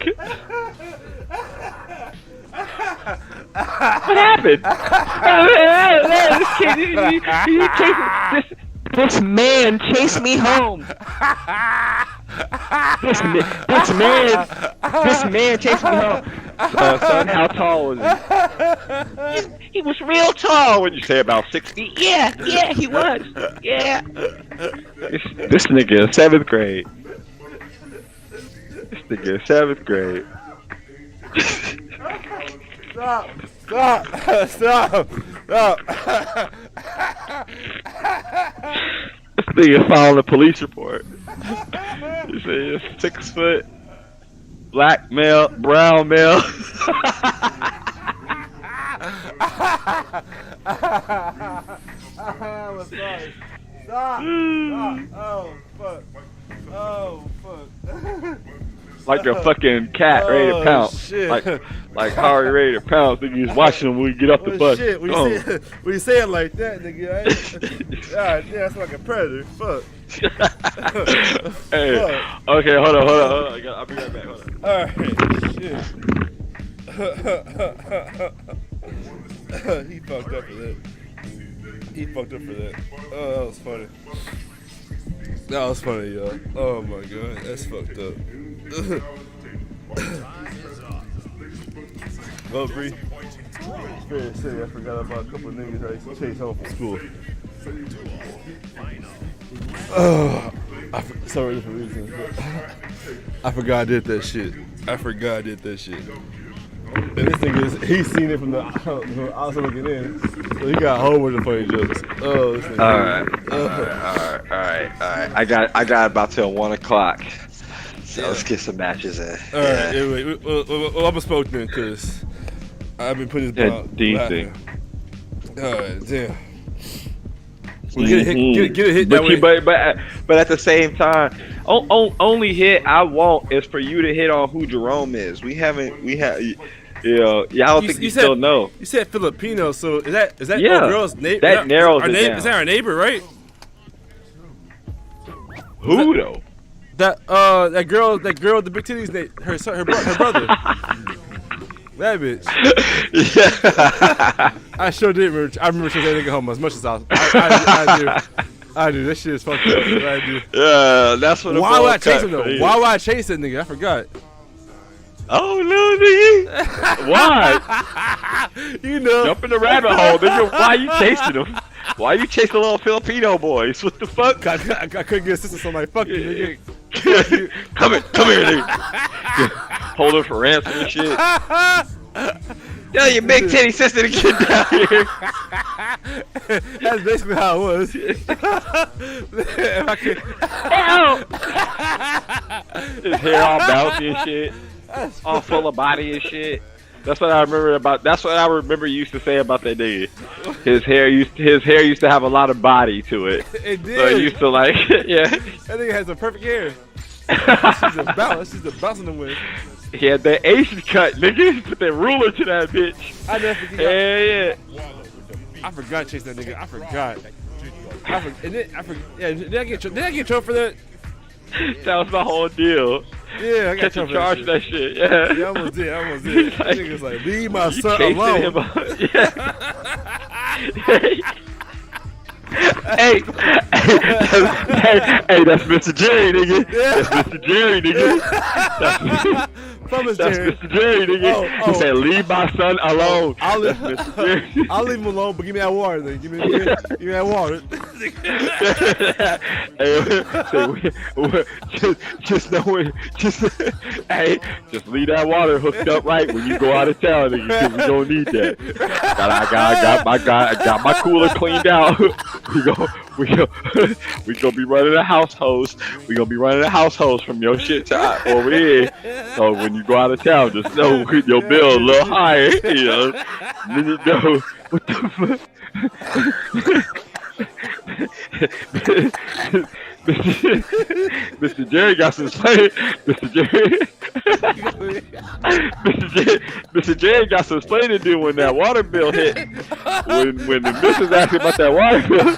What happened? This man chased me home. This man chased me home. Son, how tall was he? He was real tall. What'd you say, about 60? Yeah, he was. Yeah. This nigga in 7th grade. This nigga in 7th grade. Stop! This nigga filed a police report. You say 6 foot, black male, brown male. I'm sorry. Stop! Oh fuck! Oh fuck! Like a fucking cat ready to pounce. Shit. Like Harry ready to pounce. Nigga, he's watching him when we get off the bus. Shit, when you say it like that, nigga, God damn, that's like a predator. Fuck. Hey, Fuck. Okay, hold on. I'll be right back. Hold on. Alright, shit. He fucked up for that. Oh, that was funny. That was funny, y'all. Oh my god, that's fucked up. Well, Bree, fair to say, I forgot about a couple of niggas I used to chase home from school. Sorry for reasons. I forgot I did that shit. And this nigga, he's seen it from the outside looking in, so he got a whole bunch of funny jokes. Oh, this nigga. All right. I got about till 1 o'clock. So let's get some matches in. All right, anyway, well, I'm a spoke then, cause I've been putting this ball. Thing. Alright, damn. Well, get a hit that way. But at the same time, only hit I want is for you to hit on who Jerome is. Y'all don't think you still know. You said Filipino, so is that Yeah, our girl's neighbor? that narrows it down. Is that our neighbor, right? Who though? That girl with the big titties, her brother. That bitch. Yeah. I sure did remember. I remember chasing that nigga home as much as I do. I do. That shit is fucked up. I do. Yeah, that's what. Why would I chase him though? Why would I chase that nigga? I forgot. Oh no, nigga. Why? You know. Jump in the rabbit hole, nigga. Why you chasing him? Why you chasing the little Filipino boys? What the fuck? I couldn't get assistance, so I'm like, fuck you, nigga. Come here, nigga. Hold her for ransom and shit. Tell your big titty sister to get down here. That's basically how it was. If I could... His hair all bouncy and shit, all full of body and shit. That's what I remember about. That's what I remember you used to say about that nigga. His hair used to have a lot of body to it. It did. So it used to like, yeah. That nigga has a perfect hair. She's a bounce in the wind. He had that Asian cut, nigga. Put that ruler to that bitch. I never forget. Yeah. I forgot chasing that nigga. I forgot. Yeah, did I get trouble for that? That was my whole deal. Yeah, I got Catch and trouble charge for that shit. Yeah. Yeah, I almost did. That nigga's like, leave my son chasing alone. him out. Yeah. Hey, that's Mr. Jerry, nigga. That's Mr. Jerry, nigga. That's Mr. Jerry, nigga. He said, leave my son alone. I'll leave him alone, but give me that water then. Give me that water. Just leave that water hooked up right when you go out of town, nigga, because we don't need that. I got my cooler cleaned out. We gonna be running a house hose. We gonna be running a house hose from your shit to over here. So when you go out of town, just know your bill a little higher. You know, then you know what the fuck. Mr. Jerry got some explaining. Mr. Jerry got some explaining to do when that water bill hit. When the missus asked me about that water bill,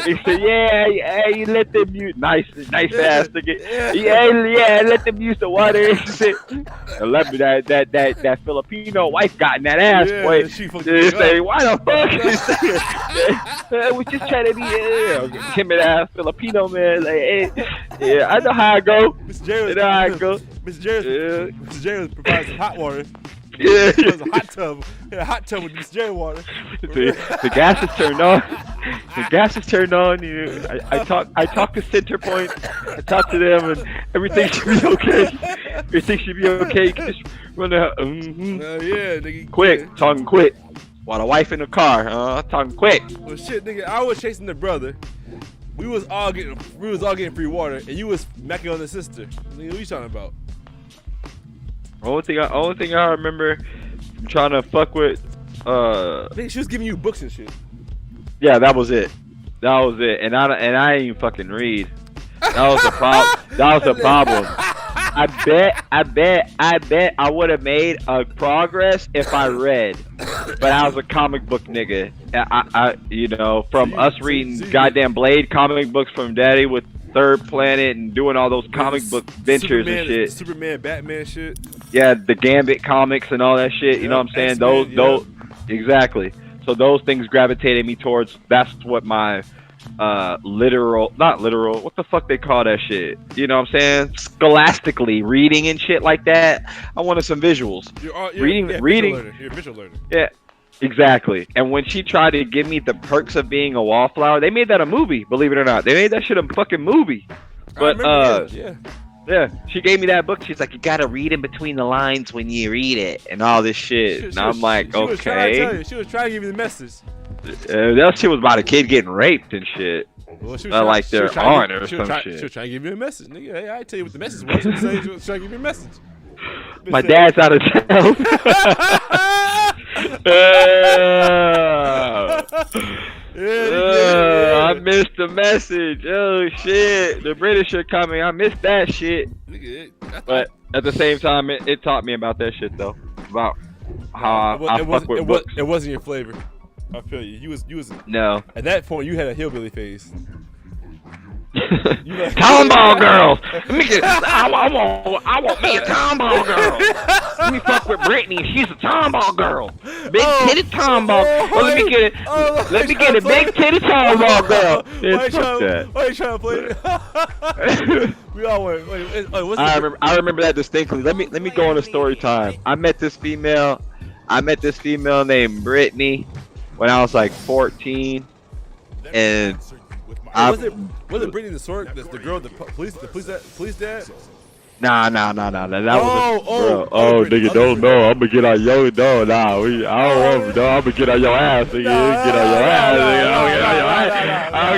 he said, "Yeah, you let them use nice ass nigga. Yeah, let them use the water and shit." And let me that Filipino wife got in that ass, boy. They say, "Why the fuck?" We just trying to be timid ass Filipino man. Like, hey, yeah, I know how I go. Mr. Jerry was providing some hot water. Yeah, it was a hot tub. Yeah, a hot tub with Mr. Jerry water. The gas is turned on. The gas is turned on. I talk to Center Point. I talk to them, and everything should be okay. Everything should be okay. You can just run out. Yeah, nigga. Quick, talking quick. While the wife in the car, talking quick. Well, shit, nigga. I was chasing the brother. We was all getting free water, and you was macking on the sister. Nigga, what you talking about? Only thing I remember trying to fuck with. I think she was giving you books and shit. Yeah, that was it. And I ain't even fucking read. That was the problem. That was the problem. I bet I would have made a progress if I read, but I was a comic book nigga. I from us reading goddamn Blade comic books from Daddy with Third Planet and doing all those comic book ventures and shit. Superman, Batman shit. Yeah, the Gambit comics and all that shit. You know what I'm saying? Those exactly. So those things gravitated me towards. That's what my not literal, what the fuck they call that shit? You know what I'm saying? Scholastically reading and shit like that. I wanted some visuals. Reading. You're a visual learner. Yeah, exactly. And when she tried to give me the perks of being a wallflower, they made that a movie. Believe it or not, they made that shit a fucking movie. But yeah, she gave me that book. She's like, you gotta read in between the lines when you read it and all this shit. And I'm like, okay. She was trying to give you the message. That shit was about a kid getting raped and shit. Well, like their aunt or some shit. She was trying to give you a message, nigga. Hey, I tell you what the message was. She was trying to give you a message. My dad's out of town. I missed the message. Oh shit, the British are coming. I missed that shit. But at the same time, it taught me about that shit though. About how I fuck with books. It wasn't your flavor. I feel you. You was no. At that point, you had a hillbilly face. Tomball girls. Let me get. I want me a tomball girl. Let me fuck with Brittany. She's a tomball girl. Big titty tomball. Let me get it. Let me get a big titty tomball girl. Why are you trying to play it? We all went. Wait, I remember that distinctly. Let me go on a story time. I met this female named Brittany when I was like 14, and was it Brittany the sword? The girl, the police dad? Nah. That was bro. Oh, Nigga, don't know. I'm gonna get on your dog. Nah, I don't want to. I'm gonna get on your ass, nigga. Get on your ass, nigga. I'm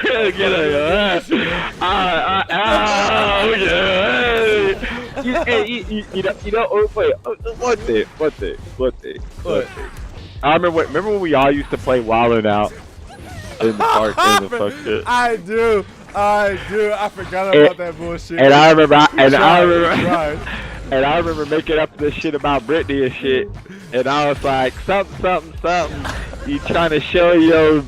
gonna get on your ass. You know. Wait. One thing. I remember when we all used to play Wildin' Out in the park in the fuck shit. I do. I forgot about that bullshit. And I remember making up this shit about Britney and shit. And I was like, something. You trying to show your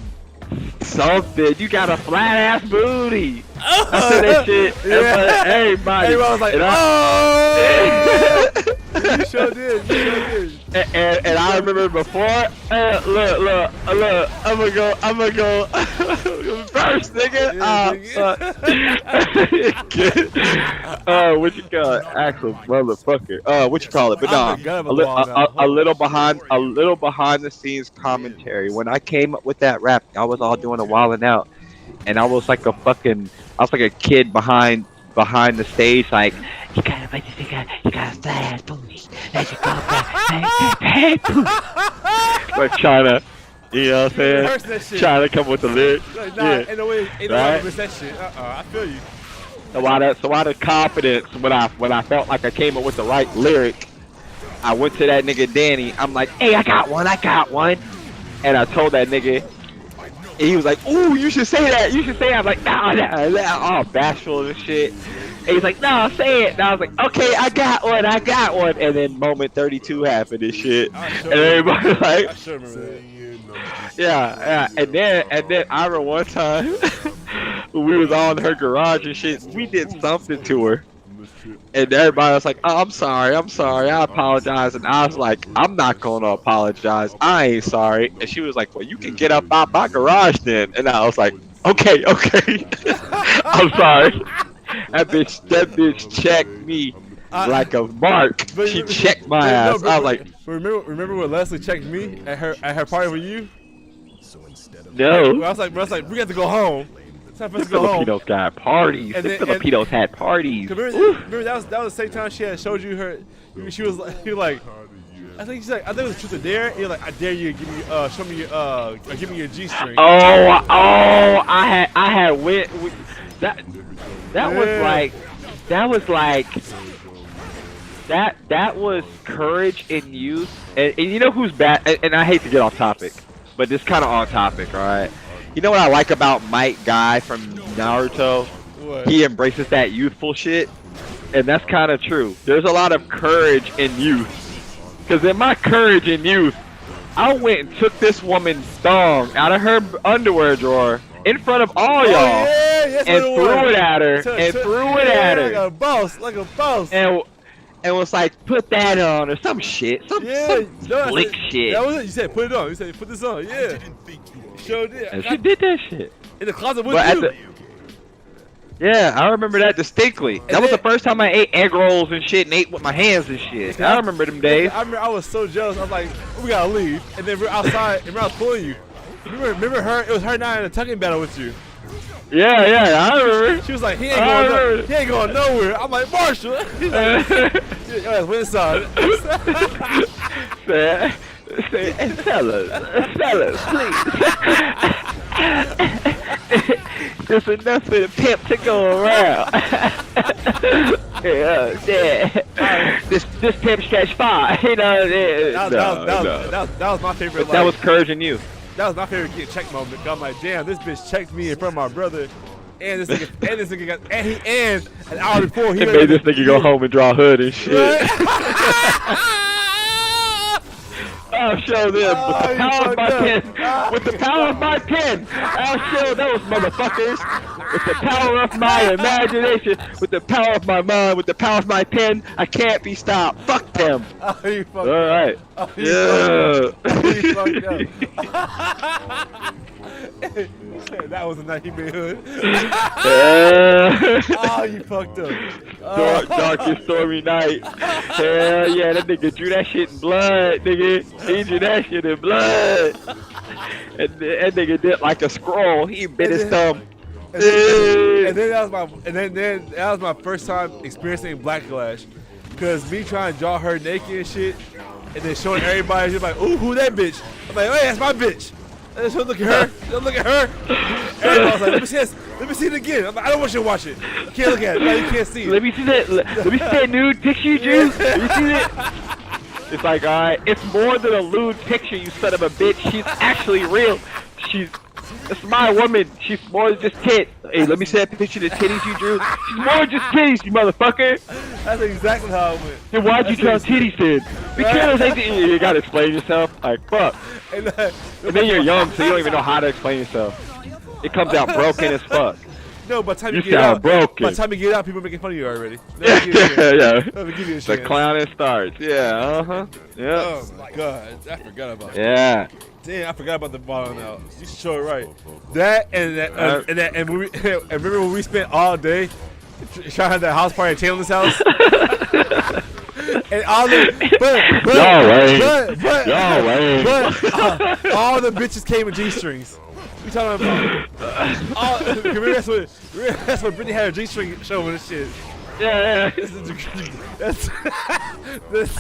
something? You got a flat ass booty. I said that shit. Yeah. Everybody was like, You sure did. And I remember before, look, I'm gonna go first, nigga. What you call it? Actual motherfucker. What you call it? But nah, a little behind the scenes commentary. When I came up with that rap, I was all doing a Wildin' Out, and I was like a kid behind the stage, like, you got a flat ass booty. That you call hey, like trying to, you know what I'm saying? Trying to come with the lyrics. Like, nah, ain't no way I miss that shit. I feel you. So out of confidence, when I felt like I came up with the right lyric, I went to that nigga Danny. I'm like, hey, I got one. And I told that nigga. And he was like, ooh, you should say that. I'm like, nah, all bashful and shit. And he's like, no, say it. And I was like, okay, I got one. And then moment 32 happened and shit. And everybody like, I should remember that. yeah. And then I remember one time when we was all in her garage and shit, we did something to her. And everybody was like, oh, I'm sorry, I apologize. And I was like, I'm not going to apologize. I ain't sorry. And she was like, well, you can get up out my garage then. And I was like, okay. I'm sorry. That bitch checked me like a mark. She checked my ass. I was like, remember when Leslie checked me at her party with you? No. I was like, we got to go home. The Filipinos got parties. The Filipinos had parties. Remember that was the same time she had showed you her. She was like, I think it was Truth or Dare. You're like, I dare you to give me show me give me your G string. I had went that was courage in youth. And you know who's bad? And I hate to get off topic, but this kind of on topic, all right? You know what I like about Might Guy from Naruto? What? He embraces that youthful shit, and that's kind of true. There's a lot of courage in youth. Because in my courage in youth, I went and took this woman's thong out of her underwear drawer in front of all y'all and threw it at her. Like a boss. And was like, put that on or some shit. Some slick shit. That was it. You said, put it on. You said, put this on. Yeah. Sure did. And she did that shit. In the closet with you. Yeah, I remember that distinctly. That was the first time I ate egg rolls and shit and ate with my hands and shit. I remember them days. I remember I was so jealous. I was like, we gotta leave. And then we're outside and I was pulling you. Remember her? It was her and I in a tucking battle with you. Yeah, I remember. She was like, he ain't going nowhere. I'm like, Marshall. He's like, yeah, went inside. Fellas, please. There's enough for the pimp to go around. Yeah. This pimp stretch far. You know. That was my favorite. That was courage in youth. That was my favorite get checked moment. I'm like, damn, this bitch checked me in front of my brother, and this nigga got, and an hour before he made this nigga go home and draw hood and shit. I'll show them with the power of my pen. With the power of my pen, I'll show those motherfuckers. With the power of my imagination, with the power of my mind, with the power of my pen, I can't be stopped. Fuck them. Oh, you fucked all right. Oh, you fucked up. That was a neighborhood. Oh, you fucked up. Darkest stormy night. Hell yeah, that nigga drew that shit in blood, nigga. He drew that shit in blood. And that nigga did like a scroll. He bit his thumb. And then that was my first time experiencing Blacklash, cause me trying to draw her naked and shit, and then showing everybody, she's like, "Ooh, who that bitch?" I'm like, "Hey, that's my bitch." And she'll look at her. She'll look at her. Everybody was like, "Let me see this. Let me see it again." I'm like, "I don't want you to watch it. You can't look at it. No, you can't see it." Let me see that. Let me see that nude picture you drew. Let me see that. It's like, alright, it's more than a lewd picture, you son of a bitch. She's actually real. It's my woman. She's more than just tits. Hey, let me see that picture of the titties you drew. She's more than just titties, you motherfucker. That's exactly how it went. Then why'd you draw titties then? Because you gotta explain yourself. Like, fuck. And then you're young, so you don't even know how to explain yourself. It comes out broken as fuck. No, by the time you You get sound out, broken. by the time you get out, people are making fun of you already. Yeah. Let me give you a The chance. clowning starts. Yeah, Yeah. Oh my god, I forgot about that. Yeah. Damn, I forgot about the bottle now. You should show it right. That and remember when we spent all day trying to have that house party at Chandler's house? And all the all the bitches came in G-strings. We talking about remember that's what Brittany had her G-string show and shit. Yeah. This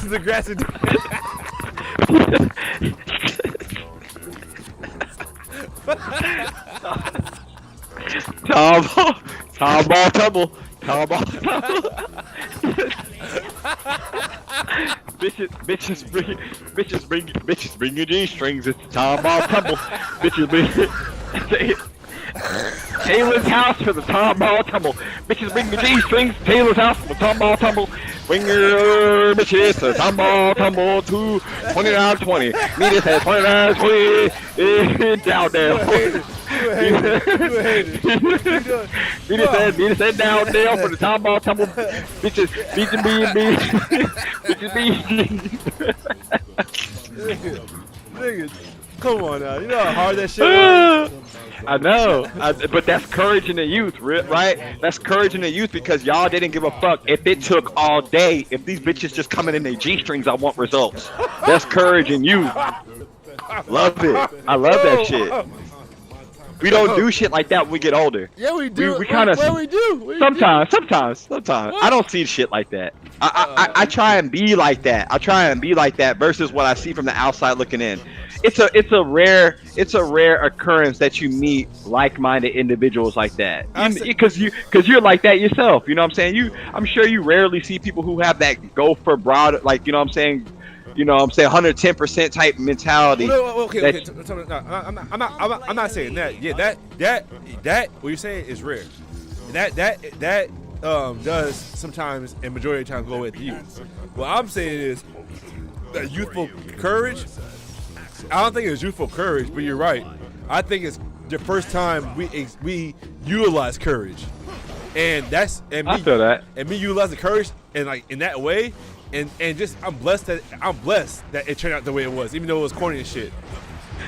is the grassy. Tom ball tumble. Bitches bring your G-strings. It's Tom ball tumble. Bitches bring Taylor's house for the Tom ball tumble. Bitches bring the G-strings. Taylor's house for the Tom ball tumble. Bring your bitches to Tom ball tumble to 29-20. Meet us at 29-20 down there. Meet us at down there for the Tom ball tumble. Bitches Nigga, come on now. You know how hard that shit was? I know, but that's courage in the youth, right? That's courage in the youth because y'all didn't give a fuck. If it took all day, if these bitches just coming in their G-strings, I want results. That's courage in youth. Love it. I love that shit. We don't do shit like that when we get older. Yeah, we do. We kind of. we do. Sometimes. I don't see shit like that. I try and be like that. I try and be like that versus what I see from the outside looking in. It's a rare occurrence that you meet like-minded individuals like that. Because you're like that yourself. You know what I'm saying? I'm sure you rarely see people who have that go for broad, like, you know what I'm saying? 110% type mentality. Okay. I'm not saying that. Yeah, that what you're saying is rare. And that does sometimes and majority of the time go with you. What I'm saying is that youthful courage. I don't think it's youthful courage, but you're right. I think it's the first time we utilize courage, and I feel that. And me utilize the courage and like in that way. And just I'm blessed that it turned out the way it was, even though it was corny and shit.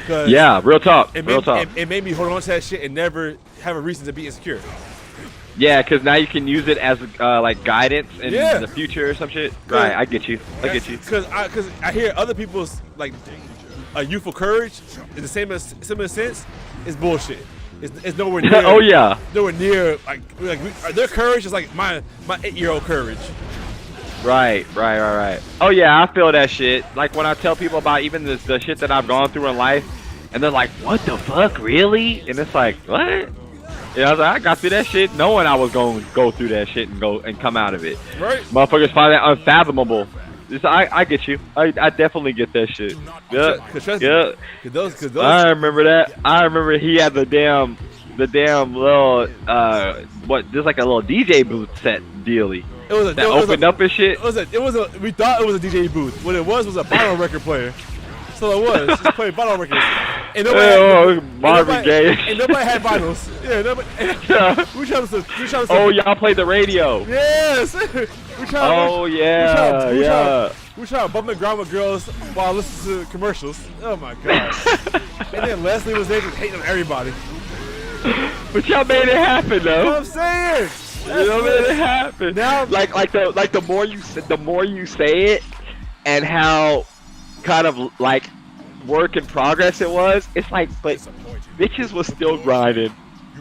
Yeah, real talk. It made me hold on to that shit and never have a reason to be insecure. Yeah, because now you can use it as like guidance in the future or some shit. Right, I get you. Because I hear other people's like youthful courage in the similar sense is bullshit. It's nowhere near. Oh yeah. Nowhere near like their courage is like my 8-year-old courage. Right. Oh yeah, I feel that shit. Like when I tell people about even the shit that I've gone through in life, and they're like, "What the fuck, really?" And it's like, "What?" Yeah, I was like, I got through that shit knowing I was going to go through that shit and come out of it. Right. Motherfuckers find that unfathomable. I get you. I definitely get that shit. Yeah. I remember that. I remember he had the damn little there's like a little DJ booth set dealy. It opened up and shit. We thought it was a DJ booth. What it was a vinyl record player. So it was just playing vinyl records. And Marvin Gaye. And nobody had vinyls. Yeah, nobody. We trying to. Oh, y'all played the radio. Yes. We trying to bump the ground with girls while listening to commercials. Oh my god. And then Leslie was there just hating on everybody. But y'all made it happen though. You know what I'm saying? You know, made it happen. Now, the more you say it, and how kind of like work in progress it was. It's like, but bitches was still grinding.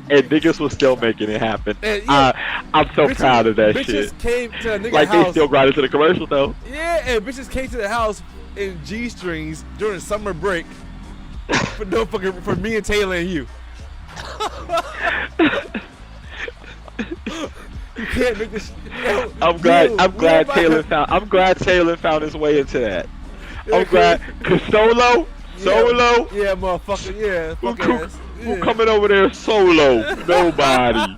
and niggas was still making it happen. And, yeah, I'm so bitches, proud of that bitches shit. Came to a nigga Like house. they still grinding to the commercial though. Yeah, and bitches came to the house in G-strings during summer break for no fucking for me and Taylor and you. You can't make this. I'm glad Taylor found his way into that. I'm glad cause Solo, yeah, motherfucker, yeah, fuck ass. Who coming over there solo? Nobody.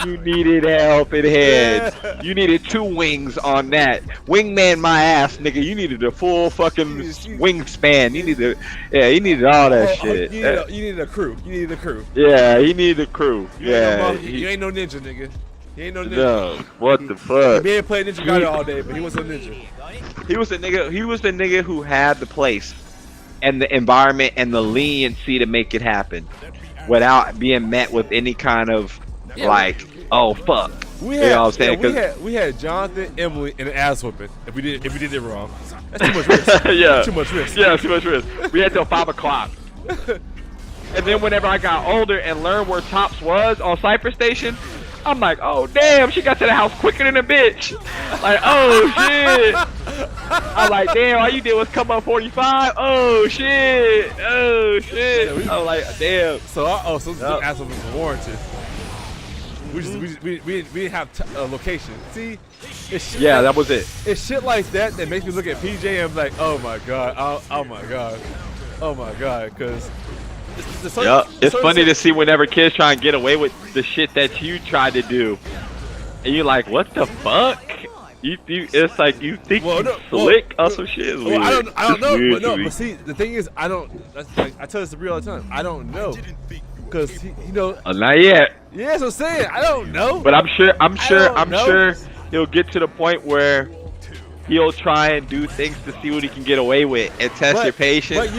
You needed helping hands. Yeah. You needed 2 wings on that. Wingman my ass, nigga. You needed a full fucking wingspan. You needed all that shit. You needed a crew. You needed a crew. Yeah, he needed a crew. You ain't no ninja, nigga. He ain't no ninja. No, what the fuck? He ain't playing Ninja Gaiden all day, but he was a ninja. He was the nigga who had the place and the environment and the leniency to make it happen without being met with any kind of like, oh fuck. You know what I'm saying? We had Jonathan, Emily, and an ass whooping if we did it wrong. That's too much risk. Yeah. Too much risk. Yeah, too much risk. We had till 5 o'clock. And then whenever I got older and learned where Tops was on Cypress Station, I'm like, oh damn, she got to the house quicker than a bitch. Like, oh shit. I'm like, damn, all you did was come up 45. Oh shit. Oh shit. Yeah, I'm like, damn. So the ass whooping was warranted. We didn't have a location. See, Yeah, that was it. It's shit like that makes me look at PJ and I'm like, oh my god, oh my god, oh my god, because. It's funny to see whenever kids try and get away with the shit that you tried to do, and you're like, "What the fuck?" It's like you think you slick or some shit. Well, I don't know, weird but no, to me. but see, the thing is, I don't. I tell this to Brie all the time. I don't know, because Not yet. Yeah, that's what I'm saying. I don't know. But I'm sure he'll get to the point where he'll try and do things to see what he can get away with and test your patience. That's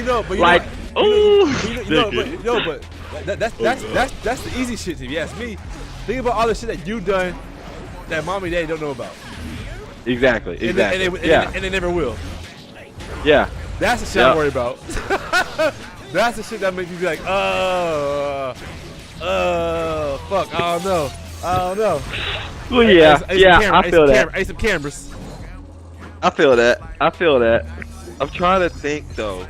the easy shit to you ask me. Think about all the shit that you've done that mommy and daddy don't know about. Exactly. And they never will. Yeah. That's the shit I worry about. That's the shit that makes me be like, fuck, I don't know. Well, yeah, I feel that. I need some cameras. I feel that. I'm trying to think though.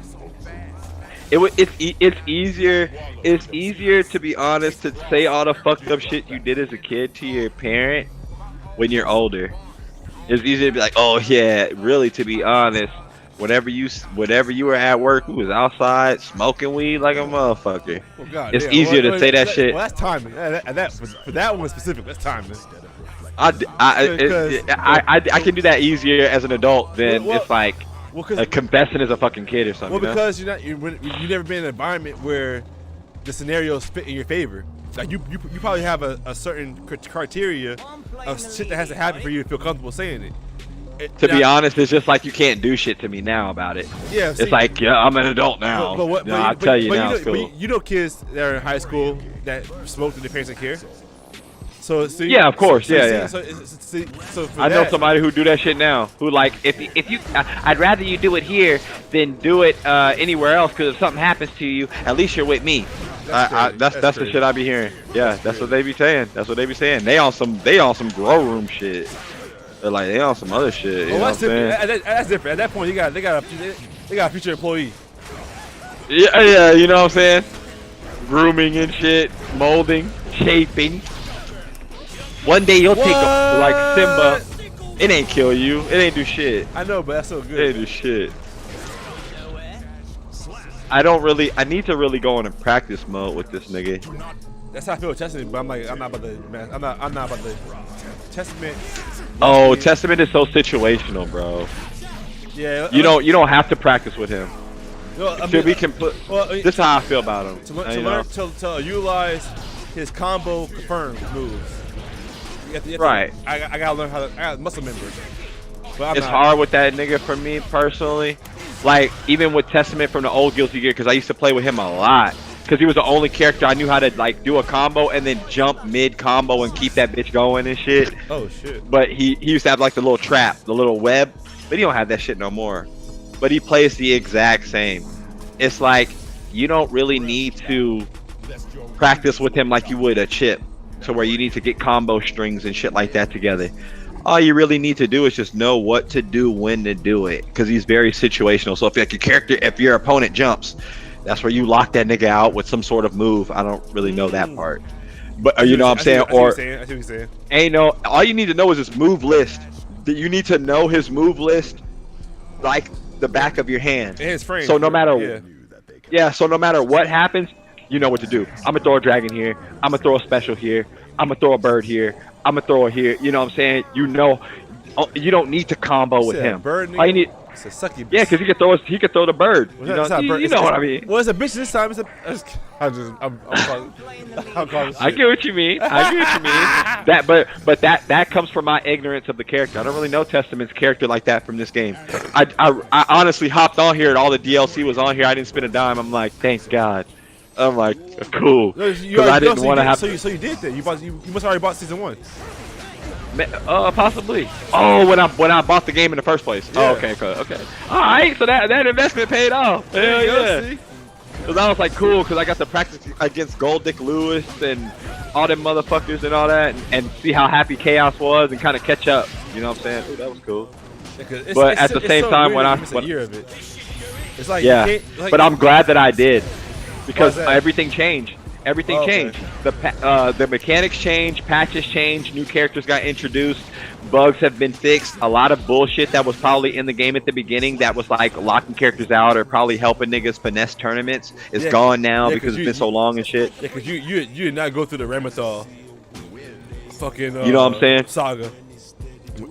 It's easier to be honest to say all the fucked up shit you did as a kid to your parent when you're older. It's easier to be like, oh yeah, really, to be honest, whenever you were at work, you was outside smoking weed like a motherfucker. Well, God, it's easier to say that shit. Well, that's timing. For that one specific, that's timing. I can do that easier as an adult than it's like confessing as a fucking kid or something. Well, because you've never been in an environment where the scenarios fit in your favor. Like you probably have a certain criteria of shit that has to happen for you to feel comfortable saying it. To be honest, it's just like you can't do shit to me now about it. Yeah, it's like I'm an adult now. I'll tell you now. It's cool. You know kids that are in high school that smoke and their parents don't care. So yeah, of course, yeah. So I know somebody who do that shit now. Who like, if you, I'd rather you do it here than do it anywhere else. Because if something happens to you, at least you're with me. That's the shit I be hearing. Yeah, that's what they be saying. They on some grow room shit. They're like they on some other shit. You know that's different. That's different. At that point, they got a future employee. Yeah, you know what I'm saying? Grooming and shit, molding, shaping. One day you'll take like Simba. It ain't kill you. It ain't do shit. I know, but that's so good. It ain't do shit. I need to really go in a practice mode with this nigga. That's how I feel with Testament, but I'm not about the Testament. Oh, Testament is so situational, bro. Yeah. You don't have to practice with him. No, we can put. This is how I feel about him. To utilize his combo confirmed moves. Right. I gotta learn how to. I got muscle members. But it's hard with that nigga for me personally. Like even with Testament from the old Guilty Gear, because I used to play with him a lot. Because he was the only character I knew how to like do a combo and then jump mid combo and keep that bitch going and shit. Oh shit. But he used to have like the little trap, the little web, but he don't have that shit no more. But he plays the exact same. It's like you don't really need to practice with him like you would a chip, to where you need to get combo strings and shit like that together. All you really need to do is just know what to do, when to do it, because he's very situational. So if like your character, if your opponent jumps, that's where you lock that nigga out with some sort of move. I don't really know that part, but you know what I'm saying? Or I see what you're saying. ain't no. All you need to know is his move list. That you need to know his move list like the back of your hand. And his frame. So no matter, so no matter what happens, you know what to do. I'm gonna throw a dragon here. I'm gonna throw a special here. I'm gonna throw a bird here. I'm gonna throw it here. You know what I'm saying? You know, you don't need to combo with him. Bird, all you need. It's a sucky. Yeah, because he could throw the bird. You know what I mean? Well, it's a bitch this time. It's a. I'm calling I get what you mean. That comes from my ignorance of the character. I don't really know Testament's character like that from this game. I honestly hopped on here and all the DLC was on here. I didn't spend a dime. I'm like, thank God. I'm like, cool. Because I didn't want to have. So you did that. You must have already bought season 1. Possibly. Oh, when I bought the game in the first place. Yeah. Oh, okay. All right, so that investment paid off. Hell yeah. Because I was like, cool, because I got to practice against Gold Dick Lewis and all them motherfuckers and all that, and see how happy Chaos was and kind of catch up. You know what I'm saying? Ooh, that was cool. Yeah, but at the same time, when a year of it. It's like but I'm glad that I did, because everything changed. Everything changed. The mechanics changed, patches changed, new characters got introduced, bugs have been fixed. A lot of bullshit that was probably in the game at the beginning that was like locking characters out or probably helping niggas finesse tournaments is gone now because it's been so long and shit. Yeah, because you did not go through the Ramathal fucking you know what I'm saying? saga.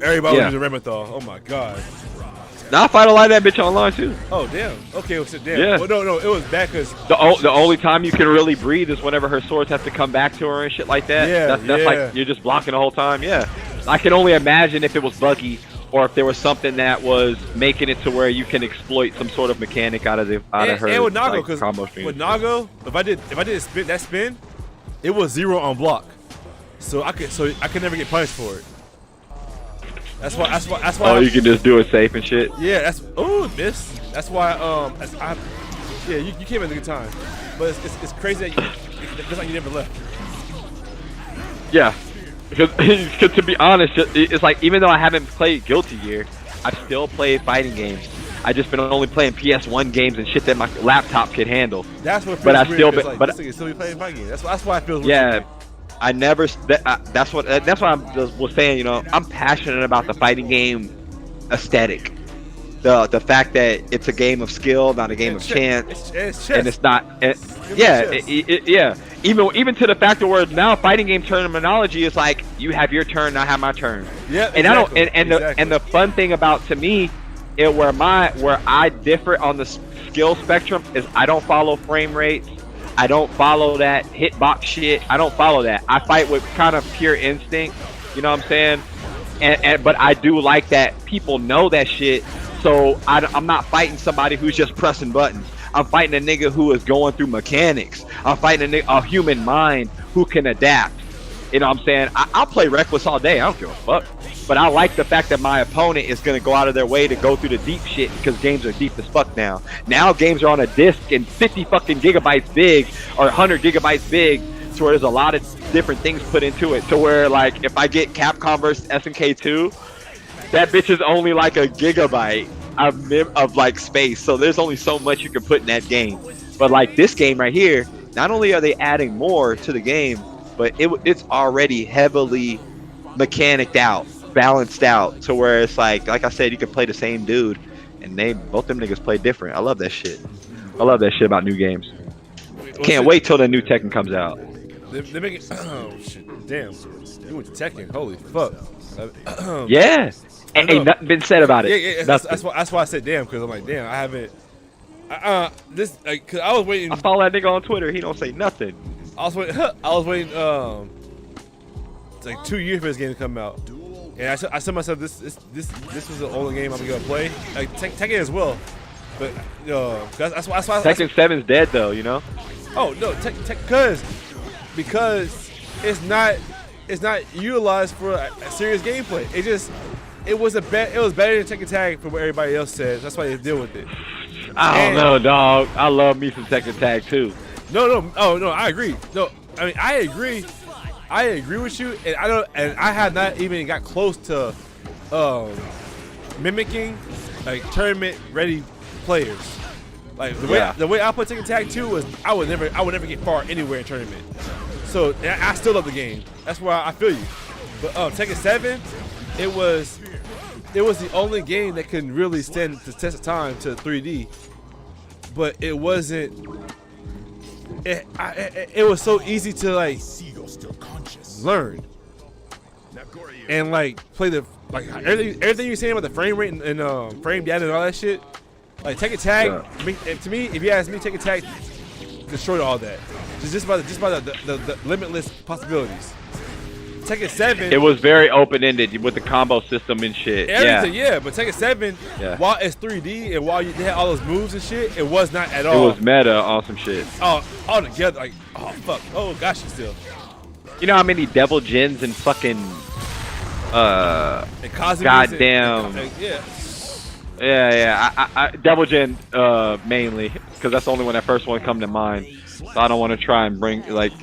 Everybody was using Ramathal. Oh my god. Now I fight a lot of that bitch online too. Oh damn. Okay, well, damn. Yeah. Well, no, it was bad because the only time you can really breathe is whenever her swords have to come back to her and shit like that. Yeah, that's like you're just blocking the whole time. Yeah. I can only imagine if it was buggy or if there was something that was making it to where you can exploit some sort of mechanic out of her. And with Nago, because with Nago, if I did that spin, it was 0 on block, so I could never get punished for it. That's why. Oh, you can just do it safe and shit. Yeah, miss. That's why. You came at a good time, but it's crazy that it's like you never left. Yeah, because to be honest, it's like even though I haven't played Guilty Gear, I've still played fighting games. I just been only playing PS1 games and shit that my laptop could handle. That's what. But I still, like, this thing is still be playing fighting games. That's why I feel. Yeah. I never. That's what I was saying. You know, I'm passionate about the fighting game aesthetic. The fact that it's a game of skill, not a game of chance, and it's not. Yeah. Even to the fact that where now fighting game terminology is like you have your turn, I have my turn. Yeah. And exactly. I don't. And the fun thing about to me, where I differ on the skill spectrum is I don't follow frame rates. I don't follow that hitbox shit. I don't follow that. I fight with kind of pure instinct. You know what I'm saying? But I do like that people know that shit. So I'm not fighting somebody who's just pressing buttons. I'm fighting a nigga who is going through mechanics. I'm fighting a human mind who can adapt. You know what I'm saying? I'll play reckless all day. I don't give a fuck. But I like the fact that my opponent is going to go out of their way to go through the deep shit because games are deep as fuck now. Now games are on a disc and 50 fucking gigabytes big or 100 gigabytes big, to where there's a lot of different things put into it. To where, like, if I get Capcom vs. SNK 2, that bitch is only like a gigabyte of like space. So there's only so much you can put in that game. But like this game right here, not only are they adding more to the game, but it's already heavily mechanicked out, balanced out, to where it's like I said, you can play the same dude and both them niggas play different. I love that shit. I love that shit about new games. Can't wait till the new Tekken comes out. They make it. Oh shit! Damn, you went to Tekken. Holy fuck! Yeah, ain't nothing been said about it. Yeah. That's why I said damn, because I'm like, damn, I haven't. Cause I was waiting. I follow that nigga on Twitter. He don't say nothing. I was waiting. It's like 2 years for this game to come out, and I said myself, this was the only game I'm gonna play. Like Tekken as well, but that's why Tekken 7's dead though, you know. Oh no, because it's not utilized for a serious gameplay. It was better than Tekken Tag for what everybody else says. That's why they deal with it. I don't know, dog. I love me some Tekken Tag too. No. Oh no, I agree. No, I mean I agree. I agree with you, and I have not even got close to mimicking like tournament ready players. Like the way I put Tekken Tag 2 was I would never get far anywhere in tournament. So I still love the game. That's why I feel you. But Tekken 7, it was the only game that could really stand the test of time to 3D. But it wasn't. It was so easy to like learn and like play the like everything you're saying about the frame rate and frame data and all that shit. Like Tekken Tag, to me, if you ask me, Tekken Tag destroyed all that. Just by the limitless possibilities. Tekken 7. It was very open-ended with the combo system and shit. Everything, yeah. But Tekken 7, while it's 3D and while they had all those moves and shit, it was not at all. It was meta, awesome shit. Oh, all together, like, oh fuck, oh gosh, still. You know how many Devil Jins and fucking goddamn. Yeah. Devil Jin mainly because that's the only one that first one come to mind. So I don't want to try and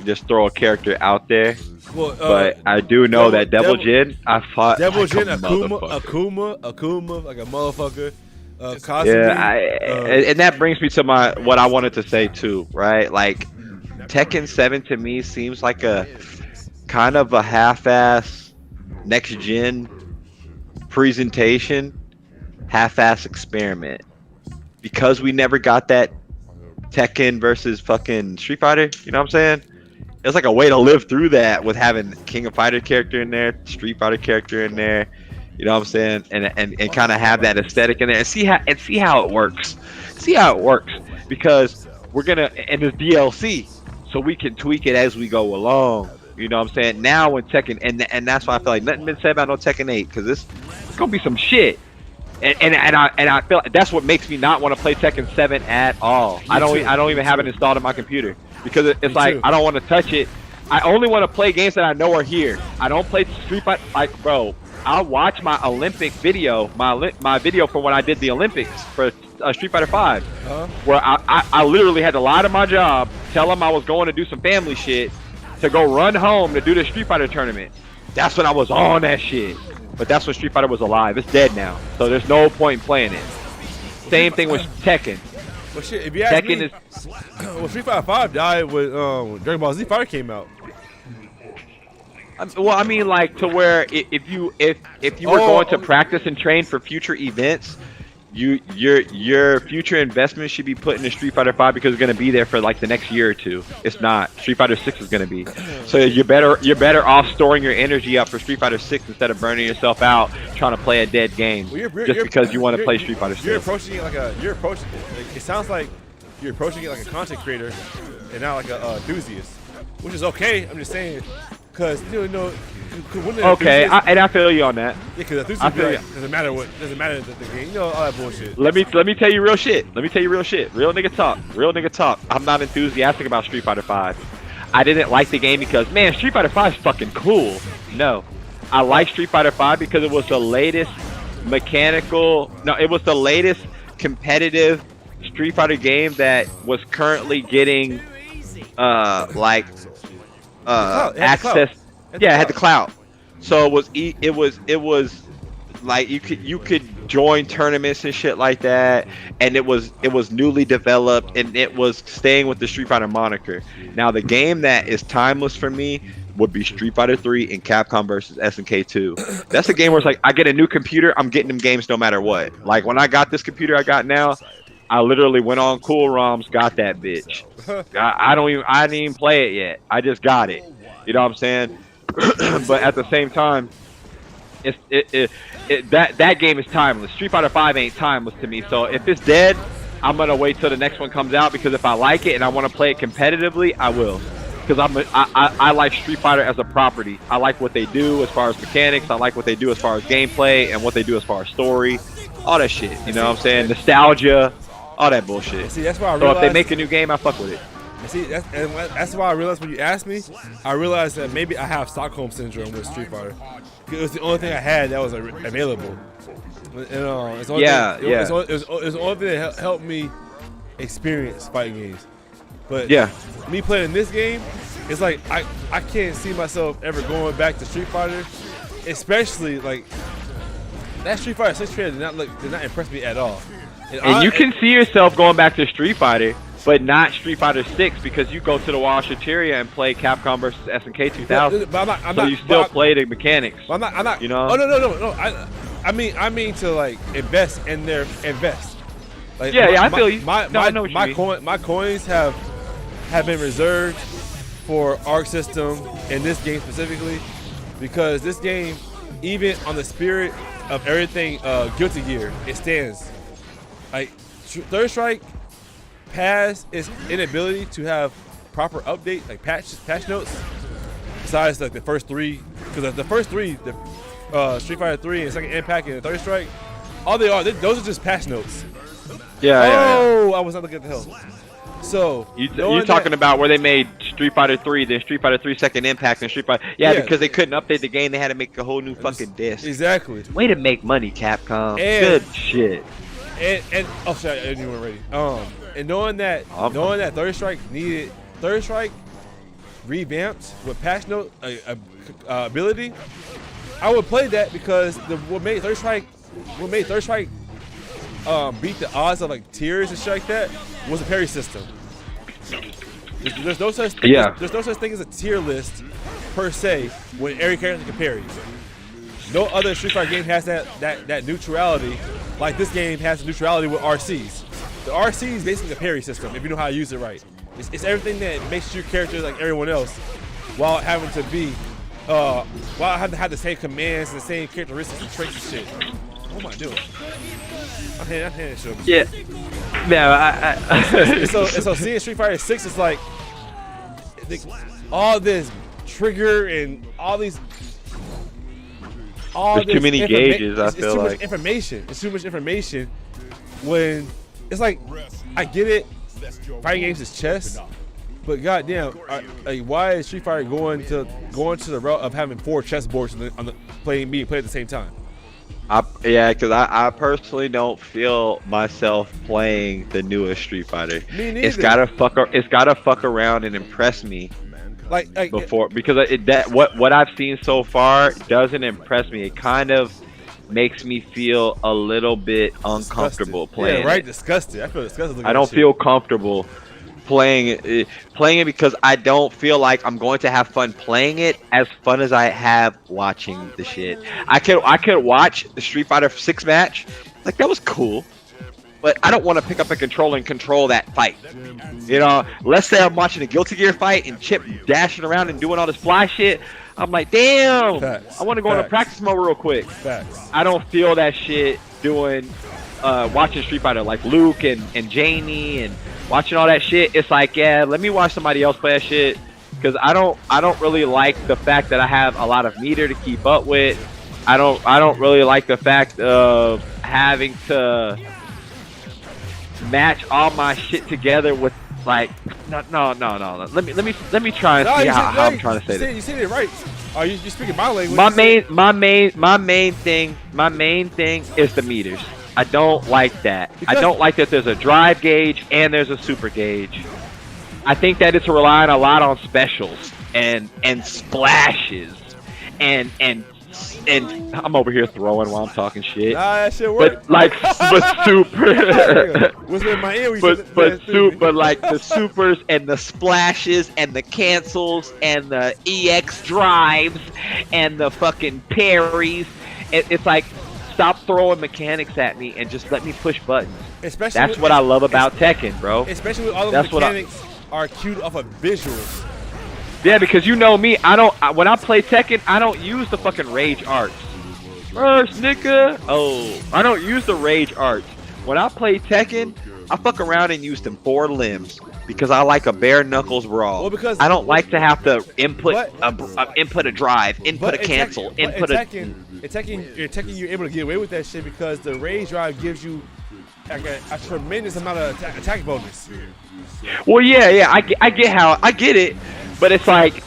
just throw a character out there. Well, but I do know that Devil Jin, I fought Devil like Jin, Akuma, like a motherfucker. And that brings me to what I wanted to say too, right? Like Tekken 7 to me seems like a kind of a half-ass next gen presentation, half-ass experiment, because we never got that Tekken versus fucking Street Fighter. You know what I'm saying? It's like a way to live through that with having King of Fighter character in there, Street Fighter character in there. You know what I'm saying? And kind of have that aesthetic in there and see how it works. See how it works, because we're gonna and it's DLC, so we can tweak it as we go along. You know what I'm saying? Now when Tekken and that's why I feel like nothing been said about no Tekken 8, because it's gonna be some shit. And I feel like that's what makes me not want to play Tekken 7 at all. I don't even have it installed on my computer because it's like I don't want to touch it. I only want to play games that I know are here. I don't play Street Fighter. Like, bro, I'll watch my Olympic video, my video for when I did the Olympics for Street Fighter 5, where I literally had to lie to my job, tell them I was going to do some family shit, to go run home to do the Street Fighter tournament. That's when I was on that shit. But that's when Street Fighter was alive. It's dead now, so there's no point in playing it. Same thing with Tekken. Well, shit, if you ask me, well, Street Fighter 5 died when Dragon Ball Z Fighter came out. Well, I mean, like to where if you were going to practice and train for future events, your future investment should be put into Street Fighter 5 because it's going to be there for like the next year or two. It's not. Street Fighter 6 is going to be. So you're better off storing your energy up for Street Fighter 6 instead of burning yourself out trying to play a dead game just because you want to play Street Fighter 6. You're approaching it it sounds like you're approaching it like a content creator and not like a enthusiast, which is okay. I'm just saying. Because okay, I feel you on that. Yeah, because doesn't matter the game, you know, all that bullshit. Let me tell you real shit. Real nigga talk. I'm not enthusiastic about Street Fighter 5. I didn't like the game because, man, Street Fighter 5 is fucking cool. No, I like Street Fighter 5 because it was the latest it was the latest competitive Street Fighter game that was currently getting access. It had the clout. So it was like you could join tournaments and shit like that, and it was newly developed and it was staying with the Street Fighter moniker. Now the game that is timeless for me would be Street Fighter 3 and Capcom versus SNK 2. That's a game where it's like I get a new computer, I'm getting them games no matter what. Like when I got this computer I got now, I literally went on Cool ROMs, got that bitch. I didn't even play it yet. I just got it. You know what I'm saying? But at the same time, that game is timeless. Street Fighter 5 ain't timeless to me. So if it's dead, I'm gonna wait till the next one comes out, because if I like it and I want to play it competitively, I will. Because I like Street Fighter as a property. I like what they do as far as mechanics. I like what they do as far as gameplay and what they do as far as story. All that shit. You know what I'm saying? Nostalgia. All that bullshit. See, that's why I realized, so if they make a new game, I fuck with it. See, that's why I realized when you asked me, I realized that maybe I have Stockholm syndrome with Street Fighter. It was the only thing I had that was available. And, it's the only thing that helped me experience fighting games. But yeah, me playing this game, it's like I can't see myself ever going back to Street Fighter, especially like that Street Fighter 6 trailer did not impress me at all. And you can see yourself going back to Street Fighter, but not Street Fighter 6 because you go to the Washateria and play Capcom versus SNK 2000. But I'm so not, you still play the mechanics. I'm not. You know? Oh no. I mean to like invest. Like, I feel you. My coins have been reserved for Arc System in this game specifically, because this game, even on the spirit of everything Guilty Gear, it stands. Like Third Strike has its inability to have proper update, like patch notes. Besides like the first three, because the first three, the Street Fighter 3 and Second Impact and Third Strike, all they are, those are just patch notes. Yeah. I was not looking at the hell. So you're talking about where they made Street Fighter 3, then Street Fighter 3 Second Impact, and Street Fighter. Yeah, because they couldn't update the game, they had to make a whole new fucking disc. Exactly. Way to make money, Capcom. Good shit. And oh sorry, I didn't even ready. And knowing that Third Strike revamped with patch note ability, I would play that because what made Third Strike beat the odds of like tiers and shit like that was a parry system. There's no such thing. Yeah. There's no such thing as a tier list per se when every character can parry. No other Street Fighter game has that neutrality like this game has neutrality with RCs. The RC is basically a parry system if you know how to use it right. It's everything that makes your character like everyone else while having to be while having to have the same commands and the same characteristics and traits and shit. What am I doing? I'm handing shit over. Yeah. No, so seeing Street Fighter 6 is like all this trigger and all these. There's too many gauges. I feel like much information. It's too much information. When it's like, I get it. Fighting games is chess, but goddamn, why is Street Fighter going to the route of having 4 chessboards on the play at the same time? Because I personally don't feel myself playing the newest Street Fighter. Me neither. It's gotta fuck around and impress me. Like before, because what I've seen so far doesn't impress me. It kind of makes me feel a little bit uncomfortable playing. Yeah, right. Disgusted. I feel disgusted. I don't feel comfortable playing it because I don't feel like I'm going to have fun playing it as fun as I have watching the shit. I could watch the Street Fighter 6 match, like that was cool, but I don't want to pick up a controller and control that fight. You know, let's say I'm watching a Guilty Gear fight and Chip dashing around and doing all this fly shit. I'm like, damn, I want to go into practice mode real quick. I don't feel that shit doing watching Street Fighter, like Luke and Jamie and watching all that shit. It's like, yeah, let me watch somebody else play that shit, because I don't really like the fact that I have a lot of meter to keep up with. I don't really like the fact of having to match all my shit together with like no. Let me try and see how I'm trying to say this. You said it right. Are you speaking my language? My main thing is the meters. I don't like that. I don't like that there's a drive gauge and there's a super gauge. I think that it's relying a lot on specials and splashes and I'm over here throwing while I'm talking shit. Nah, that shit works. But super. What's in my ear? But like the supers and the splashes and the cancels and the EX drives and the fucking parries. It's like, stop throwing mechanics at me and just let me push buttons. That's what I love about Tekken, bro. Especially with all the mechanics are cued off of visuals. Yeah, because you know me, when I play Tekken, I don't use the fucking rage arts. First, nigga. Oh, I don't use the rage arts. When I play Tekken, I fuck around and use them 4 limbs because I like a bare knuckles brawl. Well, because I don't like to have to input a drive, input a cancel, input a. In Tekken, you're able to get away with that shit because the rage drive gives you like a tremendous amount of attack bonus. Well, yeah, I get it, but it's like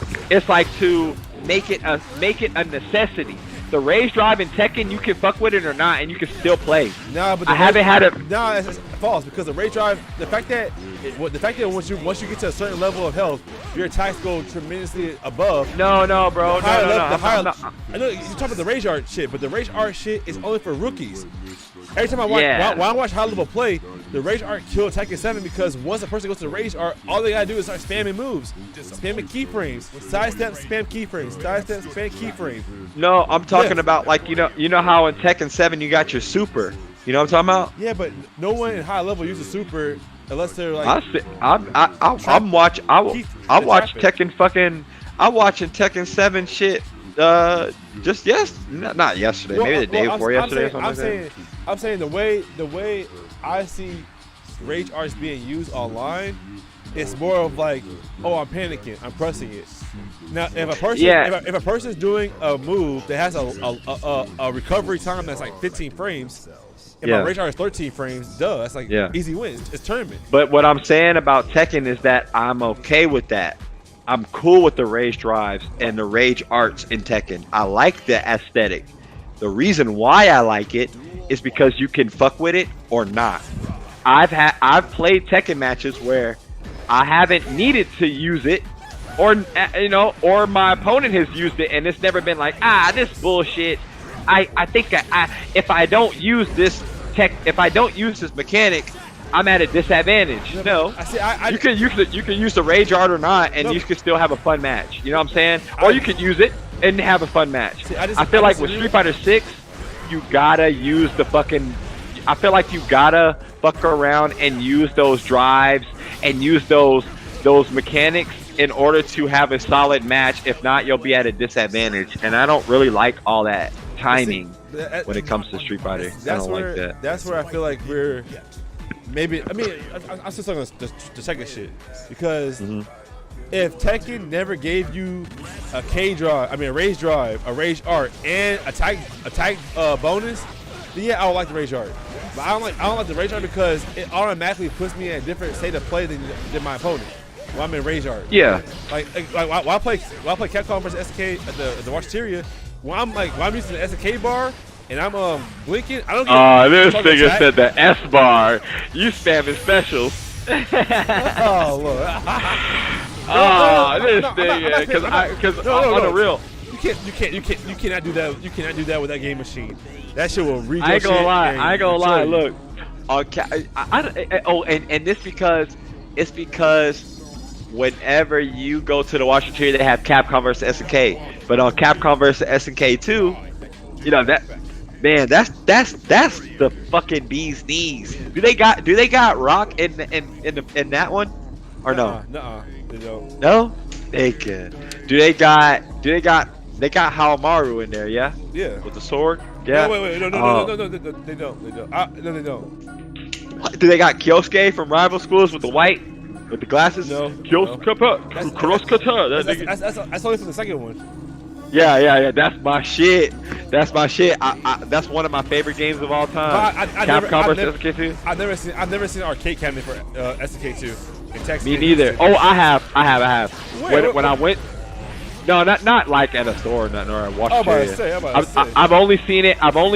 to make it a necessity. the Rage Drive in Tekken, you can fuck with it or not, and you can still play. Nah, but I haven't had a. Nah, it's false because the Rage Drive, the fact that once you get to a certain level of health, your attacks go tremendously above. No, bro. No. I know you're talking about the Rage Art shit, but the Rage Art shit is only for rookies. Every time I watch, when I watch high level play, the Rage Art killed Tekken 7 because once a person goes to the Rage Art, all they gotta do is start spamming moves, spamming keyframes, sidestep, spam keyframes, sidestep, spam keyframes. No, I'm talking about like you know how in Tekken 7 you got your super. You know what I'm talking about? Yeah, but no one in high level uses super unless they're like. I'm watching Tekken 7 shit. Just not yesterday, maybe the day before yesterday or something like that. I'm saying the way I see Rage Arts being used online, it's more of like, oh, I'm panicking, I'm pressing it. Now, if a person's doing a move that has a recovery time that's like 15 frames, and my Rage Art is 13 frames, that's like easy win. It's tournament. But what I'm saying about Tekken is that I'm okay with that. I'm cool with the Rage Drives and the Rage Arts in Tekken. I like the aesthetic. The reason why I like it is because you can fuck with it or not. I've played Tekken matches where I haven't needed to use it, or my opponent has used it, and it's never been like, this bullshit. I think if I don't use this mechanic, I'm at a disadvantage. No, you can use the Rage Art or not, and you can still have a fun match. You know what I'm saying? Or you could use it and have a fun match. I feel like with Street Fighter 6, you gotta use the fucking. I feel like you gotta fuck around and use those drives and use those mechanics in order to have a solid match. If not, you'll be at a disadvantage. And I don't really like all that timing when it comes to Street Fighter. I don't like that. That's where I feel like we're. Maybe I'm still talking about the Tekken shit because if Tekken never gave you a Rage Drive, a Rage Art, and attack bonus, then I would like the Rage Art. But I don't like the Rage Art because it automatically puts me in a different state of play than my opponent when I'm in Rage Art. Yeah. Like while I play Capcom versus SK at the Watcheteria, when I'm using the SK bar. And I'm blinking. I don't get. This nigga said the S bar. You spamming specials. Oh look. This nigga. Because on the real. You cannot do that. You cannot do that with that game machine. That shit will read your I ain't gonna shit lie. I ain't gonna lie. Look. And this it's because whenever you go to the Watcheteria, they have Capcom versus SNK. But on Capcom versus SNK 2, you know that. Man, that's the fucking bee's knees. Do they got Rock in that one, or no? No, they don't. No, they can. Do they got Haomaru in there? Yeah. Yeah. With the sword. Yeah. Wait, no, they don't. No, they don't. Do they got Kyosuke from Rival Schools with the white, with the glasses? No. Kyosuke, cross kata. That's only for the second one. Yeah. That's my shit. That's one of my favorite games of all time. Capcom versus SNK2. I've never seen an arcade cabinet for SNK2. Me neither. Oh, I have. When I went. No, not like at a store, or a Watcheteria. I've only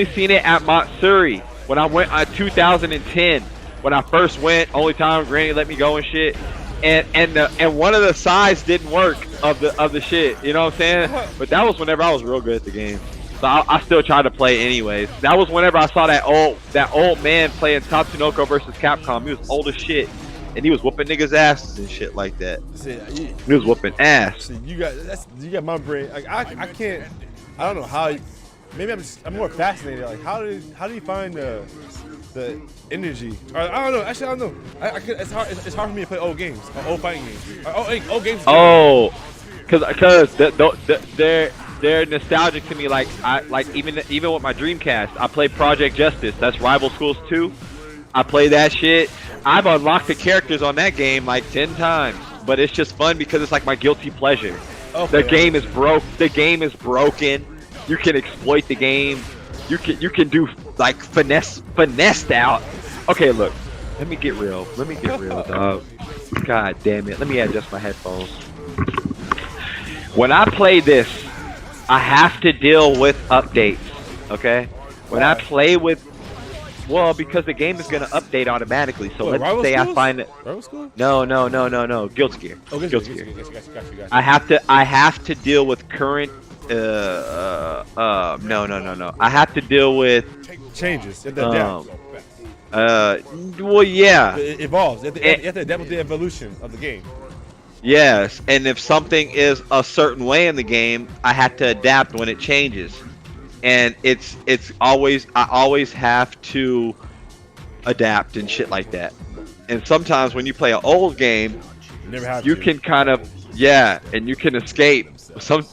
seen it at Matsuri when I went 2010. When I first went, only time Granny let me go and shit. And one of the sides didn't work of the shit, you know what I'm saying? But that was whenever I was real good at the game. So I still try to play anyways. That was whenever I saw that old man playing Tatsunoko versus Capcom. He was old as shit, and he was whooping niggas' asses and shit like that. He was whooping ass. You got my brain. Like I can't. I don't know how. Maybe I'm more fascinated. Like how do you find the energy? Or, I don't know. Actually, I don't know. It's hard for me to play old games, old fighting games, old games. Oh, because they're nostalgic to me. Like even with my Dreamcast, I play Project Justice. That's Rival Schools 2. I play that shit. I've unlocked the characters on that game like 10 times, but it's just fun because it's like my guilty pleasure. Okay. The game is broke. The game is broken. You can exploit the game. You can do like finessed out. Okay, look. Let me get real, dog. God damn it. Let me adjust my headphones. When I play this, I have to deal with updates. Okay, when I play with, well, because the game is gonna update automatically. So What, let's say I find it. Rival School? No. Guilty Gear. Oh, Guilty Gear. Gotcha. I have to deal with current. No. I have to deal with Changes. You have to adapt. well, yeah. It evolves. You have to adapt with the evolution of the game. Yes, and if something is a certain way in the game, I have to adapt when it changes. And it's always, I always have to adapt and shit like that. And sometimes when you play an old game, you can kind of, yeah, and you can escape some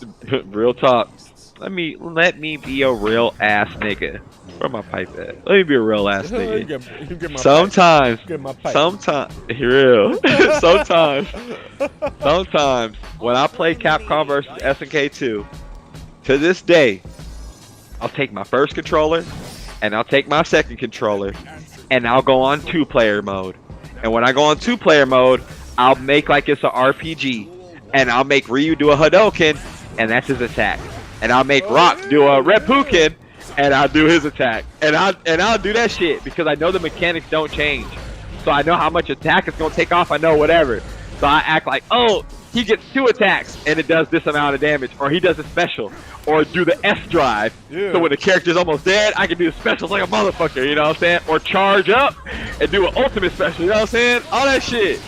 real talk. Let me be a real ass nigga. Where my pipe at? Let me be a real ass nigga. Sometimes real. Sometimes when I play Capcom versus SNK 2, to this day, I'll take my first controller and I'll take my second controller and I'll go on 2-player mode. And when I go on 2-player mode, I'll make like it's an RPG, and I'll make Ryu do a Hadouken, and that's his attack. And I'll make Rock do a Reppuken, and I'll do his attack. And I'll do that shit because I know the mechanics don't change. So I know how much attack it's gonna take off. I know whatever. So I act like, oh, he gets 2 attacks and it does this amount of damage, or he does a special, or do the S drive. Yeah. So when the character's almost dead, I can do the specials like a motherfucker, you know what I'm saying? Or charge up and do an ultimate special, you know what I'm saying? All that shit.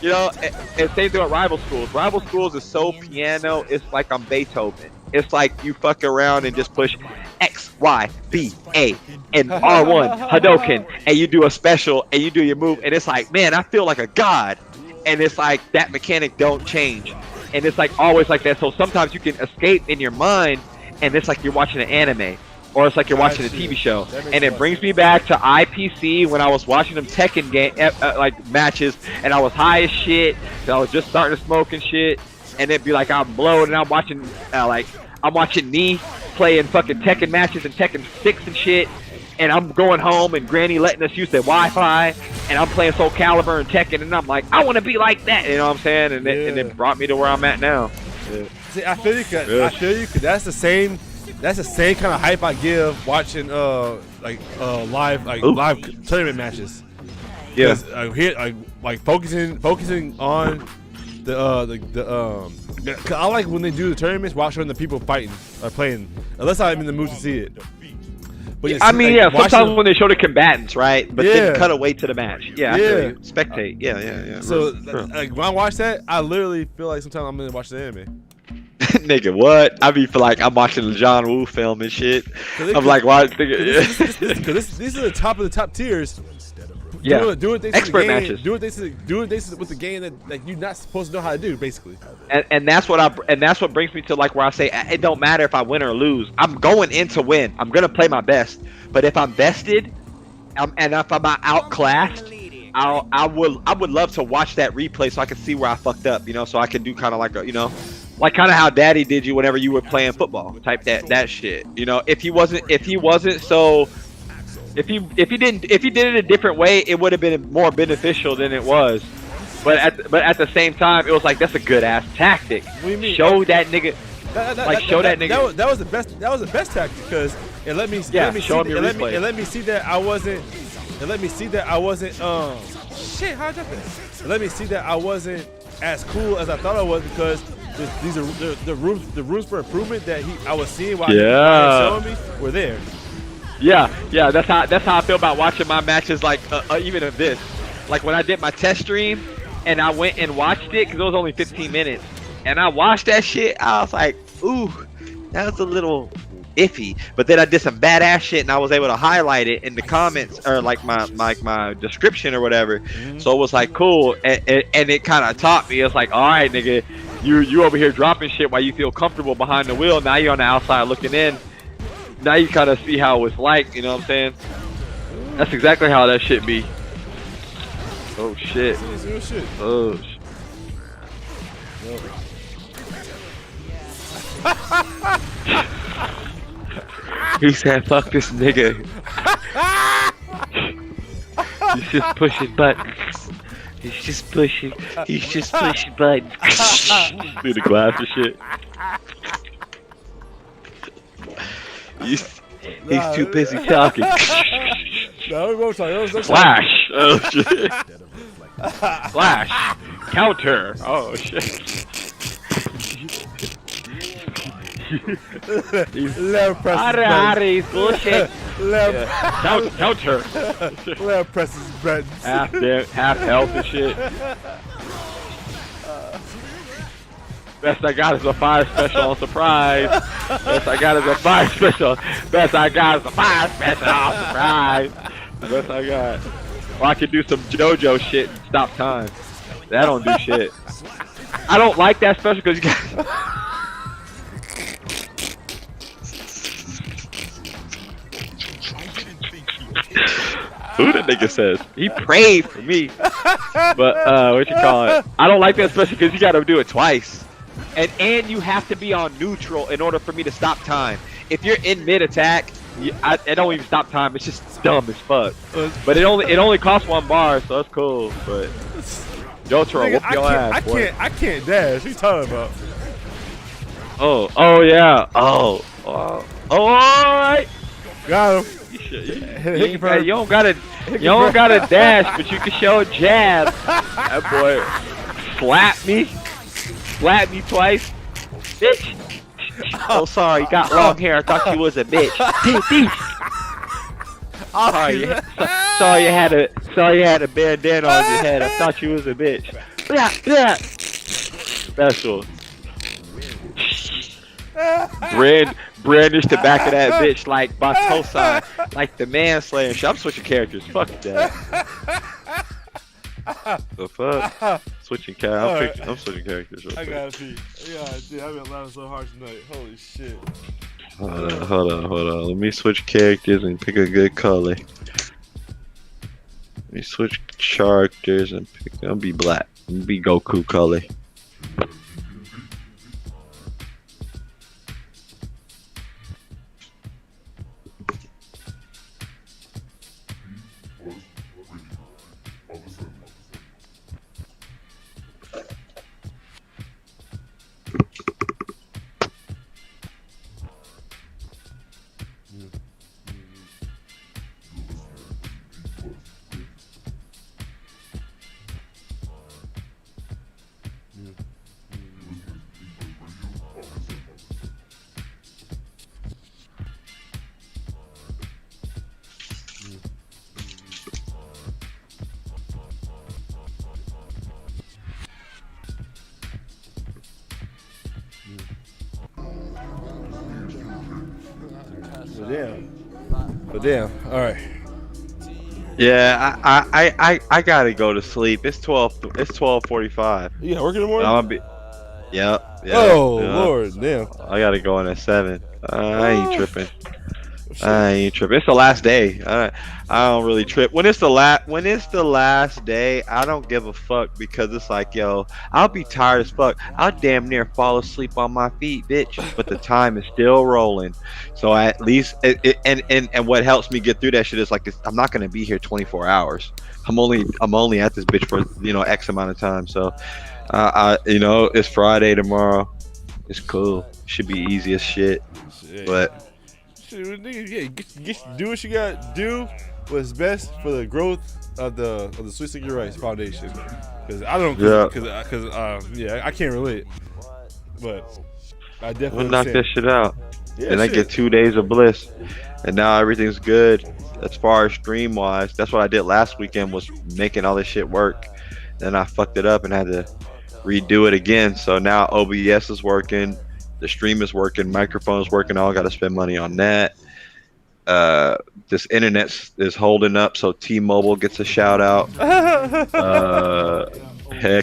You know, and same thing with Rival Schools. Rival Schools is so piano, it's like I'm Beethoven. It's like you fuck around and just push X, Y, B, A, and R1, Hadouken, and you do a special, and you do your move, and it's like, man, I feel like a god. And it's like, that mechanic don't change. And it's like always like that. So sometimes you can escape in your mind, and it's like you're watching an anime, or it's like you're watching a TV show. And it brings me back to IPC when I was watching them Tekken game like matches, and I was high as shit, and I was just starting to smoke and shit, and it'd be like I'm blowing, and I'm watching I'm watching Nee playing fucking Tekken matches and Tekken 6 and shit, and I'm going home and Granny letting us use the Wi-Fi, and I'm playing Soul Calibur and Tekken, and I'm like, I want to be like that, you know what I'm saying? And it brought me to where I'm at now. Yeah. See, I feel you, cause that's the same kind of hype I give watching live tournament matches. Yeah. Like focusing on cause I like when they do the tournaments, watching the people fighting or playing, unless I'm in the mood to see it. But I mean, yeah, sometimes when they show the combatants, right? But then cut away to the match. Yeah, spectate. Yeah. So like when I watch that, I literally feel like sometimes I'm gonna watch the anime. Nigga, what? I be feel like I'm watching the John Woo film and shit. I'm like, why? Because these are the top of the top tiers. Yeah, do what they expert matches. Do what they with the game that you're not supposed to know how to do, basically. And that's what brings me to like where I say it don't matter if I win or lose. I'm going in to win. I'm gonna play my best. But if I'm vested, and if I'm outclassed, I would love to watch that replay so I can see where I fucked up. You know, so I can do kind of like a like kind of how Daddy did you whenever you were playing football, type that shit. You know, if he wasn't so. If he did it a different way, it would have been more beneficial than it was. But at the same time, it was like that's a good ass tactic. What do you mean? Show that nigga. That was the best tactic because it let me see that I wasn't. Shit, how I got that? It let me see that I wasn't as cool as I thought I was because these are the rooms for improvement that I was seeing while he was showing me were there. Yeah, that's how I feel about watching my matches. Like even of this, like when I did my test stream, and I went and watched it because it was only 15 minutes, and I watched that shit. I was like, ooh, that was a little iffy. But then I did some badass shit, and I was able to highlight it in the comments or like my description or whatever. Mm-hmm. So it was like cool, and it kind of taught me. It's like, all right, nigga, you over here dropping shit while you feel comfortable behind the wheel. Now you're on the outside looking in. Now you kind of see how it was like, you know what I'm saying? That's exactly how that shit be. Oh shit. Oh shit. He said, fuck this nigga. He's just pushing buttons. He's just pushing buttons. Do the glass and shit. He's too busy talking. No, we won't talk. Flash. Oh shit. Flash. Counter. Oh shit. Left press. He's bullshit. Left. Counter. Left presses buttons. Half health and shit. Best I got is a fire special on surprise. Best I got is a fire special. Best I got is a fire special on surprise. Best I got. Or I could do some JoJo shit and stop time. That don't do shit. I don't like that special because you got. Who the nigga says? He prayed for me. But what you call it? I don't like that especially because you gotta do it twice. And you have to be on neutral in order for me to stop time. If you're in mid attack, it don't even stop time. It's just dumb as fuck. But it only costs 1 bar, so that's cool. But Jotaro, whoop your ass, boy. I can't dash. What you talking about? Oh yeah. Oh, alright. Got him. You don't gotta dash, but you can show a jab. That boy slapped me twice, bitch. Oh, sorry, got long hair. I thought you was a bitch. Sorry you had a bandana on your head. I thought you was a bitch. Special. Brandish the back of that bitch like Batosai, like the manslayer shit. I'm switching characters. Fuck that. The fuck? Switching characters. I'm switching characters. I gotta pee. Yeah, dude, I've been laughing so hard tonight. Holy shit. Hold on. Let me switch characters and pick a good color. Let me switch characters and pick. I'll be black. I'll be Goku color. But damn. All right. Yeah, I gotta go to sleep. It's 12:45. You got work in the morning? I'm gonna be. Yep. Oh Lord, damn. I gotta go in at 7. I ain't tripping. It's the last day. I don't really trip. When it's the last day, I don't give a fuck because it's like, yo, I'll be tired as fuck. I'll damn near fall asleep on my feet, bitch. But the time is still rolling. So at least and what helps me get through that shit is like I'm not gonna be here 24 hours. I'm only at this bitch for X amount of time. So it's Friday tomorrow. It's cool. Should be easy as shit. But do what you got. Do what's best for the growth of the Sweet Sticky Rice Foundation. Because I don't. I can't relate. But I definitely knock that shit out. Yeah, and I get 2 days of bliss, and now everything's good as far as stream wise. That's what I did last weekend, was making all this shit work. Then I fucked it up and had to redo it again. So now OBS is working. The stream is working, microphone is working. I got to spend money on that. This internet is holding up, so T-Mobile gets a shout out.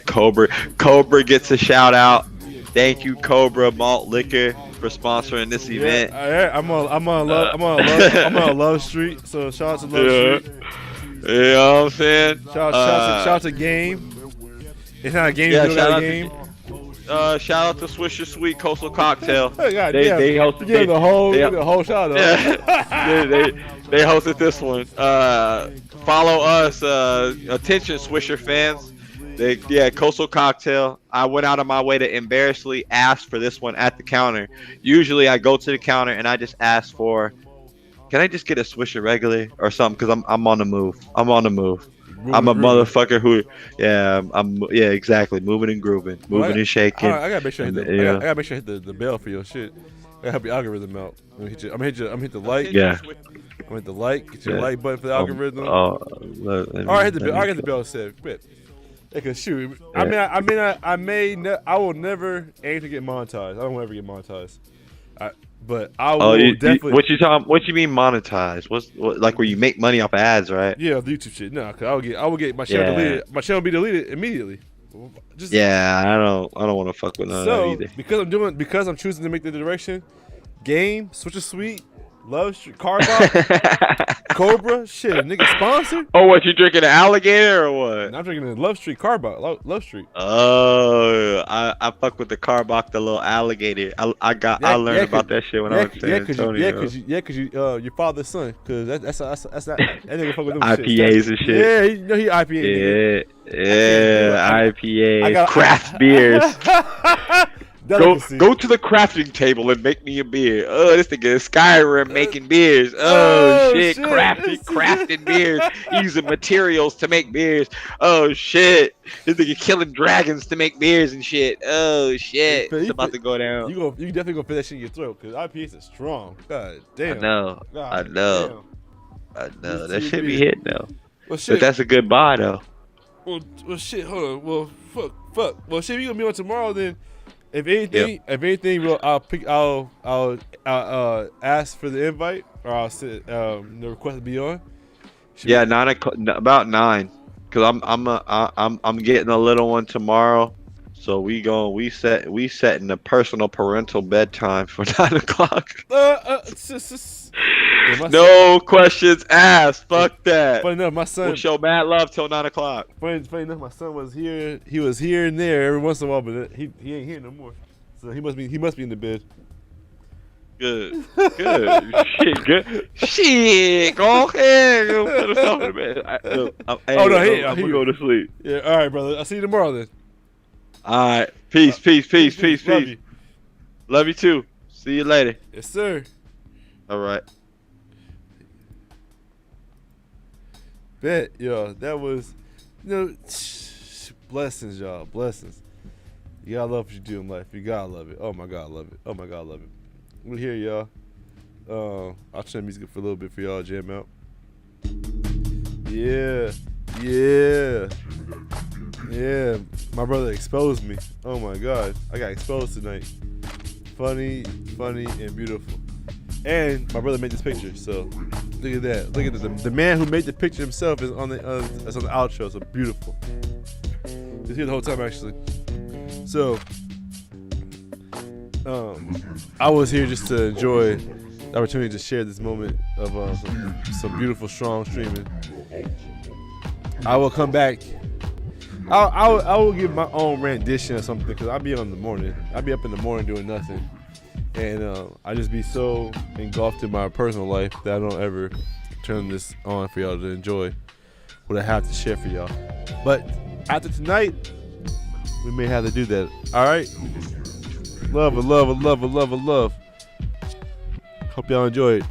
Cobra gets a shout out. Thank you, Cobra Malt Liquor, for sponsoring this event. I'm on Love Street, so shout out to Love Street. You know what I'm saying? Shout out to Game. It's not a game, it's not a game. Shout out to Swisher Sweet Coastal Cocktail. Oh, God, they hosted the whole shout out. They hosted this one. Follow us, attention Swisher fans. Yeah, Coastal Cocktail. I went out of my way to embarrassingly ask for this one at the counter. Usually I go to the counter and I just ask for, can I just get a Swisher regular or something? Because I'm on the move. I'm on the move. I'm a motherfucker who, yeah, exactly. Moving and grooving, moving and shaking. I gotta make sure I gotta make sure I hit the bell for your shit. I gotta help your algorithm out. I'm gonna hit the like. Yeah. I'm gonna hit the like. Get your like button for the algorithm. All right, hit the bell. I got the bell set. Quit. Cause shoot, I will never aim to get monetized. I don't want to ever get monetized. But I will definitely. What you mean monetized? What like where you make money off of ads, right? Yeah, the YouTube shit. No, cause I will get my channel deleted. My channel will be deleted immediately. I don't want to fuck with none of that either. Because I'm choosing to make the direction. Game, Switcher Sweet, Love Street, Carbot, Cobra, shit, nigga sponsor. Oh, what, you drinking an alligator or what? I'm drinking the Love Street Carbot, Love Street. Oh, I fuck with the Carbot, the little alligator. I learned about that shit when I was in San Antonio. Cause you your father's son. Cause that's that nigga fuck with them IPAs and shit. Yeah, he IPA. Yeah, IPA, craft beers. Go to the crafting table and make me a beer. Oh, this nigga is Skyrim making beers. Oh shit, crafting beers, using materials to make beers. Oh shit, this nigga killing dragons to make beers and shit. Oh shit, it's about to go down. You definitely gonna feel that shit in your throat because IPAs are strong. God damn. I know. That shit be hitting though. Well, shit. But that's a good buy though. Well, shit. Hold on. Well, fuck. Well, shit. You gonna be on tomorrow then? If anything, I'll ask for the invite or I'll sit the request to be on. Yeah, 9 o'clock, about 9, cause I'm getting a little one tomorrow, so we setting a personal parental bedtime for 9 o'clock. No questions asked. Fuck that. Funny enough, my son. We'll show mad love till 9 o'clock. Funny enough, my son was here. He was here and there every once in a while, but he ain't here no more. So he must be in the bed. Good. Shit, good. Shit, go ahead. Go put yourself in the bed. I'm gonna go to sleep. Yeah, all right, brother. I'll see you tomorrow then. All right. Peace. Love you. Love you too. See you later. Yes, sir. All right. Bet, yo, that was, blessings, y'all, blessings. You gotta love what you do in life. You gotta love it. Oh my God, love it. Oh my God, love it. We're here, y'all. I'll turn music for a little bit for y'all, jam out. Yeah. My brother exposed me. Oh my God, I got exposed tonight. Funny, and beautiful. And my brother made this picture, so look at that. Look at the man who made the picture himself is on the outro. So beautiful. He's here the whole time actually. So I was here just to enjoy the opportunity to share this moment of some beautiful, strong streaming. I will come back. I will give my own rendition or something because I'll be on in the morning. I'll be up in the morning doing nothing. And I just be so engulfed in my personal life that I don't ever turn this on for y'all to enjoy what I have to share for y'all. But after tonight, we may have to do that. All right? Love. Hope y'all enjoy it.